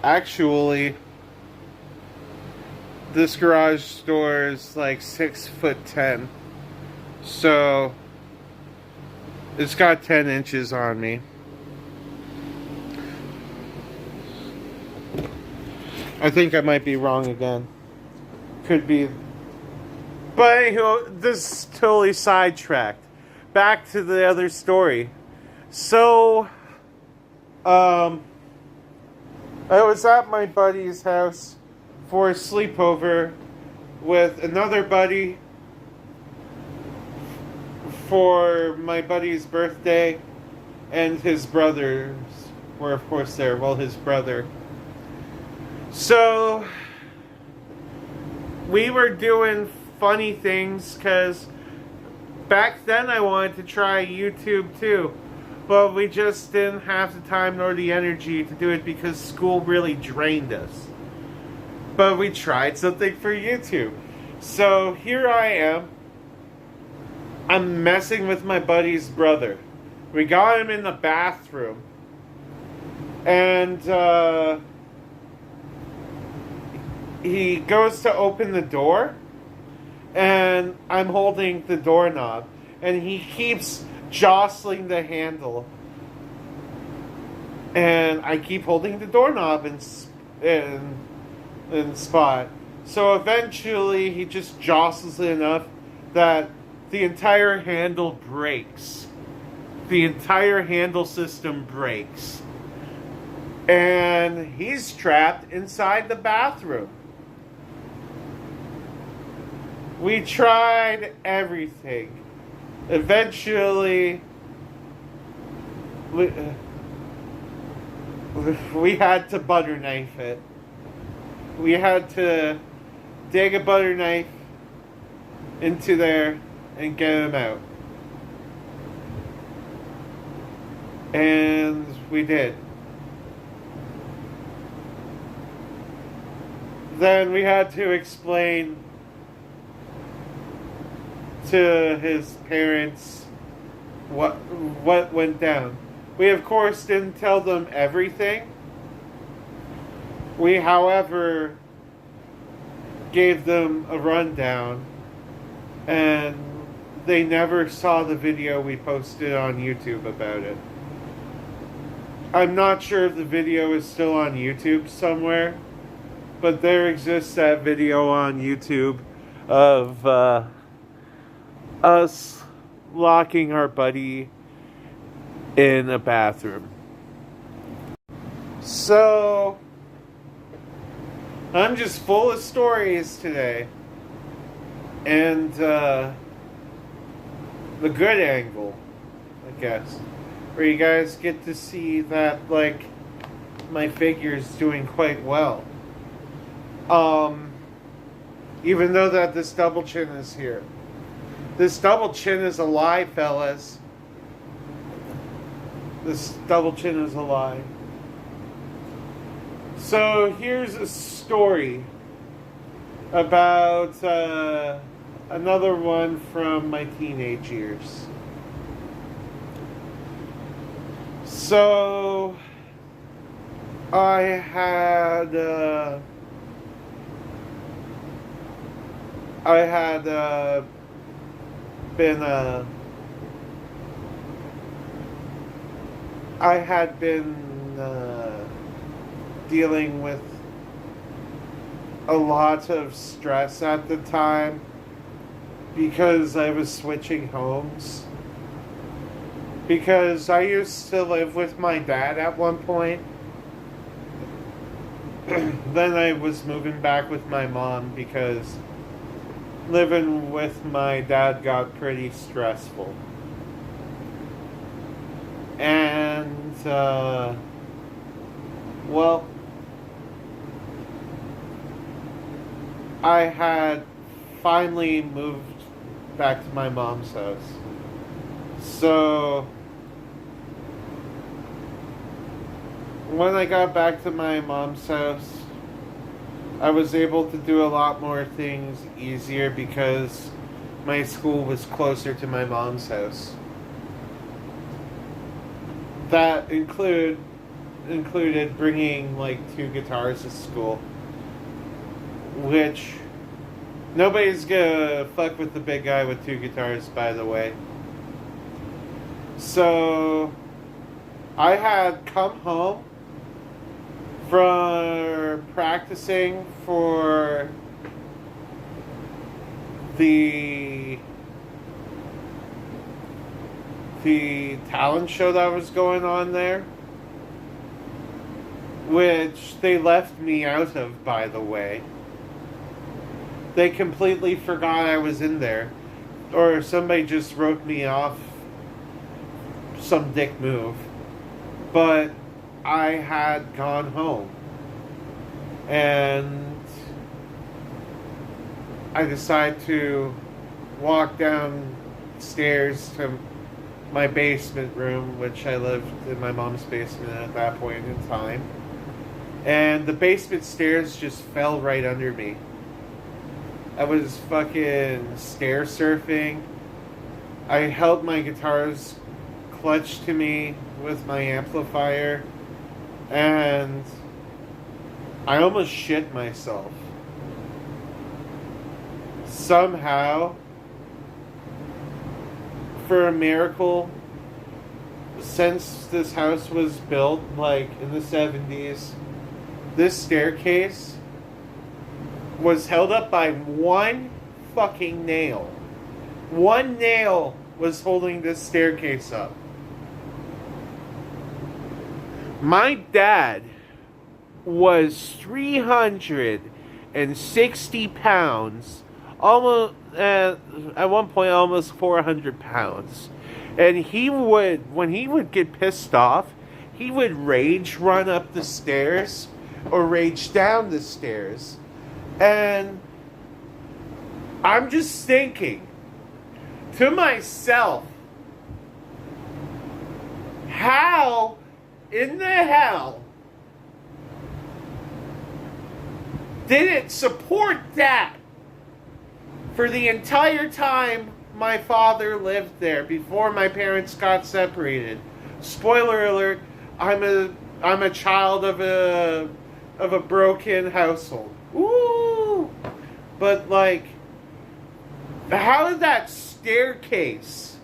actually this garage door is like 6'10", so it's got 10 inches on me. I think I might be wrong again. Could be. But anyway, this is totally sidetracked. Back to the other story. So, I was at my buddy's house for a sleepover with another buddy for my buddy's birthday, and his brothers were of course there. Well, his brother. So we were doing funny things because back then I wanted to try YouTube too, but we just didn't have the time nor the energy to do it because school really drained us. But we tried something for YouTube. So here I am. I'm messing with my buddy's brother. We got him in the bathroom. And he goes to open the door. And I'm holding the doorknob. And he keeps jostling the handle. And I keep holding the doorknob in spot. So eventually he just jostles it enough that the entire handle breaks. The entire handle system breaks. And he's trapped inside the bathroom. We tried everything. Eventually, we had to butter knife it. We had to dig a butter knife into there and get him out. And we did. Then we had to explain to his parents what went down. We of course didn't tell them everything. We, however, gave them a rundown, and they never saw the video we posted on YouTube about it. I'm not sure if the video is still on YouTube somewhere, but there exists that video on YouTube of us locking our buddy in a bathroom. So I'm just full of stories today. And the good angle, I guess, where you guys get to see that, like, my figure's doing quite well. Even though that this double chin is here. This double chin is a lie, fellas. This double chin is a lie. So here's a story about another one from my teenage years. So I had been dealing with a lot of stress at the time because I was switching homes. Because I used to live with my dad at one point. Then I was moving back with my mom because living with my dad got pretty stressful. And, well, I had finally moved back to my mom's house. So, when I got back to my mom's house, I was able to do a lot more things easier because my school was closer to my mom's house. That included bringing like 2 guitars to school, which nobody's gonna fuck with the big guy with 2 guitars, by the way. So I had come home from practicing for the talent show that was going on there, which they left me out of, by the way. They completely forgot I was in there, or somebody just wrote me off, some dick move. But I had gone home, and I decided to walk downstairs to my basement room, which I lived in my mom's basement at that point in time. And the basement stairs just fell right under me. I was fucking stair surfing. I held my guitars clutched to me with my amplifier, and I almost shit myself. Somehow, for a miracle, since this house was built like in the 70s, this staircase was held up by one fucking nail. One nail was holding this staircase up. My dad was 360 pounds, almost at one point almost 400 pounds. And when he would get pissed off, he would rage run up the stairs or rage down the stairs. And I'm just thinking to myself, how in the hell did it support that for the entire time my father lived there before my parents got separated? Spoiler alert, I'm a child of a broken household. Ooh! But like, how did that staircase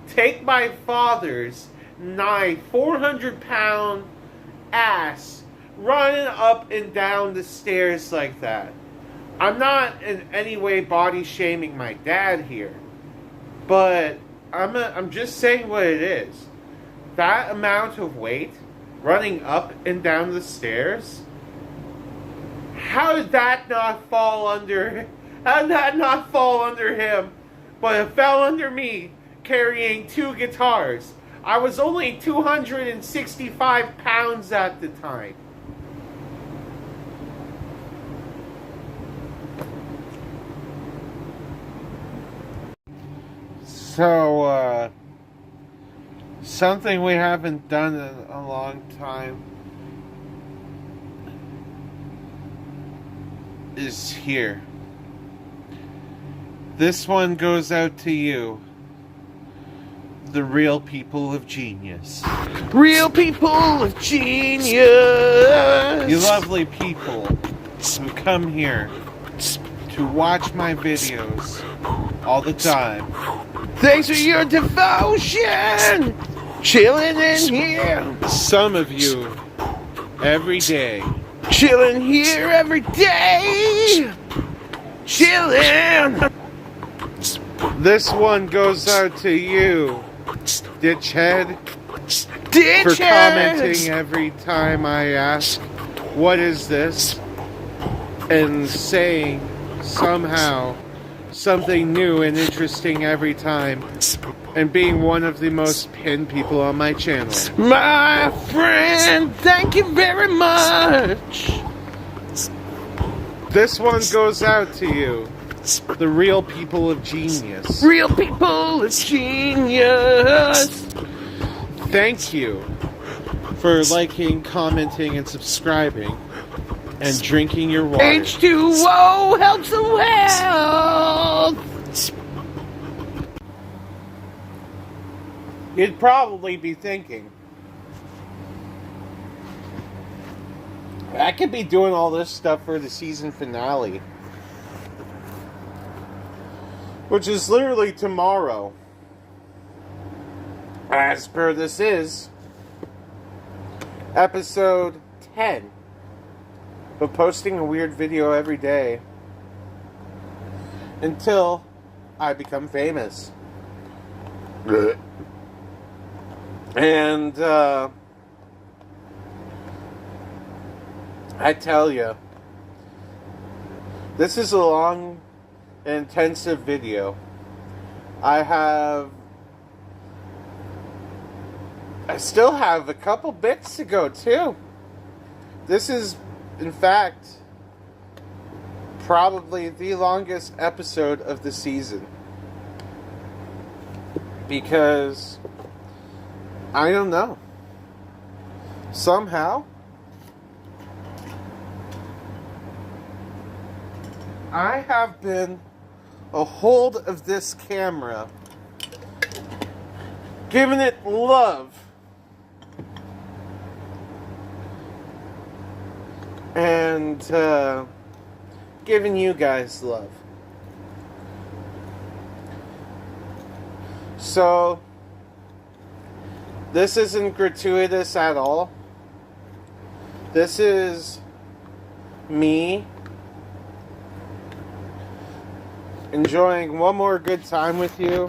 take my father's nigh 400-pound ass running up and down the stairs like that? I'm not in any way body shaming my dad here, but I'm just saying what it is. That amount of weight running up and down the stairs, how did that not fall under him? But it fell under me carrying 2 guitars. I was only 265 pounds at the time. So, something we haven't done in a long time is here. This one goes out to you, the real people of genius. Real people of genius. You lovely people who come here to watch my videos all the time. Thanks for your devotion. Chilling in here. Some of you every day. Chilling here every day. Chilling. This one goes out to you, Ditchhead, for commenting every time I ask, what is this? And saying somehow something new and interesting every time, and being one of the most pinned people on my channel. My friend, thank you very much. This one goes out to you, the real people of genius. Real people of genius. Thank you for liking, commenting, and subscribing, and drinking your water. H2O helps the health. You'd probably be thinking, I could be doing all this stuff for the season finale, which is literally tomorrow. As per this is episode 10. But posting a weird video every day until I become famous. And I tell you, this is a long, intensive video. I still have a couple bits to go too. This is, in fact, probably the longest episode of the season. Because, I don't know. Somehow, I have been a hold of this camera, giving it love, and giving you guys love. So, this isn't gratuitous at all. This is me enjoying one more good time with you.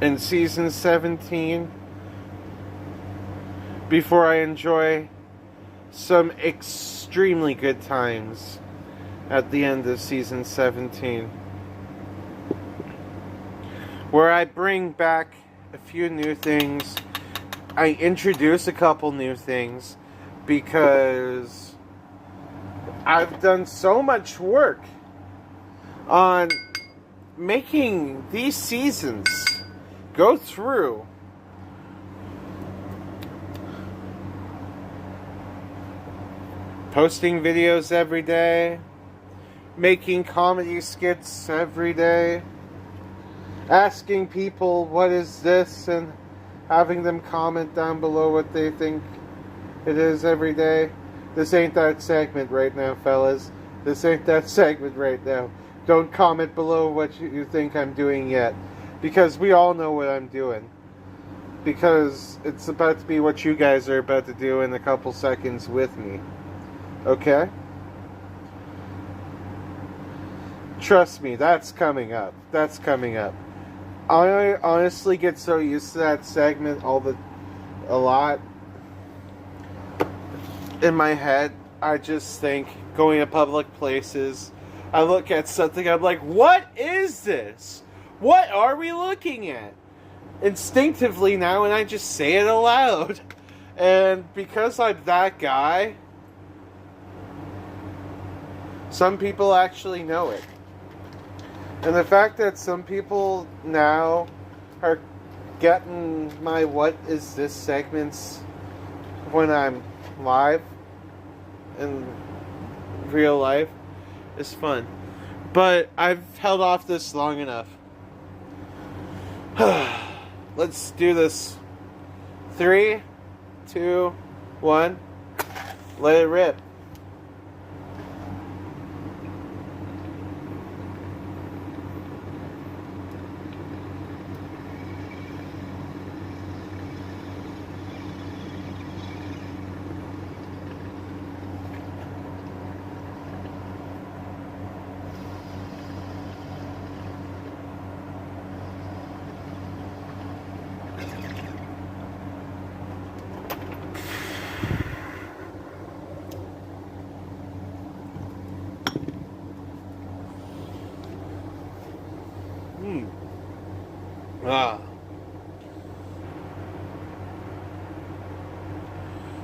In season 17, before I enjoy some extremely good times at the end of season 17, where I bring back a few new things. I introduce a couple new things because I've done so much work on making these seasons go through. Posting videos every day, making comedy skits every day, asking people what is this and having them comment down below what they think it is every day. This ain't that segment right now, fellas. This ain't that segment right now. Don't comment below what you think I'm doing yet, because we all know what I'm doing. Because it's about to be what you guys are about to do in a couple seconds with me. Okay? Trust me, that's coming up. That's coming up. I honestly get so used to that segment a lot. In my head, I just think going to public places, I look at something, I'm like, what is this? What are we looking at? Instinctively now, and I just say it aloud. And because I'm that guy, some people actually know it. And the fact that some people now are getting my what is this segments when I'm live in real life, it's fun. But I've held off this long enough. Let's do this. 3, 2, 1. Let it rip.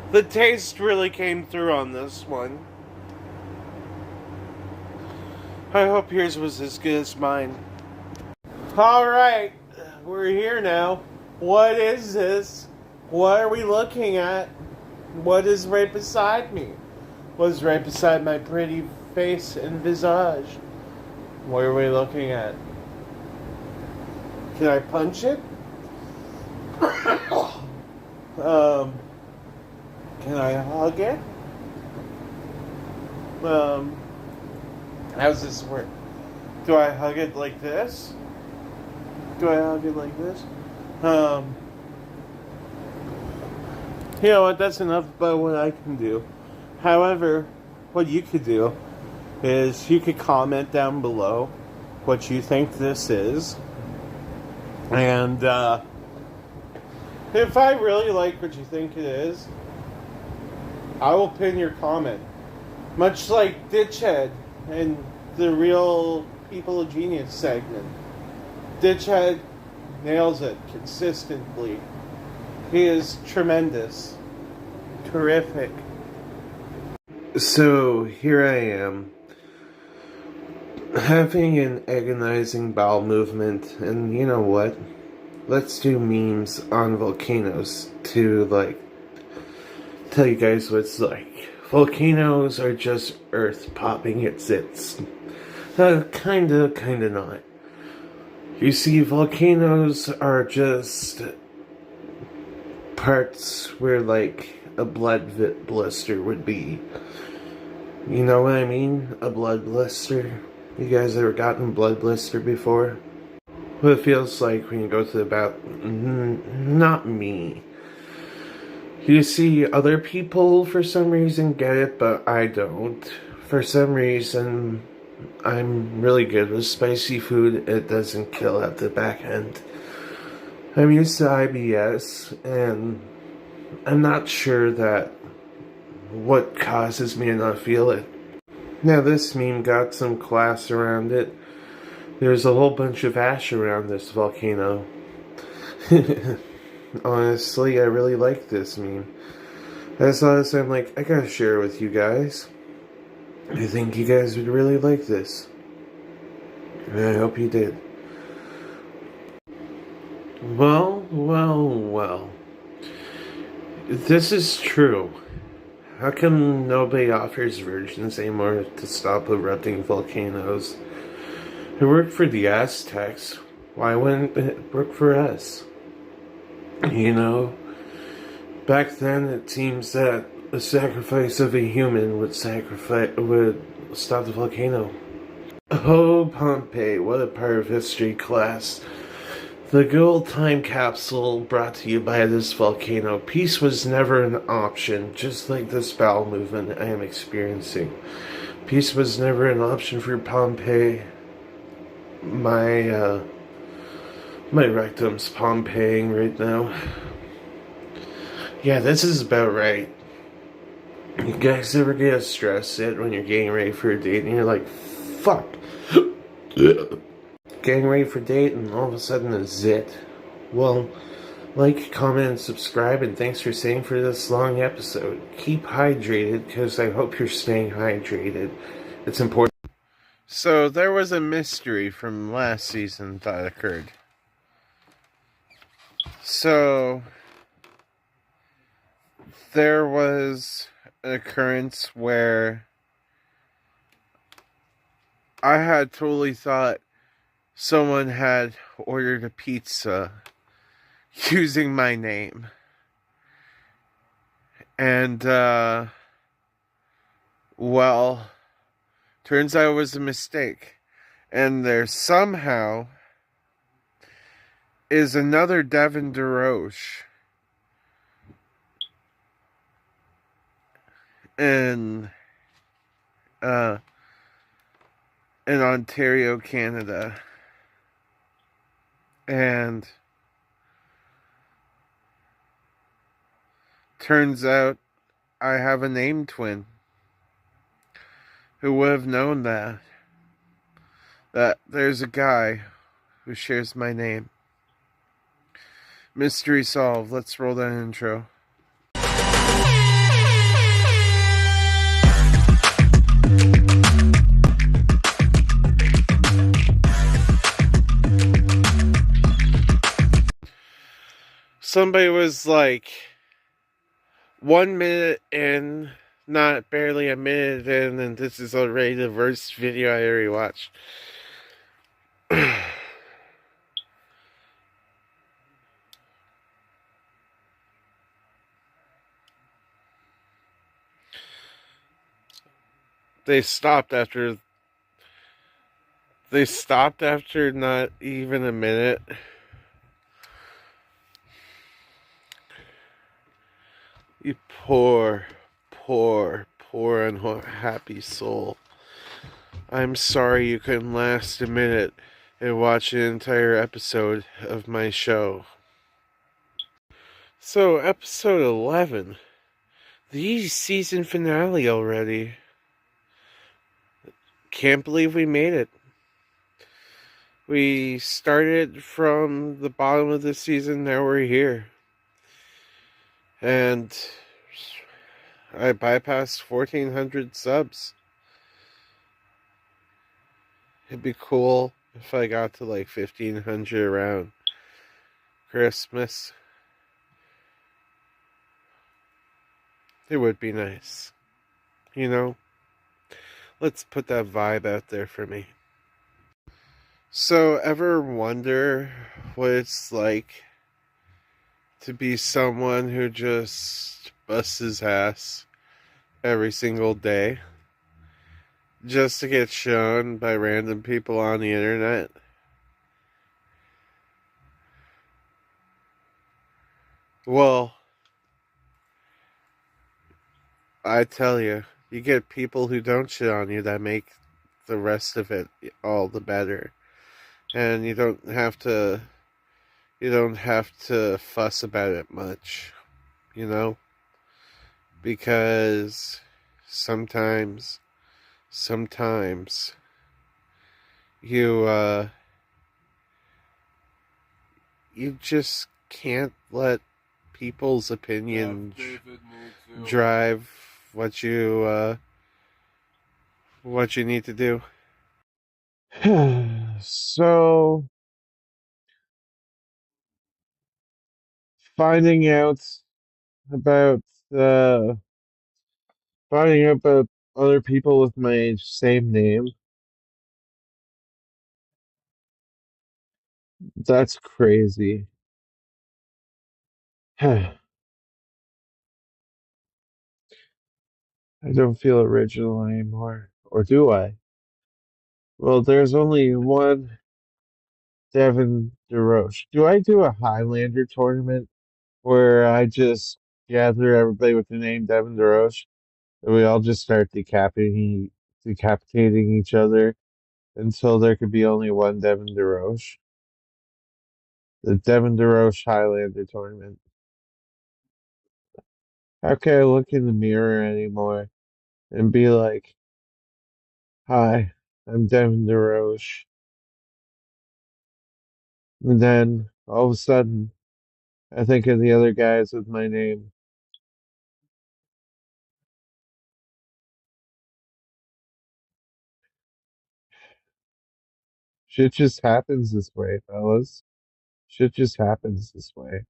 The taste really came through on this one. I hope yours was as good as mine. Alright, we're here now. What is this? What are we looking at? What is right beside me? What is right beside my pretty face and visage? What are we looking at? Can I punch it? Can I hug it? How's this work? Do I hug it like this? Do I hug it like this? You know what, that's enough about what I can do. However, what you could do is you could comment down below what you think this is. And, if I really like what you think it is, I will pin your comment. Much like Ditchhead in the Real People of Genius segment. Ditchhead nails it consistently. He is tremendous. Terrific. So, here I am, having an agonizing bowel movement, and you know what? Let's do memes on volcanoes to, like, tell you guys what it's like. Volcanoes are just Earth popping its zits. Kinda not. You see, volcanoes are just parts where, like, a blood blister would be. You know what I mean? A blood blister. You guys ever gotten a blood blister before? What it feels like when you go to the bathroom. Not me. You see, other people for some reason get it, but I don't. For some reason, I'm really good with spicy food. It doesn't kill at the back end. I'm used to IBS, and I'm not sure that what causes me to not feel it. Now, this meme got some class around it. There's a whole bunch of ash around this volcano. Honestly, I really like this meme. I saw this and I'm like, I gotta share it with you guys. I think you guys would really like this. And I hope you did. Well. This is true. How come nobody offers versions anymore to stop erupting volcanoes? It worked for the Aztecs. Why wouldn't it work for us? You know, back then it seems that the sacrifice of a human would stop the volcano. Oh, Pompeii, what a part of history class. The good old time capsule brought to you by this volcano. Peace was never an option, just like this bowel movement I am experiencing. Peace was never an option for Pompeii. My rectum's Pompeying right now. Yeah, this is about right. You guys ever get a stress hit when you're getting ready for a date and you're like, fuck. Getting ready for a date and all of a sudden a zit. Well, like, comment, and subscribe, and thanks for staying for this long episode. Keep hydrated, because I hope you're staying hydrated. It's important. So, there was a mystery from last season that occurred. So there was an occurrence where I had totally thought someone had ordered a pizza using my name. And, well, turns out it was a mistake. And there somehow is another Devin DeRoche in Ontario, Canada. And turns out I have a name twin. Who would have known that there's a guy who shares my name? Mystery solved. Let's roll that intro. Somebody was like 1 minute in, not barely a minute in, and this is already the worst video I already watched. They stopped after not even a minute. You poor unhappy soul. I'm sorry you couldn't last a minute and watch an entire episode of my show. So, episode 11. The season finale already. Can't believe we made it. We started from the bottom of the season, now we're here. And I bypassed 1,400 subs. It'd be cool if I got to like 1,500 around Christmas. It would be nice. You know? Let's put that vibe out there for me. So, ever wonder what it's like to be someone who just busts his ass every single day just to get shown by random people on the internet? Well, I tell you, you get people who don't shit on you that make the rest of it all the better. And you don't have to fuss about it much, you know? Because sometimes you just can't let people's opinions drive what you need to do. So, finding out about uh, other people with my same name, that's crazy. I don't feel original anymore. Or do I? Well, there's only one Devin DeRoche. Do I do a Highlander tournament where I just gather everybody with the name Devin DeRoche and we all just start decapitating each other until there could be only one Devin DeRoche? The Devin DeRoche Highlander tournament. How can I look in the mirror anymore and be like, "Hi, I'm Devin DeRoche," and then all of a sudden I think of the other guys with my name. Shit just happens this way, fellas. Shit just happens this way.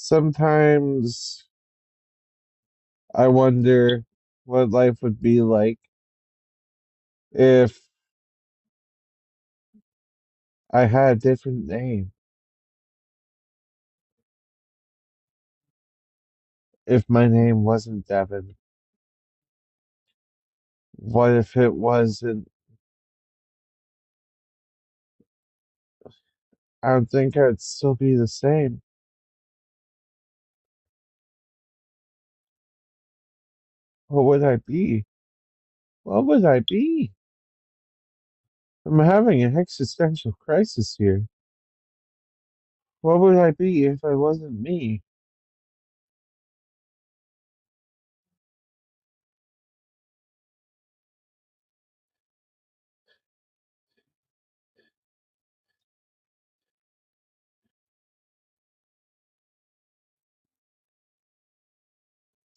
Sometimes I wonder what life would be like if I had a different name. If my name wasn't Devin. What if it wasn't? I don't think I'd still be the same. What would I be? What would I be? I'm having an existential crisis here. What would I be if I wasn't me?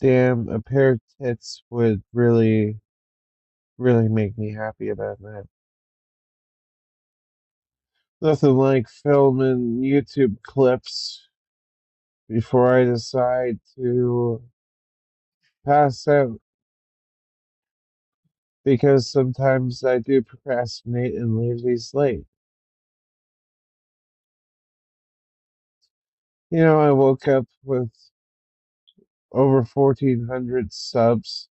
Damn, a pair of tits would really, really make me happy about that. Nothing like filming YouTube clips before I decide to pass out. Because sometimes I do procrastinate and leave these late. I woke up with over 1,400 subs,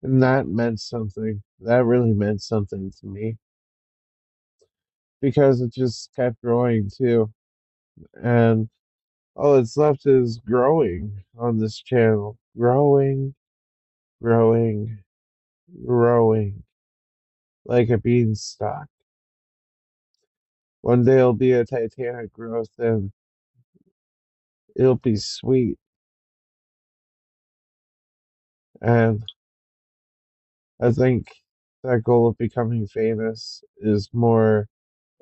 and that meant something. That really meant something to me because it just kept growing too. And all that's left is growing on this channel. Growing, growing, growing like a beanstalk. One day it'll be a titanic growth and it'll be sweet. And I think that goal of becoming famous is more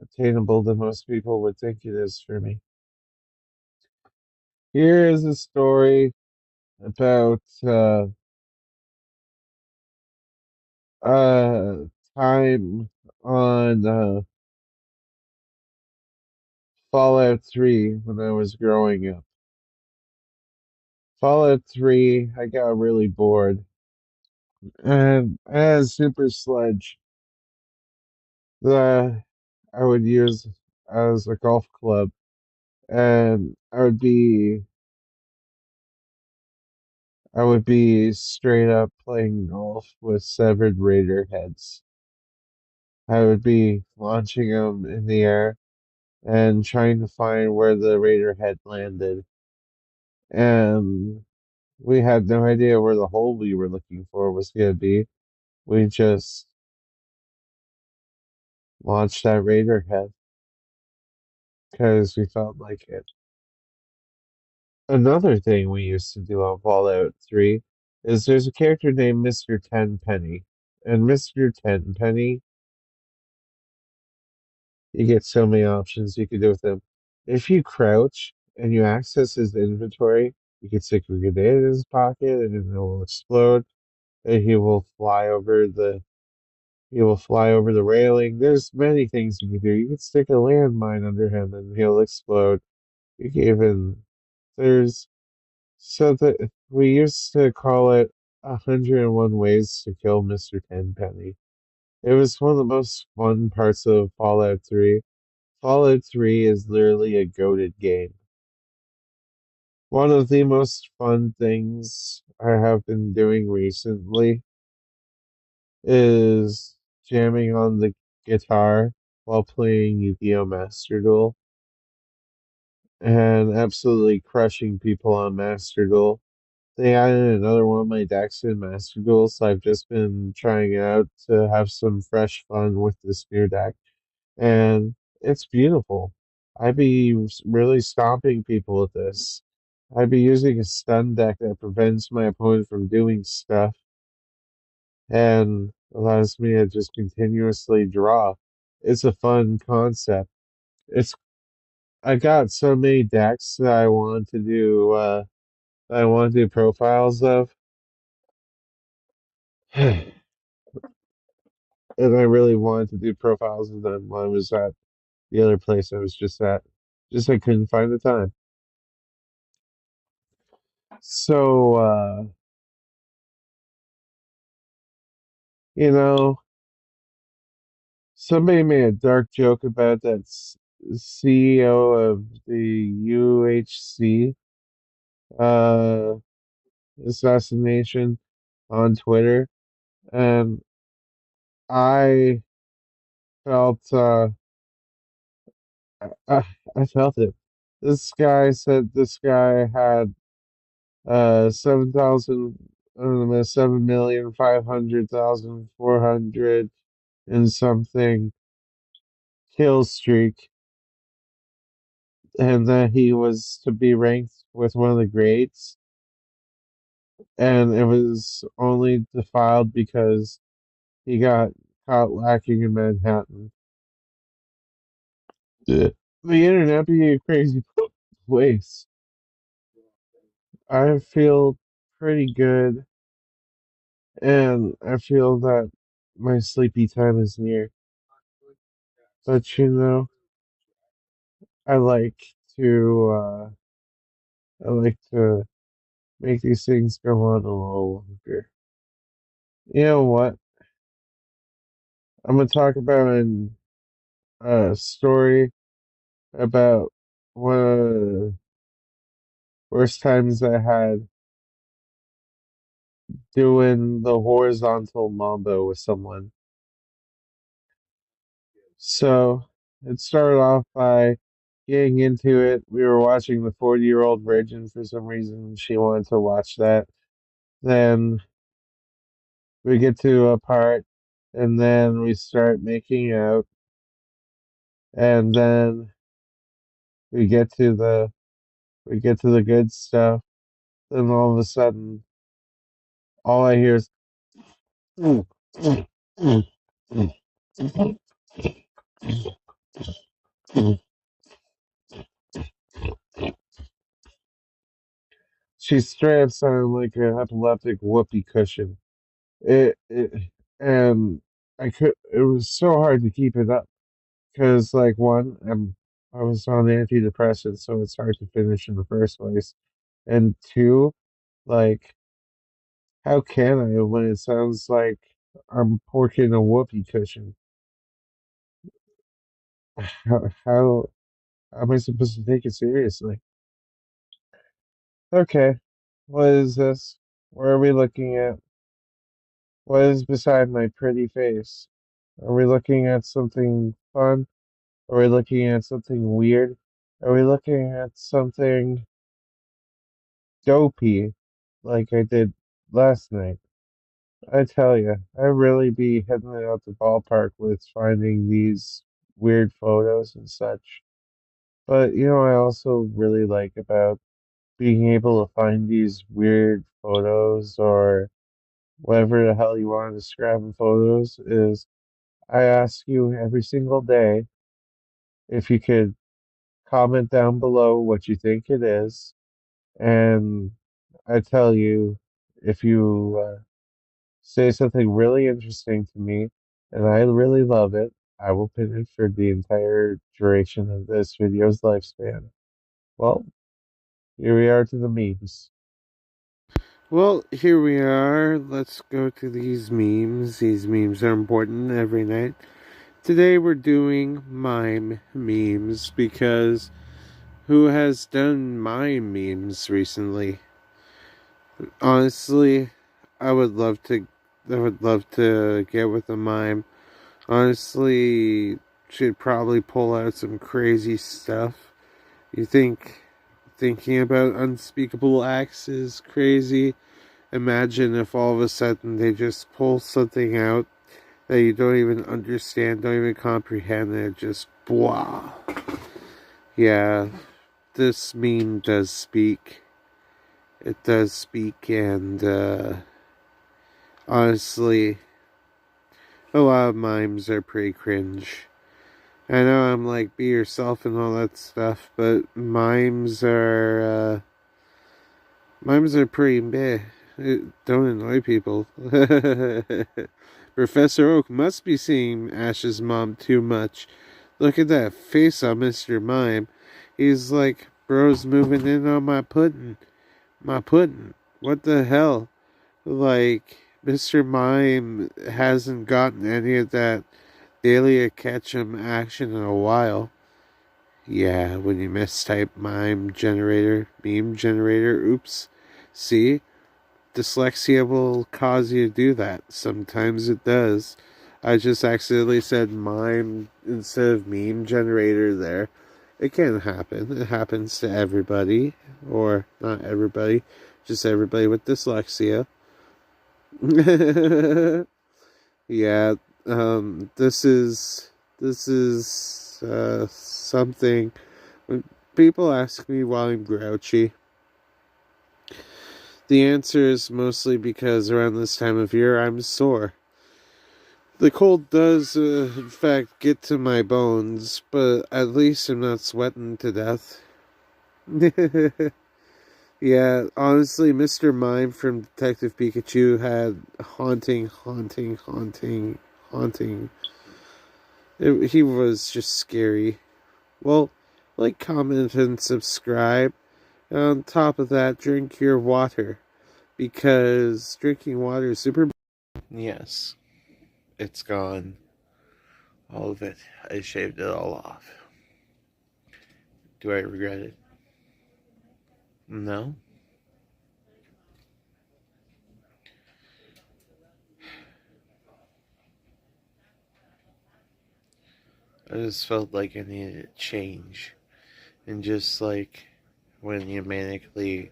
attainable than most people would think it is for me. Here is a story about uh, time on Fallout 3 when I was growing up. Fallout 3, I got really bored. And I had a super sledge that I would use as a golf club. And I would be straight up playing golf with severed raider heads. I would be launching them in the air and trying to find where the raider head landed. And we had no idea where the hole we were looking for was going to be. We just launched that raider head because we felt like it. Another thing we used to do on Fallout 3 is there's a character named Mr. Tenpenny. And Mr. Tenpenny, you get so many options you can do with him. If you crouch and you access his inventory, you can stick a grenade in his pocket and it will explode. And he will fly over the railing. There's many things you can do. You can stick a landmine under him and he'll explode. You can even there's so that we used to call it 101 ways to kill Mr. Tenpenny. It was one of the most fun parts of Fallout 3. Fallout 3 is literally a goated game. One of the most fun things I have been doing recently is jamming on the guitar while playing Yu-Gi-Oh! Master Duel and absolutely crushing people on Master Duel. They added another one of my decks in Master Duel, so I've just been trying it out to have some fresh fun with this new deck. And it's beautiful. I'd be really stomping people with this. I'd be using a stun deck that prevents my opponent from doing stuff and allows me to just continuously draw. It's a fun concept. It's I got so many decks that I want to do profiles of. And I really wanted to do profiles of them when I was at the other place I was just at. Just I couldn't find the time. So, you know, somebody made a dark joke about that CEO of the UHC uh, assassination on Twitter, and I felt I, I felt it. This guy said this guy had 7,000 7,500,400 and something kill streak, and that he was to be ranked with one of the greats, and it was only defiled because he got caught lacking in Manhattan. Yeah. The internet being a crazy place. I feel pretty good, and I feel that my sleepy time is near. But I like to I like to make these things go on a little longer. You know what? I'm gonna talk about a story about one of the worst times I had doing the horizontal mambo with someone. So it started off by getting into it. We were watching The 40-Year-Old Virgin for some reason. She wanted to watch that. Then we get to a part, and then we start making out, and then we get to the good stuff. Then all of a sudden, all I hear is "Mm, mm, mm, mm, mm, mm." She straight up sounded like an epileptic whoopee cushion. It and it was so hard to keep it up because like one, I was on antidepressants, so it's hard to finish in the first place. And two, like how can I when it sounds like I'm porking a whoopee cushion? How am I supposed to take it seriously? Okay, what is this? Where are we looking at? What is beside my pretty face? Are we looking at something fun? Are we looking at something weird? Are we looking at something dopey like I did last night? I tell you, I really be heading out the ballpark with finding these weird photos and such. But I also really like about being able to find these weird photos or whatever the hell you want to describe in photos is I ask you every single day if you could comment down below what you think it is, and I tell you if you say something really interesting to me and I really love it, I will pin it for the entire duration of this video's lifespan. Well, here we are to the memes. Well, here we are. Let's go to these memes. These memes are important every night. Today we're doing mime memes because who has done mime memes recently? Honestly, I would love to get with a mime. Honestly, should probably pull out some crazy stuff. You think thinking about unspeakable acts is crazy? Imagine if all of a sudden they just pull something out that you don't even understand, don't even comprehend, and it just blah. Yeah, this meme does speak. It does speak, and honestly, a lot of mimes are pretty cringe. I know I'm like, be yourself and all that stuff, but mimes are pretty meh. Don't annoy people. Professor Oak must be seeing Ash's mom too much. Look at that face on Mr. Mime. He's like, bro's moving in on my pudding. my pudding. What the hell? Like, Mr. Mime hasn't gotten any of that Daily Ketchum action in a while. Yeah, when you mistype meme generator, oops. See? Dyslexia will cause you to do that. Sometimes it does. I just accidentally said mime instead of meme generator there. It can happen. It happens to everybody. Or not everybody. Just everybody with dyslexia. Yeah, this is something. When people ask me why I'm grouchy, the answer is mostly because around this time of year I'm sore. The cold does, in fact, get to my bones, but at least I'm not sweating to death. Yeah, honestly, Mr. Mime from Detective Pikachu had haunting. He was just scary. Well, like, comment, and subscribe. And on top of that, drink your water. Because drinking water is super... Yes, it's gone. All of it. I shaved it all off. Do I regret it? No. I just felt like I needed a change. And just like when you manically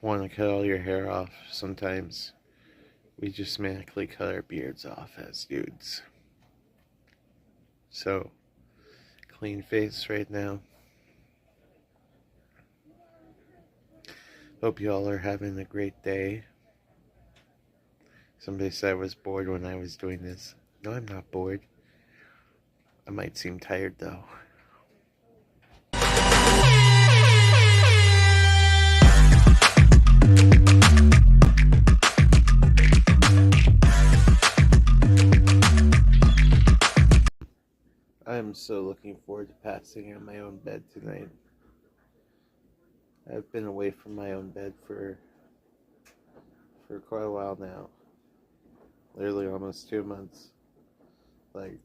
want to cut all your hair off, sometimes we just manically cut our beards off as dudes. So, clean face right now. Hope you all are having a great day. Somebody said I was bored when I was doing this. No, I'm not bored. I might seem tired though. I'm so looking forward to passing on my own bed tonight. I've been away from my own bed for quite a while now. Literally almost 2 months. Like,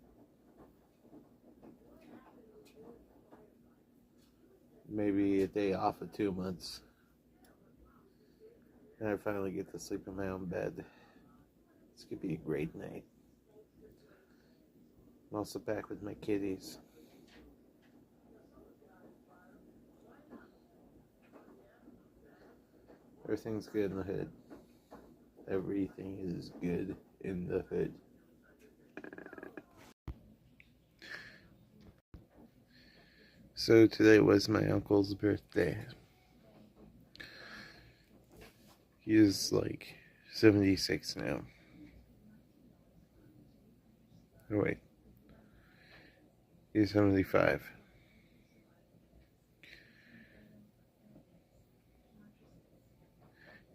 maybe a day off of 2 months. And I finally get to sleep in my own bed. This could be a great night. I'm also back with my kitties. Everything's good in the hood. Everything is good in the hood. So today was my uncle's birthday. He is like 76 now. Oh wait. He's 75.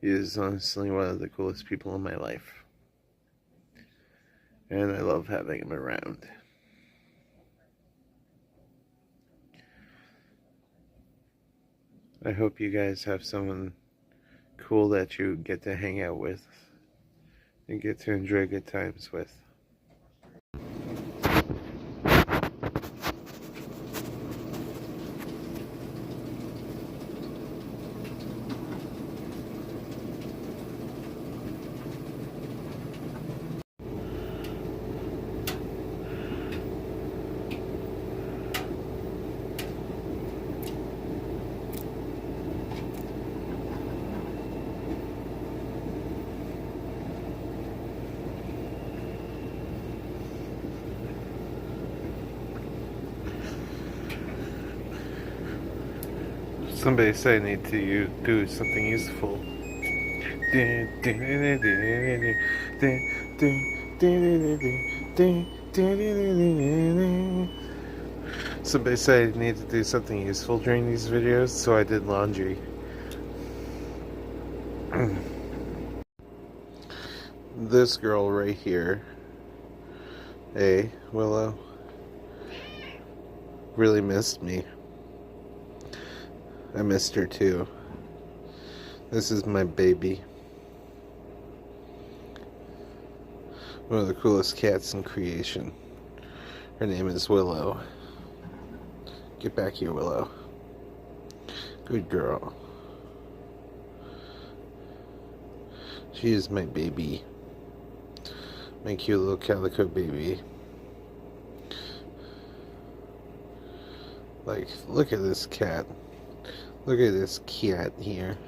He is honestly one of the coolest people in my life. And I love having him around. I hope you guys have someone cool that you get to hang out with and get to enjoy good times with. Somebody said I need to do something useful. Somebody said I need to do something useful during these videos, so I did laundry. This girl right here, hey, Willow, really missed me. I missed her too. This is my baby. One of the coolest cats in creation. Her name is Willow. Get back here, Willow. Good girl. She is my baby. My cute little calico baby. Like, look at this cat. Look at this cat here.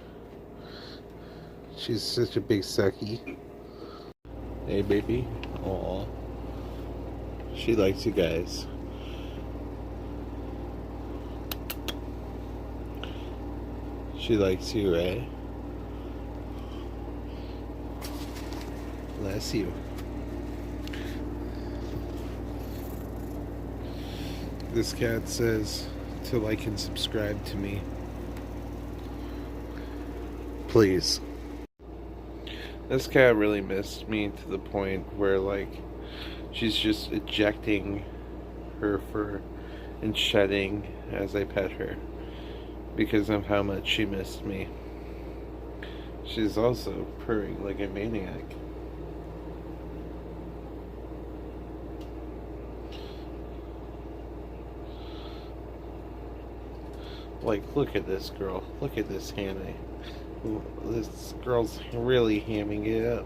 She's such a big sucky. Hey, baby. Aw. She likes you guys. She likes you, right? Bless you. This cat says to like and subscribe to me. Please. This cat really missed me to the point where, like, she's just ejecting her fur and shedding as I pet her because of how much she missed me. She's also purring like a maniac. Like, look at this girl. Look at this Hannah. This girl's really hamming it up.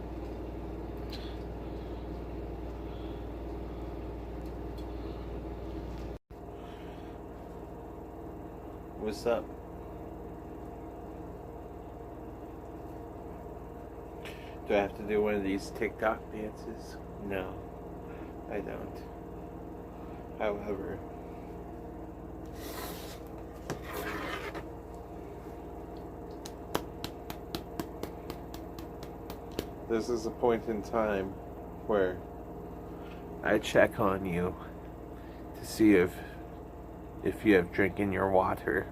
What's up? Do I have to do one of these TikTok dances? No, I don't. However, this is a point in time where I check on you to see if you have drink in your water.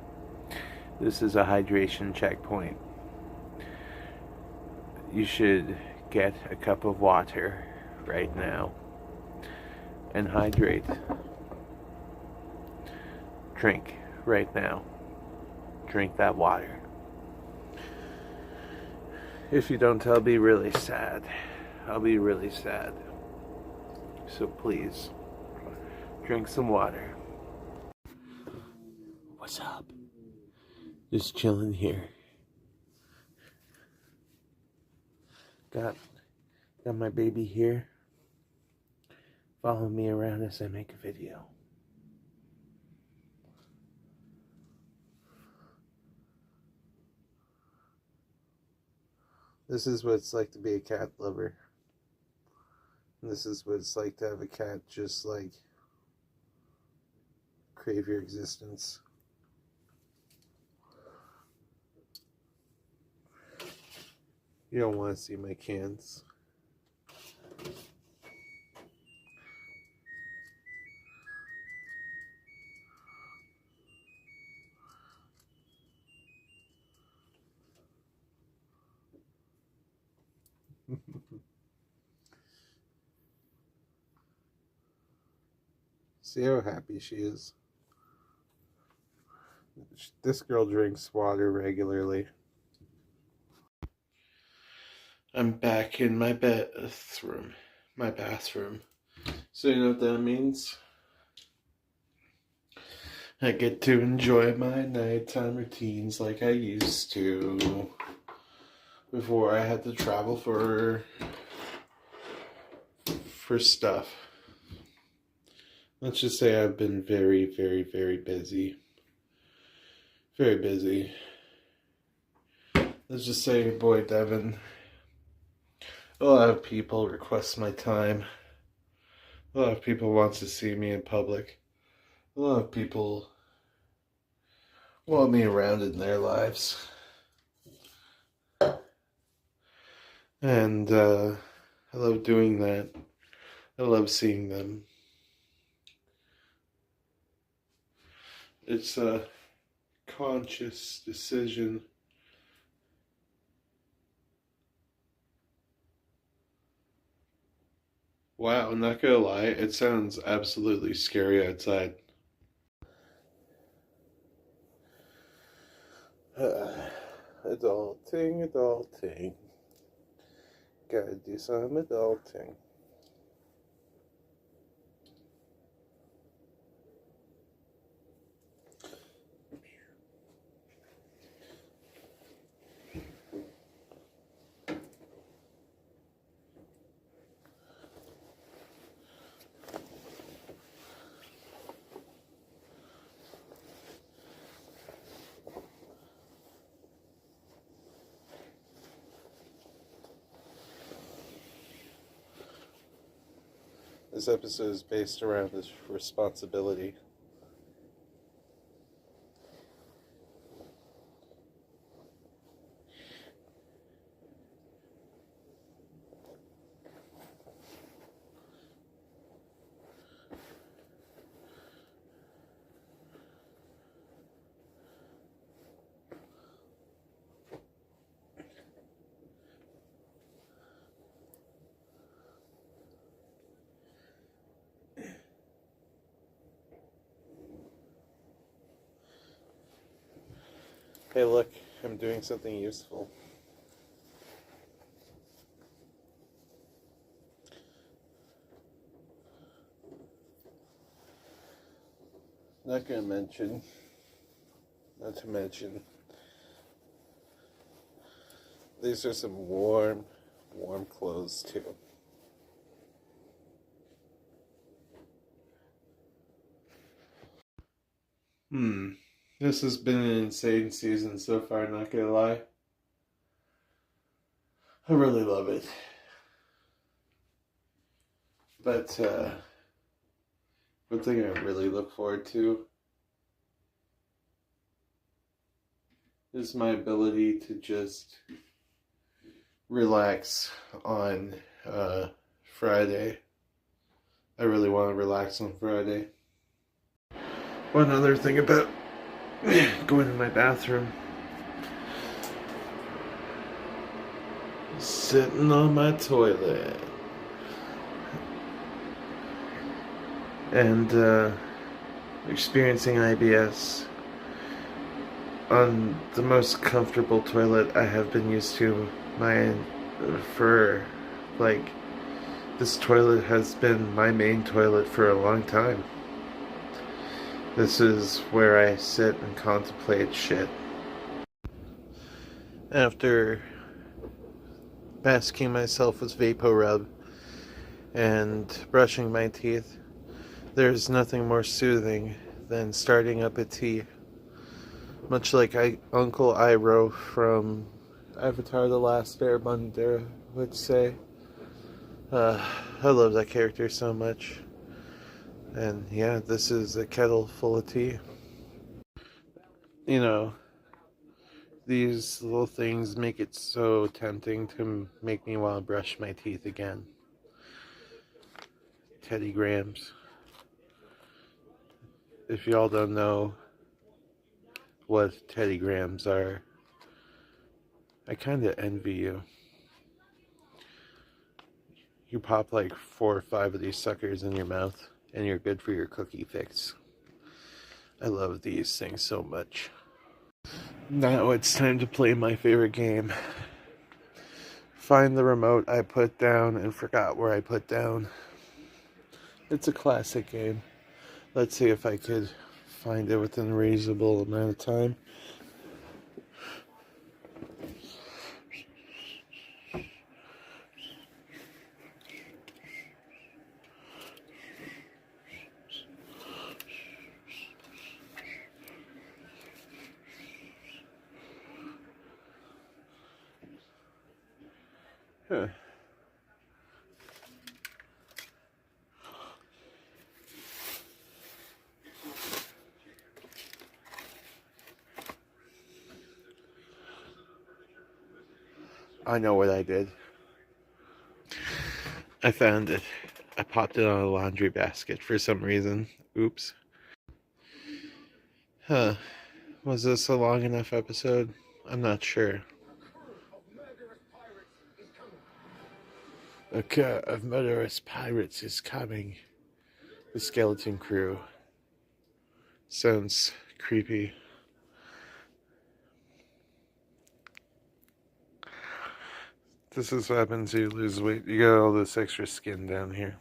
This is a hydration checkpoint. You should get a cup of water right now and hydrate. Drink right now. Drink that water. If you don't, I'll be really sad. I'll be really sad. So please, drink some water. What's up? Just chilling here. Got my baby here. Follow me around as I make a video. This is what it's like to be a cat lover. And this is what it's like to have a cat just, like, crave your existence. You don't want to see my cans. See how happy she is. This girl drinks water regularly. I'm back in my bathroom. So you know what that means? I get to enjoy my nighttime routines like I used to before I had to travel for stuff. Let's just say I've been very, very, very busy. Very busy. Let's just say your boy Devin. A lot of people request my time. A lot of people want to see me in public. A lot of people want me around in their lives. And I love doing that. I love seeing them. It's a conscious decision. Wow, I'm not gonna lie, it sounds absolutely scary outside. Adulting, adulting. Gotta do some adulting. This episode is based around this responsibility. Hey, look, I'm doing something useful. Not to mention, these are some warm clothes too. This has been an insane season so far, not gonna lie. I really love it. But, one thing I really look forward to is my ability to just relax on Friday. I really want to relax on Friday. One other thing about going to my bathroom. Sitting on my toilet. And experiencing IBS on the most comfortable toilet I have been used to this toilet has been my main toilet for a long time. This is where I sit and contemplate shit. After masking myself with VapoRub and brushing my teeth, there's nothing more soothing than starting up a tea. Much like Uncle Iroh from Avatar: The Last Airbender would say. I love that character so much. And yeah, this is a kettle full of tea. You know, these little things make it so tempting to make me want to brush my teeth again. Teddy Grahams. If y'all don't know what Teddy Grahams are, I kind of envy you. You pop like 4 or 5 of these suckers in your mouth, and you're good for your cookie fix. I love these things so much. Now it's time to play my favorite game. Find the remote I put down and forgot where I put down. It's a classic game. Let's see if I could find it within a reasonable amount of time. Huh. I know what I did. I found it. I popped it on a laundry basket for some reason. Oops. Huh. Was this a long enough episode? I'm not sure. A cur of murderous pirates is coming. The skeleton crew. Sounds creepy. This is what happens when you lose weight. You got all this extra skin down here.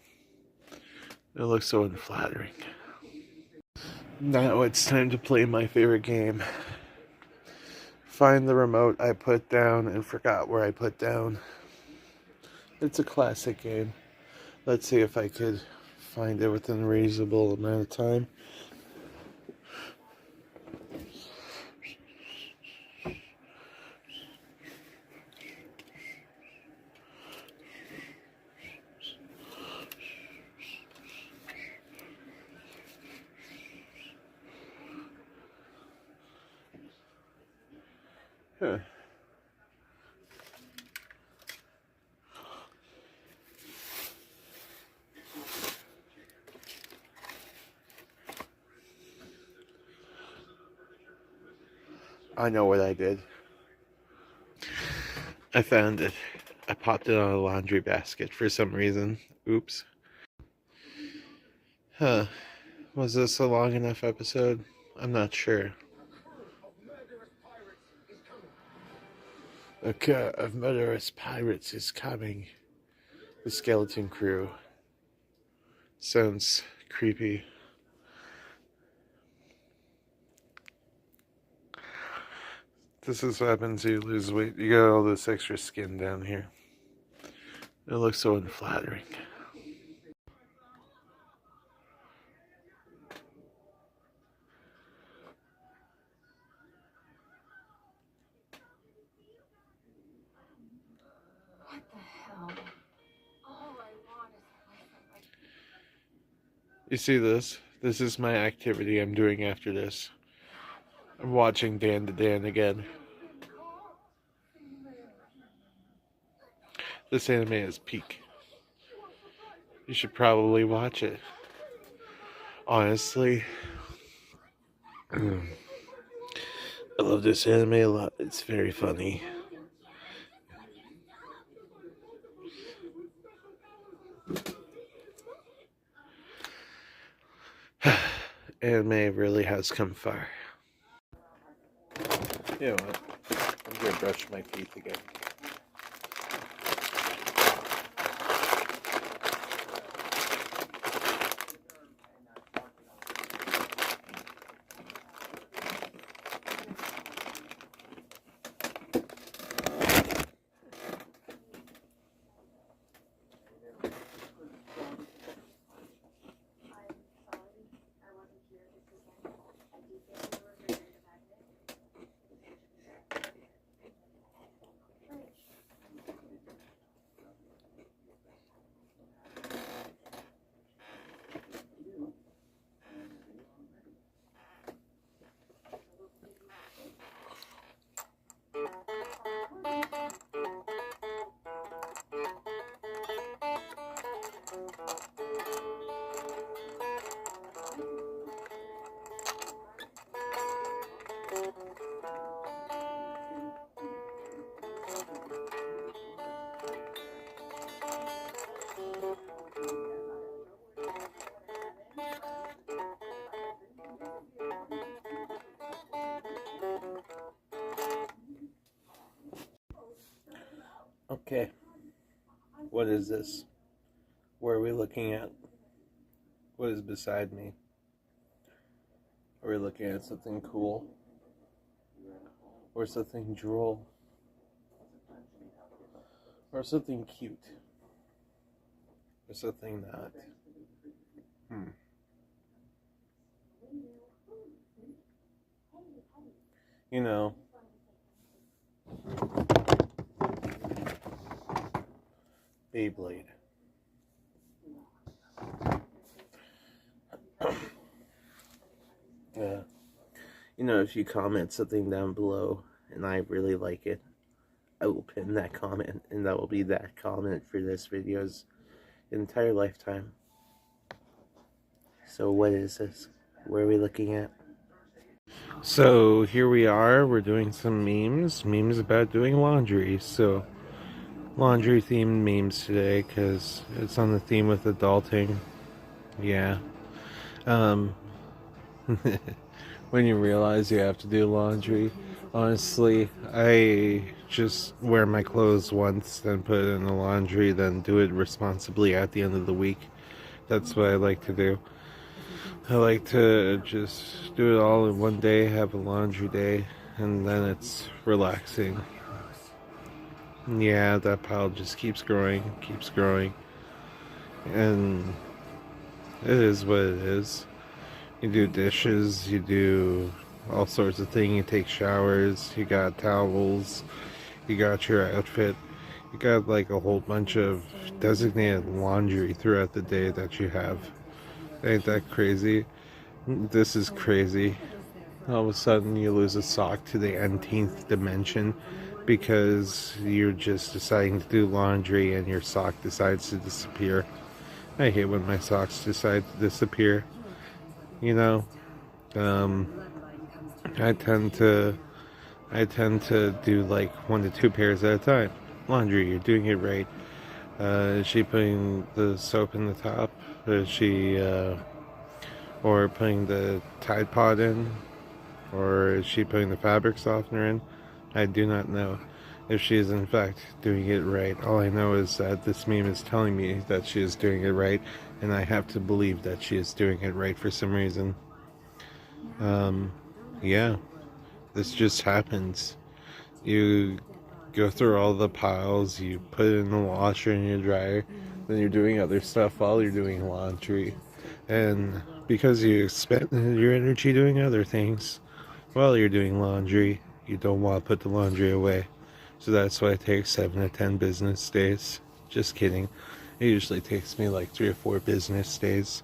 It looks so unflattering. Now it's time to play my favorite game. Find the remote I put down and forgot where I put down. It's a classic game. Let's see if I could find it within a reasonable amount of time. Huh. I know what I did. I found it. I popped it on a laundry basket for some reason. Oops. Huh. Was this a long enough episode? I'm not sure. A cut of murderous pirates is coming. The Skeleton Crew. Sounds creepy. This is what happens when you lose weight. You got all this extra skin down here. It looks so unflattering. What the hell? All I want is life. You see this? This is my activity I'm doing after this. I'm watching Dan to Dan again. This anime is peak. You should probably watch it. Honestly, I love this anime a lot. It's very funny. Anime really has come far. You know what? I'm gonna brush my teeth again. Okay, what is this? What are we looking at? What is beside me? Are we looking at something cool? Or something droll? Or something cute? Or something not? You know, Beyblade. You know, if you comment something down below and I really like it, I will pin that comment, and that will be that comment for this video's entire lifetime. So what is this? What are we looking at? So here we are, we're doing some memes about doing laundry. So laundry themed memes today because it's on the theme with adulting. Yeah. When you realize you have to do laundry, Honestly, I just wear my clothes once, then put it in the laundry, then do it responsibly at the end of the week. That's what I like to do. I like to just do it all in one day, have a laundry day, and then it's relaxing. Yeah, that pile just keeps growing, and it is what it is. You do dishes, you do all sorts of things, you take showers, you got towels, you got your outfit, you got like a whole bunch of designated laundry throughout the day that you have. Ain't that crazy? This is crazy. All of a sudden you lose a sock to the nth dimension because you're just deciding to do laundry and your sock decides to disappear. I hate when my socks decide to disappear. You know, I tend to do like 1 to 2 pairs at a time. Laundry, you're doing it right. Is she putting the soap in the top? Is she, or putting the Tide Pod in? Or is she putting the fabric softener in? I do not know if she is in fact doing it right. All I know is that this meme is telling me that she is doing it right, and I have to believe that she is doing it right for some reason. Yeah, this just happens. You go through all the piles, you put it in the washer and your dryer, then you're doing other stuff while you're doing laundry. And because you spent your energy doing other things while you're doing laundry, you don't want to put the laundry away. So that's why it takes 7 to 10 business days. Just kidding. It usually takes me like 3 or 4 business days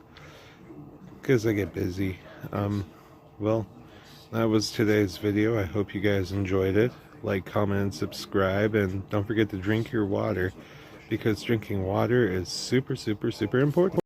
because I get busy. Well, that was today's video. I hope you guys enjoyed it. Like, comment, and subscribe, and don't forget to drink your water, because drinking water is super, super, super important.